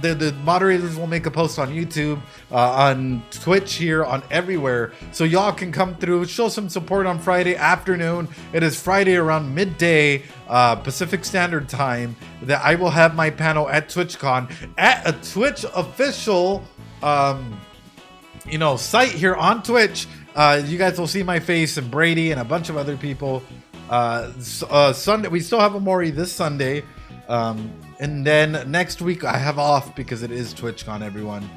The moderators will make a post on YouTube, on Twitch here, on everywhere, so y'all can come through, show some support on Friday afternoon. It is Friday around midday Pacific Standard Time that I will have my panel at TwitchCon at a Twitch official site here on Twitch. You guys will see my face and Brady and a bunch of other people. Sunday we still have Amori this Sunday, and then next week I have off because it is TwitchCon, everyone.